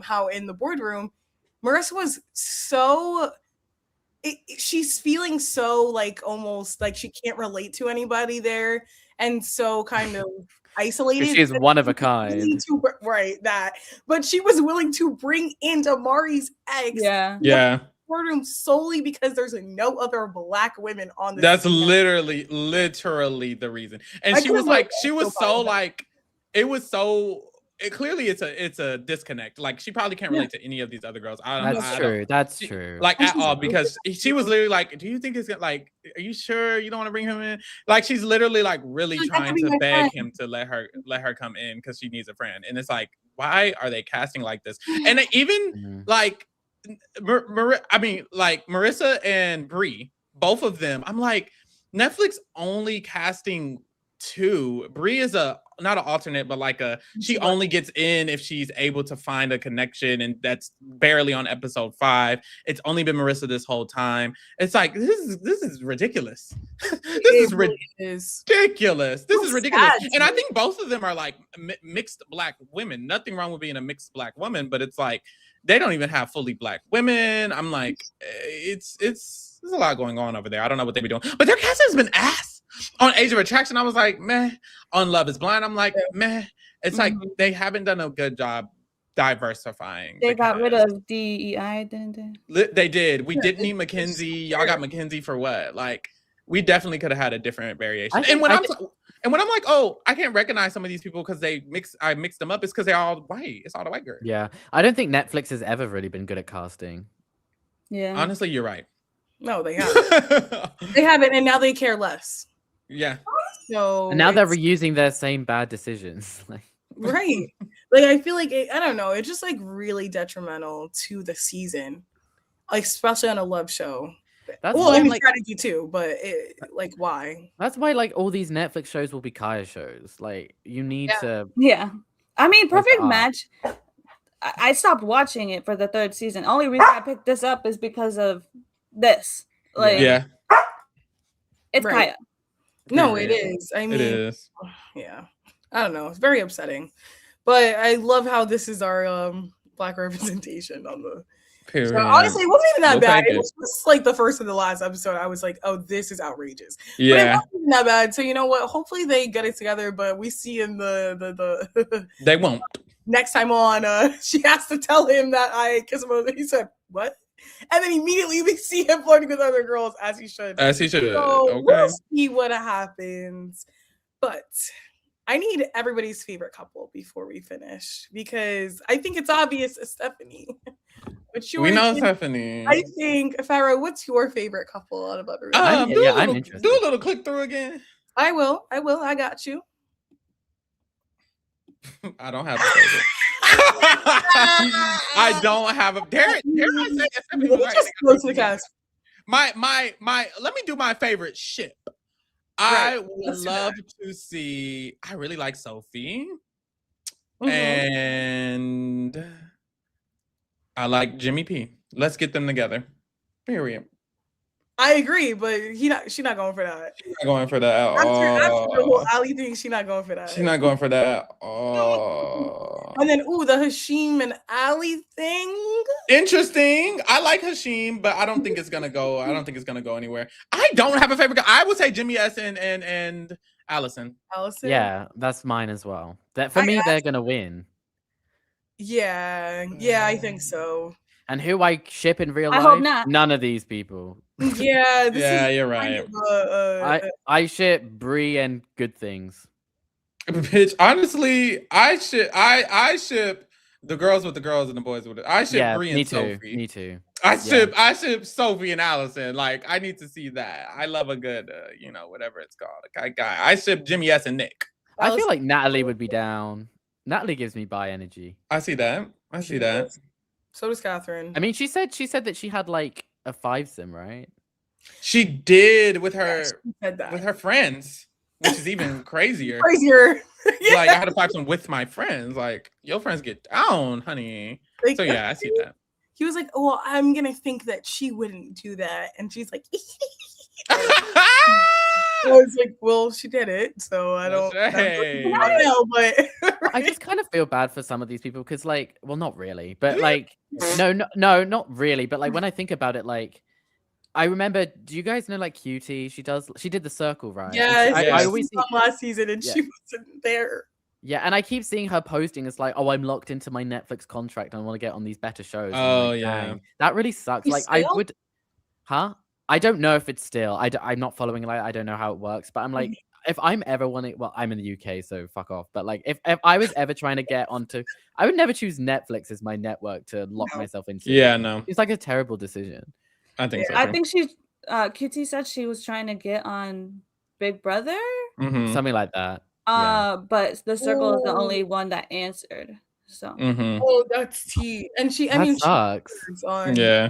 how in the boardroom, Marissa was so she's feeling so like almost like she can't relate to anybody there, and so kind of isolated. She's one of a kind. Right, that. But she was willing to bring in Damari's ex. Yeah. Courtroom solely because there's no other black women on this. That's literally the reason. And she was like, she was so like, it was so. Clearly, it's a disconnect. Like she probably can't relate to any of these other girls. That's true. Like at all, because she was literally like, "Do you think it's like? Are you sure you don't want to bring him in?" Like she's literally like really trying to beg him to let her come in because she needs a friend. And it's like, why are they casting like this? And even like, Marissa and Brie, both of them. I'm like, Netflix only casting 2. Brie is not an alternate, but like she only gets in if she's able to find a connection, and that's barely on episode 5. It's only been Marissa this whole time. It's like this is ridiculous. This is ridiculous. This is ridiculous. And I think both of them are like mixed black women. Nothing wrong with being a mixed black woman, but it's like they don't even have fully black women. I'm like, it's there's a lot going on over there. I don't know what they be doing, but their casting has been ass. On Age of Attraction, I was like, meh. On Love is Blind, I'm like, meh. It's like they haven't done a good job diversifying. They got rid of DEI, didn't they? They did. We didn't need Mackenzie. Y'all got Mackenzie for what? Like, we definitely could have had a different variation. And when I'm like, oh, I can't recognize some of these people because I mixed them up, it's because they're all white. It's all the white girls. Yeah, I don't think Netflix has ever really been good at casting. Yeah, honestly, you're right. No, they haven't. They haven't, and now they care less. Yeah. So and now they're reusing their same bad decisions. Right. Like I feel like I don't know. It's just like really detrimental to the season, like especially on a love show. That's strategy too, but like why? That's why like all these Netflix shows will be Kaya shows. Like you need to. Yeah, I mean, Perfect Match. I stopped watching it for the 3rd season. Only reason I picked this up is because of this. Like, it's Kaya. No, it is. I mean, it is. Yeah, I don't know. It's very upsetting, but I love how this is our black representation on the. Period. So honestly, it wasn't even that bad. It was just like the first of the last episode. I was like, "Oh, this is outrageous." Yeah, but it wasn't even that bad. So you know what? Hopefully they get it together. But we see in the they won't. Next time on, she has to tell him that I kiss him. He said, "What?" And then immediately we see him flirting with other girls, as he should. As he should. So okay. We'll see what happens. But I need everybody's favorite couple before we finish, because I think it's obvious it's Stephanie. We know Stephanie. I think, Farrah, what's your favorite couple out of everyone? I'm interested. Do a little click through again. I will. I got you. I don't have a favorite. I don't have a. Dare I say just close the cast. My. Let me do my favorite ship. I would love to see. I really like Sophie, and I like Jimmy P. Let's get them together. Period. I agree, but she's not going for that. She's not going for that at all. After the whole Ali thing, she's not going for that. She's not going for that at all. And then, the Hashim and Ali thing. Interesting. I like Hashim, but I don't think it's gonna go. I don't think it's gonna go anywhere. I don't have a favorite guy. I would say Jimmy S and Allison. Yeah, that's mine as well. That for me, they're gonna win. Yeah, I think so. And who I ship in real life? I hope not. None of these people. Yeah, you're right. I ship Brie and Good Things. Bitch, honestly, I ship the girls with the girls and the boys with it. I ship Brie and Sophie. Me too. I ship Sophie and Allison. Like, I need to see that. I love a good, whatever it's called, a guy. I ship Jimmy S and Nick. I feel like Natalie would be down. Natalie gives me bi energy. I see that. So does Catherine. I mean, she said that she had like a 5-sim, right? She did with her friends, which is even crazier. Like I had a 5-sim with my friends. Like, your friends get down, honey. So yeah, I see that. He was like, "Well, I'm gonna think that she wouldn't do that," and she's like, I was like, "Well, she did it, so I don't know." But I just kind of feel bad for some of these people because, not really, but no, not really. But when I think about it, I remember. Do you guys know like Cutie? She did The Circle, right? Yes, Yeah. I she always was see. on last season and Yeah. she wasn't there. Yeah, and I keep seeing her posting. It's like, oh, I'm locked into my Netflix contract. And I want to get on these better shows. And I'm Oh, like, yeah. dang, that really sucks. You Like, I still? would, huh? I don't know if it's still. I'm not following. Like, I don't know how it works. But I'm like, if I'm ever wanting, well, I'm in the UK, so fuck off. But like, if I was ever trying to get onto, I would never choose Netflix as my network to lock No. myself into. Yeah, no, It's like a terrible decision. I think so. I Too. think she, QT said she was trying to get on Big Brother. Mhm. Something like that. Yeah. But The Circle is the Oh. only one that answered. So Mhm. Oh, that's tea. And she, I That mean, sucks. Yeah.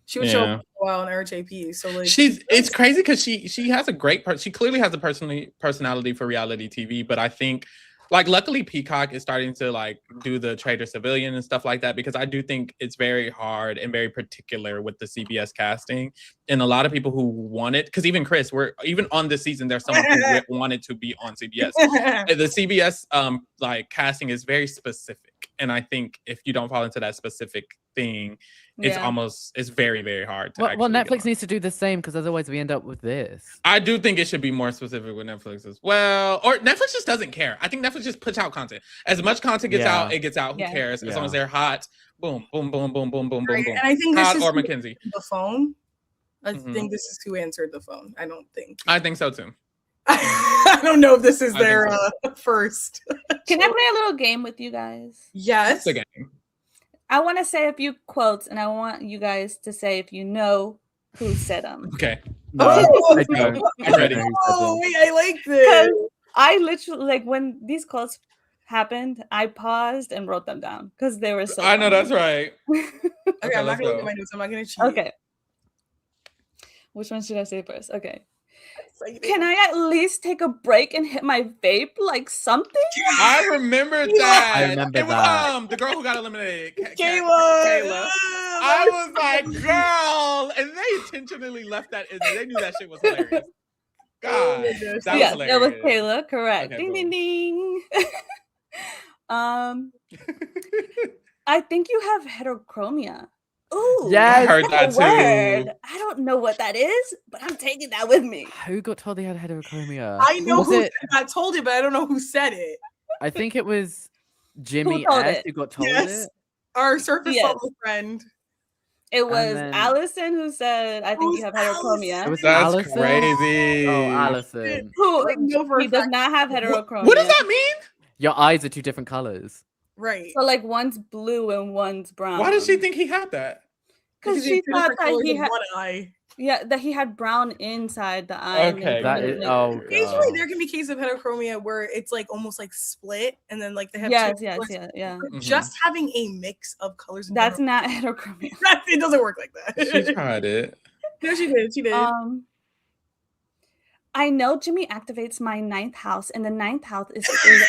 she would show Yeah. up for a while on RJP. So like, It's crazy because she has a great she clearly has a personality for reality TV, but I think like luckily Peacock is starting to like do the Trader Civilian and stuff like that, because I do think it's very hard and very particular with the CBS casting, and a lot of people who want it, because even Chris, we're even on this season there's someone who wanted to be on CBS. The CBS like casting is very specific, and I think if you don't fall into that specific thing, it's very, very hard to Well, actually get Netflix on. needs to do the same, because otherwise we end up with this. I do think it should be more specific with Netflix as well. Or Netflix just doesn't care. I think Netflix just puts out content. As much content gets out, it gets out. Who cares? As long as they're hot, boom, boom, boom, boom, boom, boom, boom, boom. And I think this Hot is or Mackenzie. the phone. I Mhm. think this is who answered the phone. I don't think. I think so too. I don't know if this is I think their so. first. can I play a little game with you guys? Yes. It's a game. I want to say a few quotes, and I want you guys to say if you know who said them. Okay. No, Oh, I don't. I'm I ready. don't know who said Oh, them. wait, I like this. I literally, like, when these quotes happened, I paused and wrote them down because they were so I know funny. that's right. Okay, I'm not let's gonna look go. at my notes. I'm not gonna cheat. Okay. Which one should I say first? Okay. Excited. Can I at least take a break and hit my vape like something? I remembered Yeah. that. I remember it was that. the girl who got eliminated. Kayla. Kayla. I was like, girl, and they intentionally left that in there. They knew that shit was hilarious. God, my gosh. that Yes, was that was hilarious. Kayla. Correct. Okay, ding, boom. ding, ding. I think you have heterochromia. Ooh, Yes. I heard that that's a too. word. I don't know what that is, but I'm taking that with me. Who got told they had heterochromia? I know Was who it? got told it, but I don't know who said it. I think it was Jimmy told S it? who got told Yes. it. Our surface Yes. level friend. It was then- Allison who said, I think Who's you have It heterochromia. was That's Allison? crazy. Oh, Allison. Who Like, no, for a he does fact. not have heterochromia. What does that mean? Your eyes are two different colors. Right. So like one's blue and one's brown. Why does she think he had that? Because he she had two thought different that colors he of had, one eye. that he had brown inside the eye. and then Okay, That blue is. in the- Oh, Occasionally, God. there can be cases of heterochromia where it's like almost like split, and then like they have Yes, two yes, colors. yeah. But Mhm. Just having a mix of colors. in That's general- not heterochromia. it doesn't work like that. She tried it. No, she did. She did. I know Jimmy activates my ninth house, and the ninth house is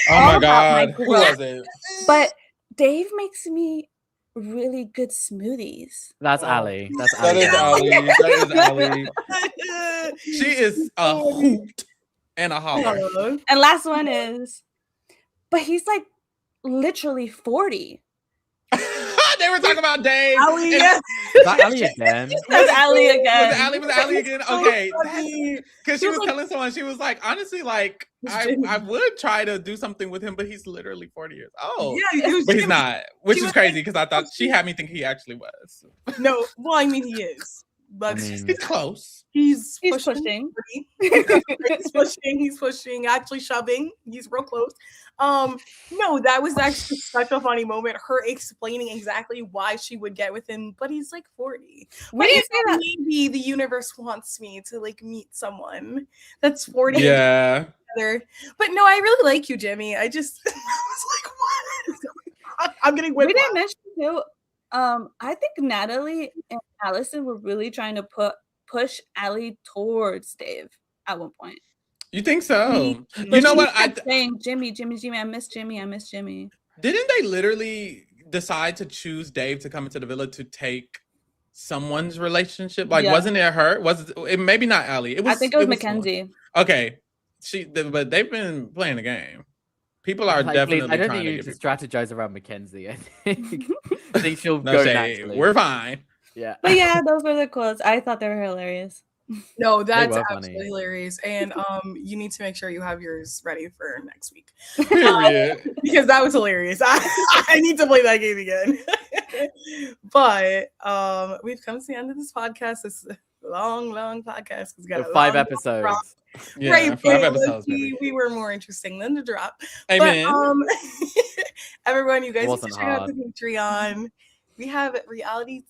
Oh all my about my God. Who growth. was it? But Dave makes me really good smoothies. That's Oh. Ali. That's That Ali. is Ali. That is Ali. She is a hoot and a holler. And last one is, but he's like literally 40. They were talking about Dave. Ali, and- yes. Is that Ali again? That's Ali Was again. it Ali? Was it Ali again? So Okay. funny. Because she She was was like- telling someone, she was like, honestly, like, It's I Jimmy. would try to do something with him, but he's literally 40 years old. Yeah, it was But he's Jimmy. not, which She is was crazy like, because I thought she had me think he actually was. No, well, I mean he is, but I mean- He's close. he's He's pushing. pushing. He's pushing. He's pushing. Actually shoving. He's real close. No, that was actually such a funny moment. Her explaining exactly why she would get with him, but he's like 40. We But didn't it's say that. maybe the universe wants me to like meet someone that's 40 Yeah. together. But no, I really like you, Jimmy. I just I was like, what is going on? I'm getting We whiplash. didn't mention too. I think Natalie and Allison were really trying to push Ali towards Dave at one point. You think so? Mm-hmm. You know She what? kept saying Jimmy, I miss Jimmy. Didn't they literally decide to choose Dave to come into the villa to take someone's relationship? Like, Yeah. wasn't it her? Was it maybe not Ali? It was. I think it was someone. Mackenzie. Okay, but they've been playing the game. People are Like, definitely please, I don't trying think to you get need to people. strategize around Mackenzie. I think, I think she'll No go shade. naturally. We're fine. Yeah. But yeah, those were the quotes. I thought they were hilarious. No, that's were absolutely funny. hilarious. And you need to make sure you have yours ready for next week. Period. Because that was hilarious. I need to play that game again. But we've come to the end of this podcast. This is a long podcast. It's got a 5 long episodes. Yeah, right, 5 but episodes, baby. we were more interesting than the drop. Amen. But everyone, you guys need to Wasn't check out hard. the Patreon. We have reality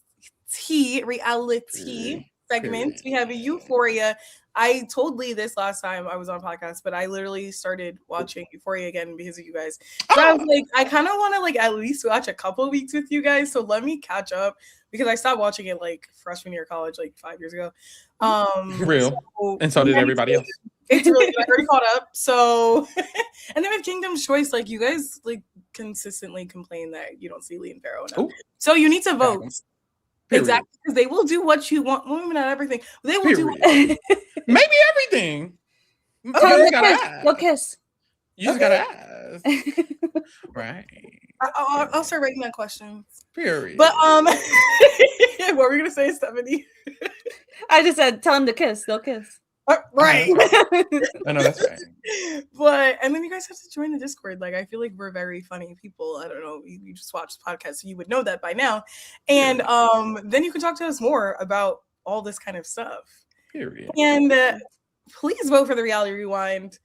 segments. We have a Euphoria. I told Lee this last time I was on podcast, but I literally started watching Euphoria again because of you guys. So I was like, I kind of want to like at least watch a couple of weeks with you guys. So let me catch up because I stopped watching it like freshman year of college, like 5 years ago. Real. And so did everybody else. It's really good. I already caught up. So, and then with Kingdom's Choice, like you guys like consistently complain that you don't see Lee and Pharaoh enough. Ooh. So you need to vote. Period. Exactly, because they will do what you want. Well, maybe not everything. They will Period. do. Maybe everything. You Tell them just to gotta kiss. ask. Go kiss. You just gotta ask. Right. I'll start writing that question. Period. But what were we gonna say, Stephanie? I just said, tell them to kiss. They'll kiss. Right. I know that's right. But and then you guys have to join the Discord. Like I feel like we're very funny people. I don't know. You just watch the podcast, so you would know that by now. And then you can talk to us more about all this kind of stuff. Period. And please vote for the Reality Rewind.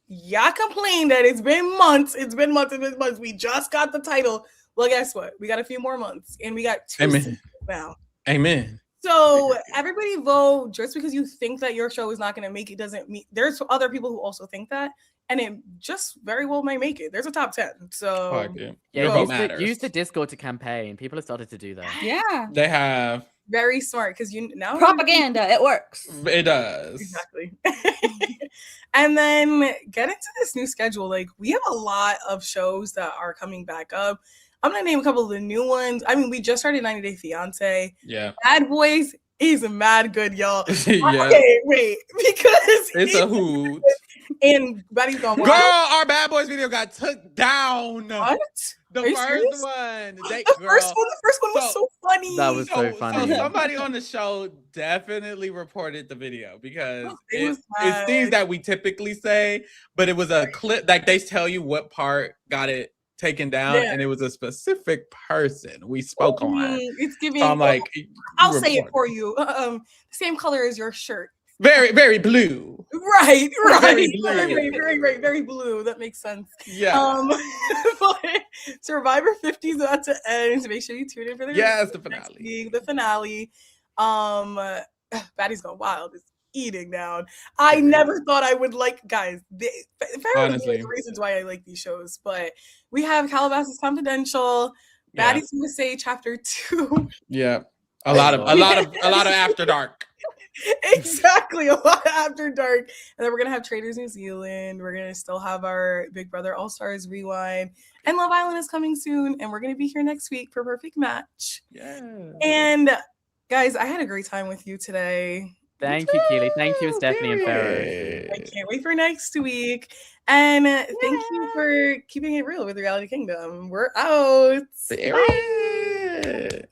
Y'all complained that it's been months. We just got the title. Well, guess what? We got a few more months, and we got 2 seasons now. Amen. So everybody vote. Just because you think that your show is not going to make it doesn't mean there's other people who also think that, and it just very well may make it. There's a top 10. So Fuck it. Yeah, Your vote matters. use the Discord to campaign. People have started to do that. Yeah. They have. very smart because you now Propaganda. It works. It does. Exactly. And then get into this new schedule. Like we have a lot of shows that are coming back up. I'm gonna name a couple of the new ones. I mean, we just started 90 Day Fiance. Yeah. Bad Boys is mad good, y'all. Yeah. Okay, wait, because It's a hoot. and Betty's gone Girl, our Bad Boys video got took down. What? The Are you first serious? one. They, The girl. first one was so funny. That was so funny. So somebody on the show definitely reported the video because It was it's things bad. that we typically say, but it was a clip. Like they tell you what part got it taken down, Yeah. and it was a specific person we spoke on. It's giving. So I'm like, you I'll say it reported. for you. The same color as your shirt. Very, very blue. Right. Very blue. Very blue. That makes sense. Yeah. But Survivor 50 is about to end. So make sure you tune in for the Yes, the next finale. week, the finale. Batty's Gone Wild is eating down. I never thought I would like guys. Honestly. The reasons why I like these shows, but we have Calabasas Confidential. Yeah. Batty's gonna say chapter 2. Yeah. A lot of After Dark. Exactly, a lot After Dark. And then we're gonna have Traders New Zealand. We're gonna still have our Big Brother All Stars Rewind, and Love Island is coming soon. And we're gonna be here next week for Perfect Match. Yeah. And guys, I had a great time with you today. Thank you, Keely. Thank you, Stephanie and Farrah. I can't wait for next week. And thank you for keeping it real with Reality Kingdom. We're out. Period.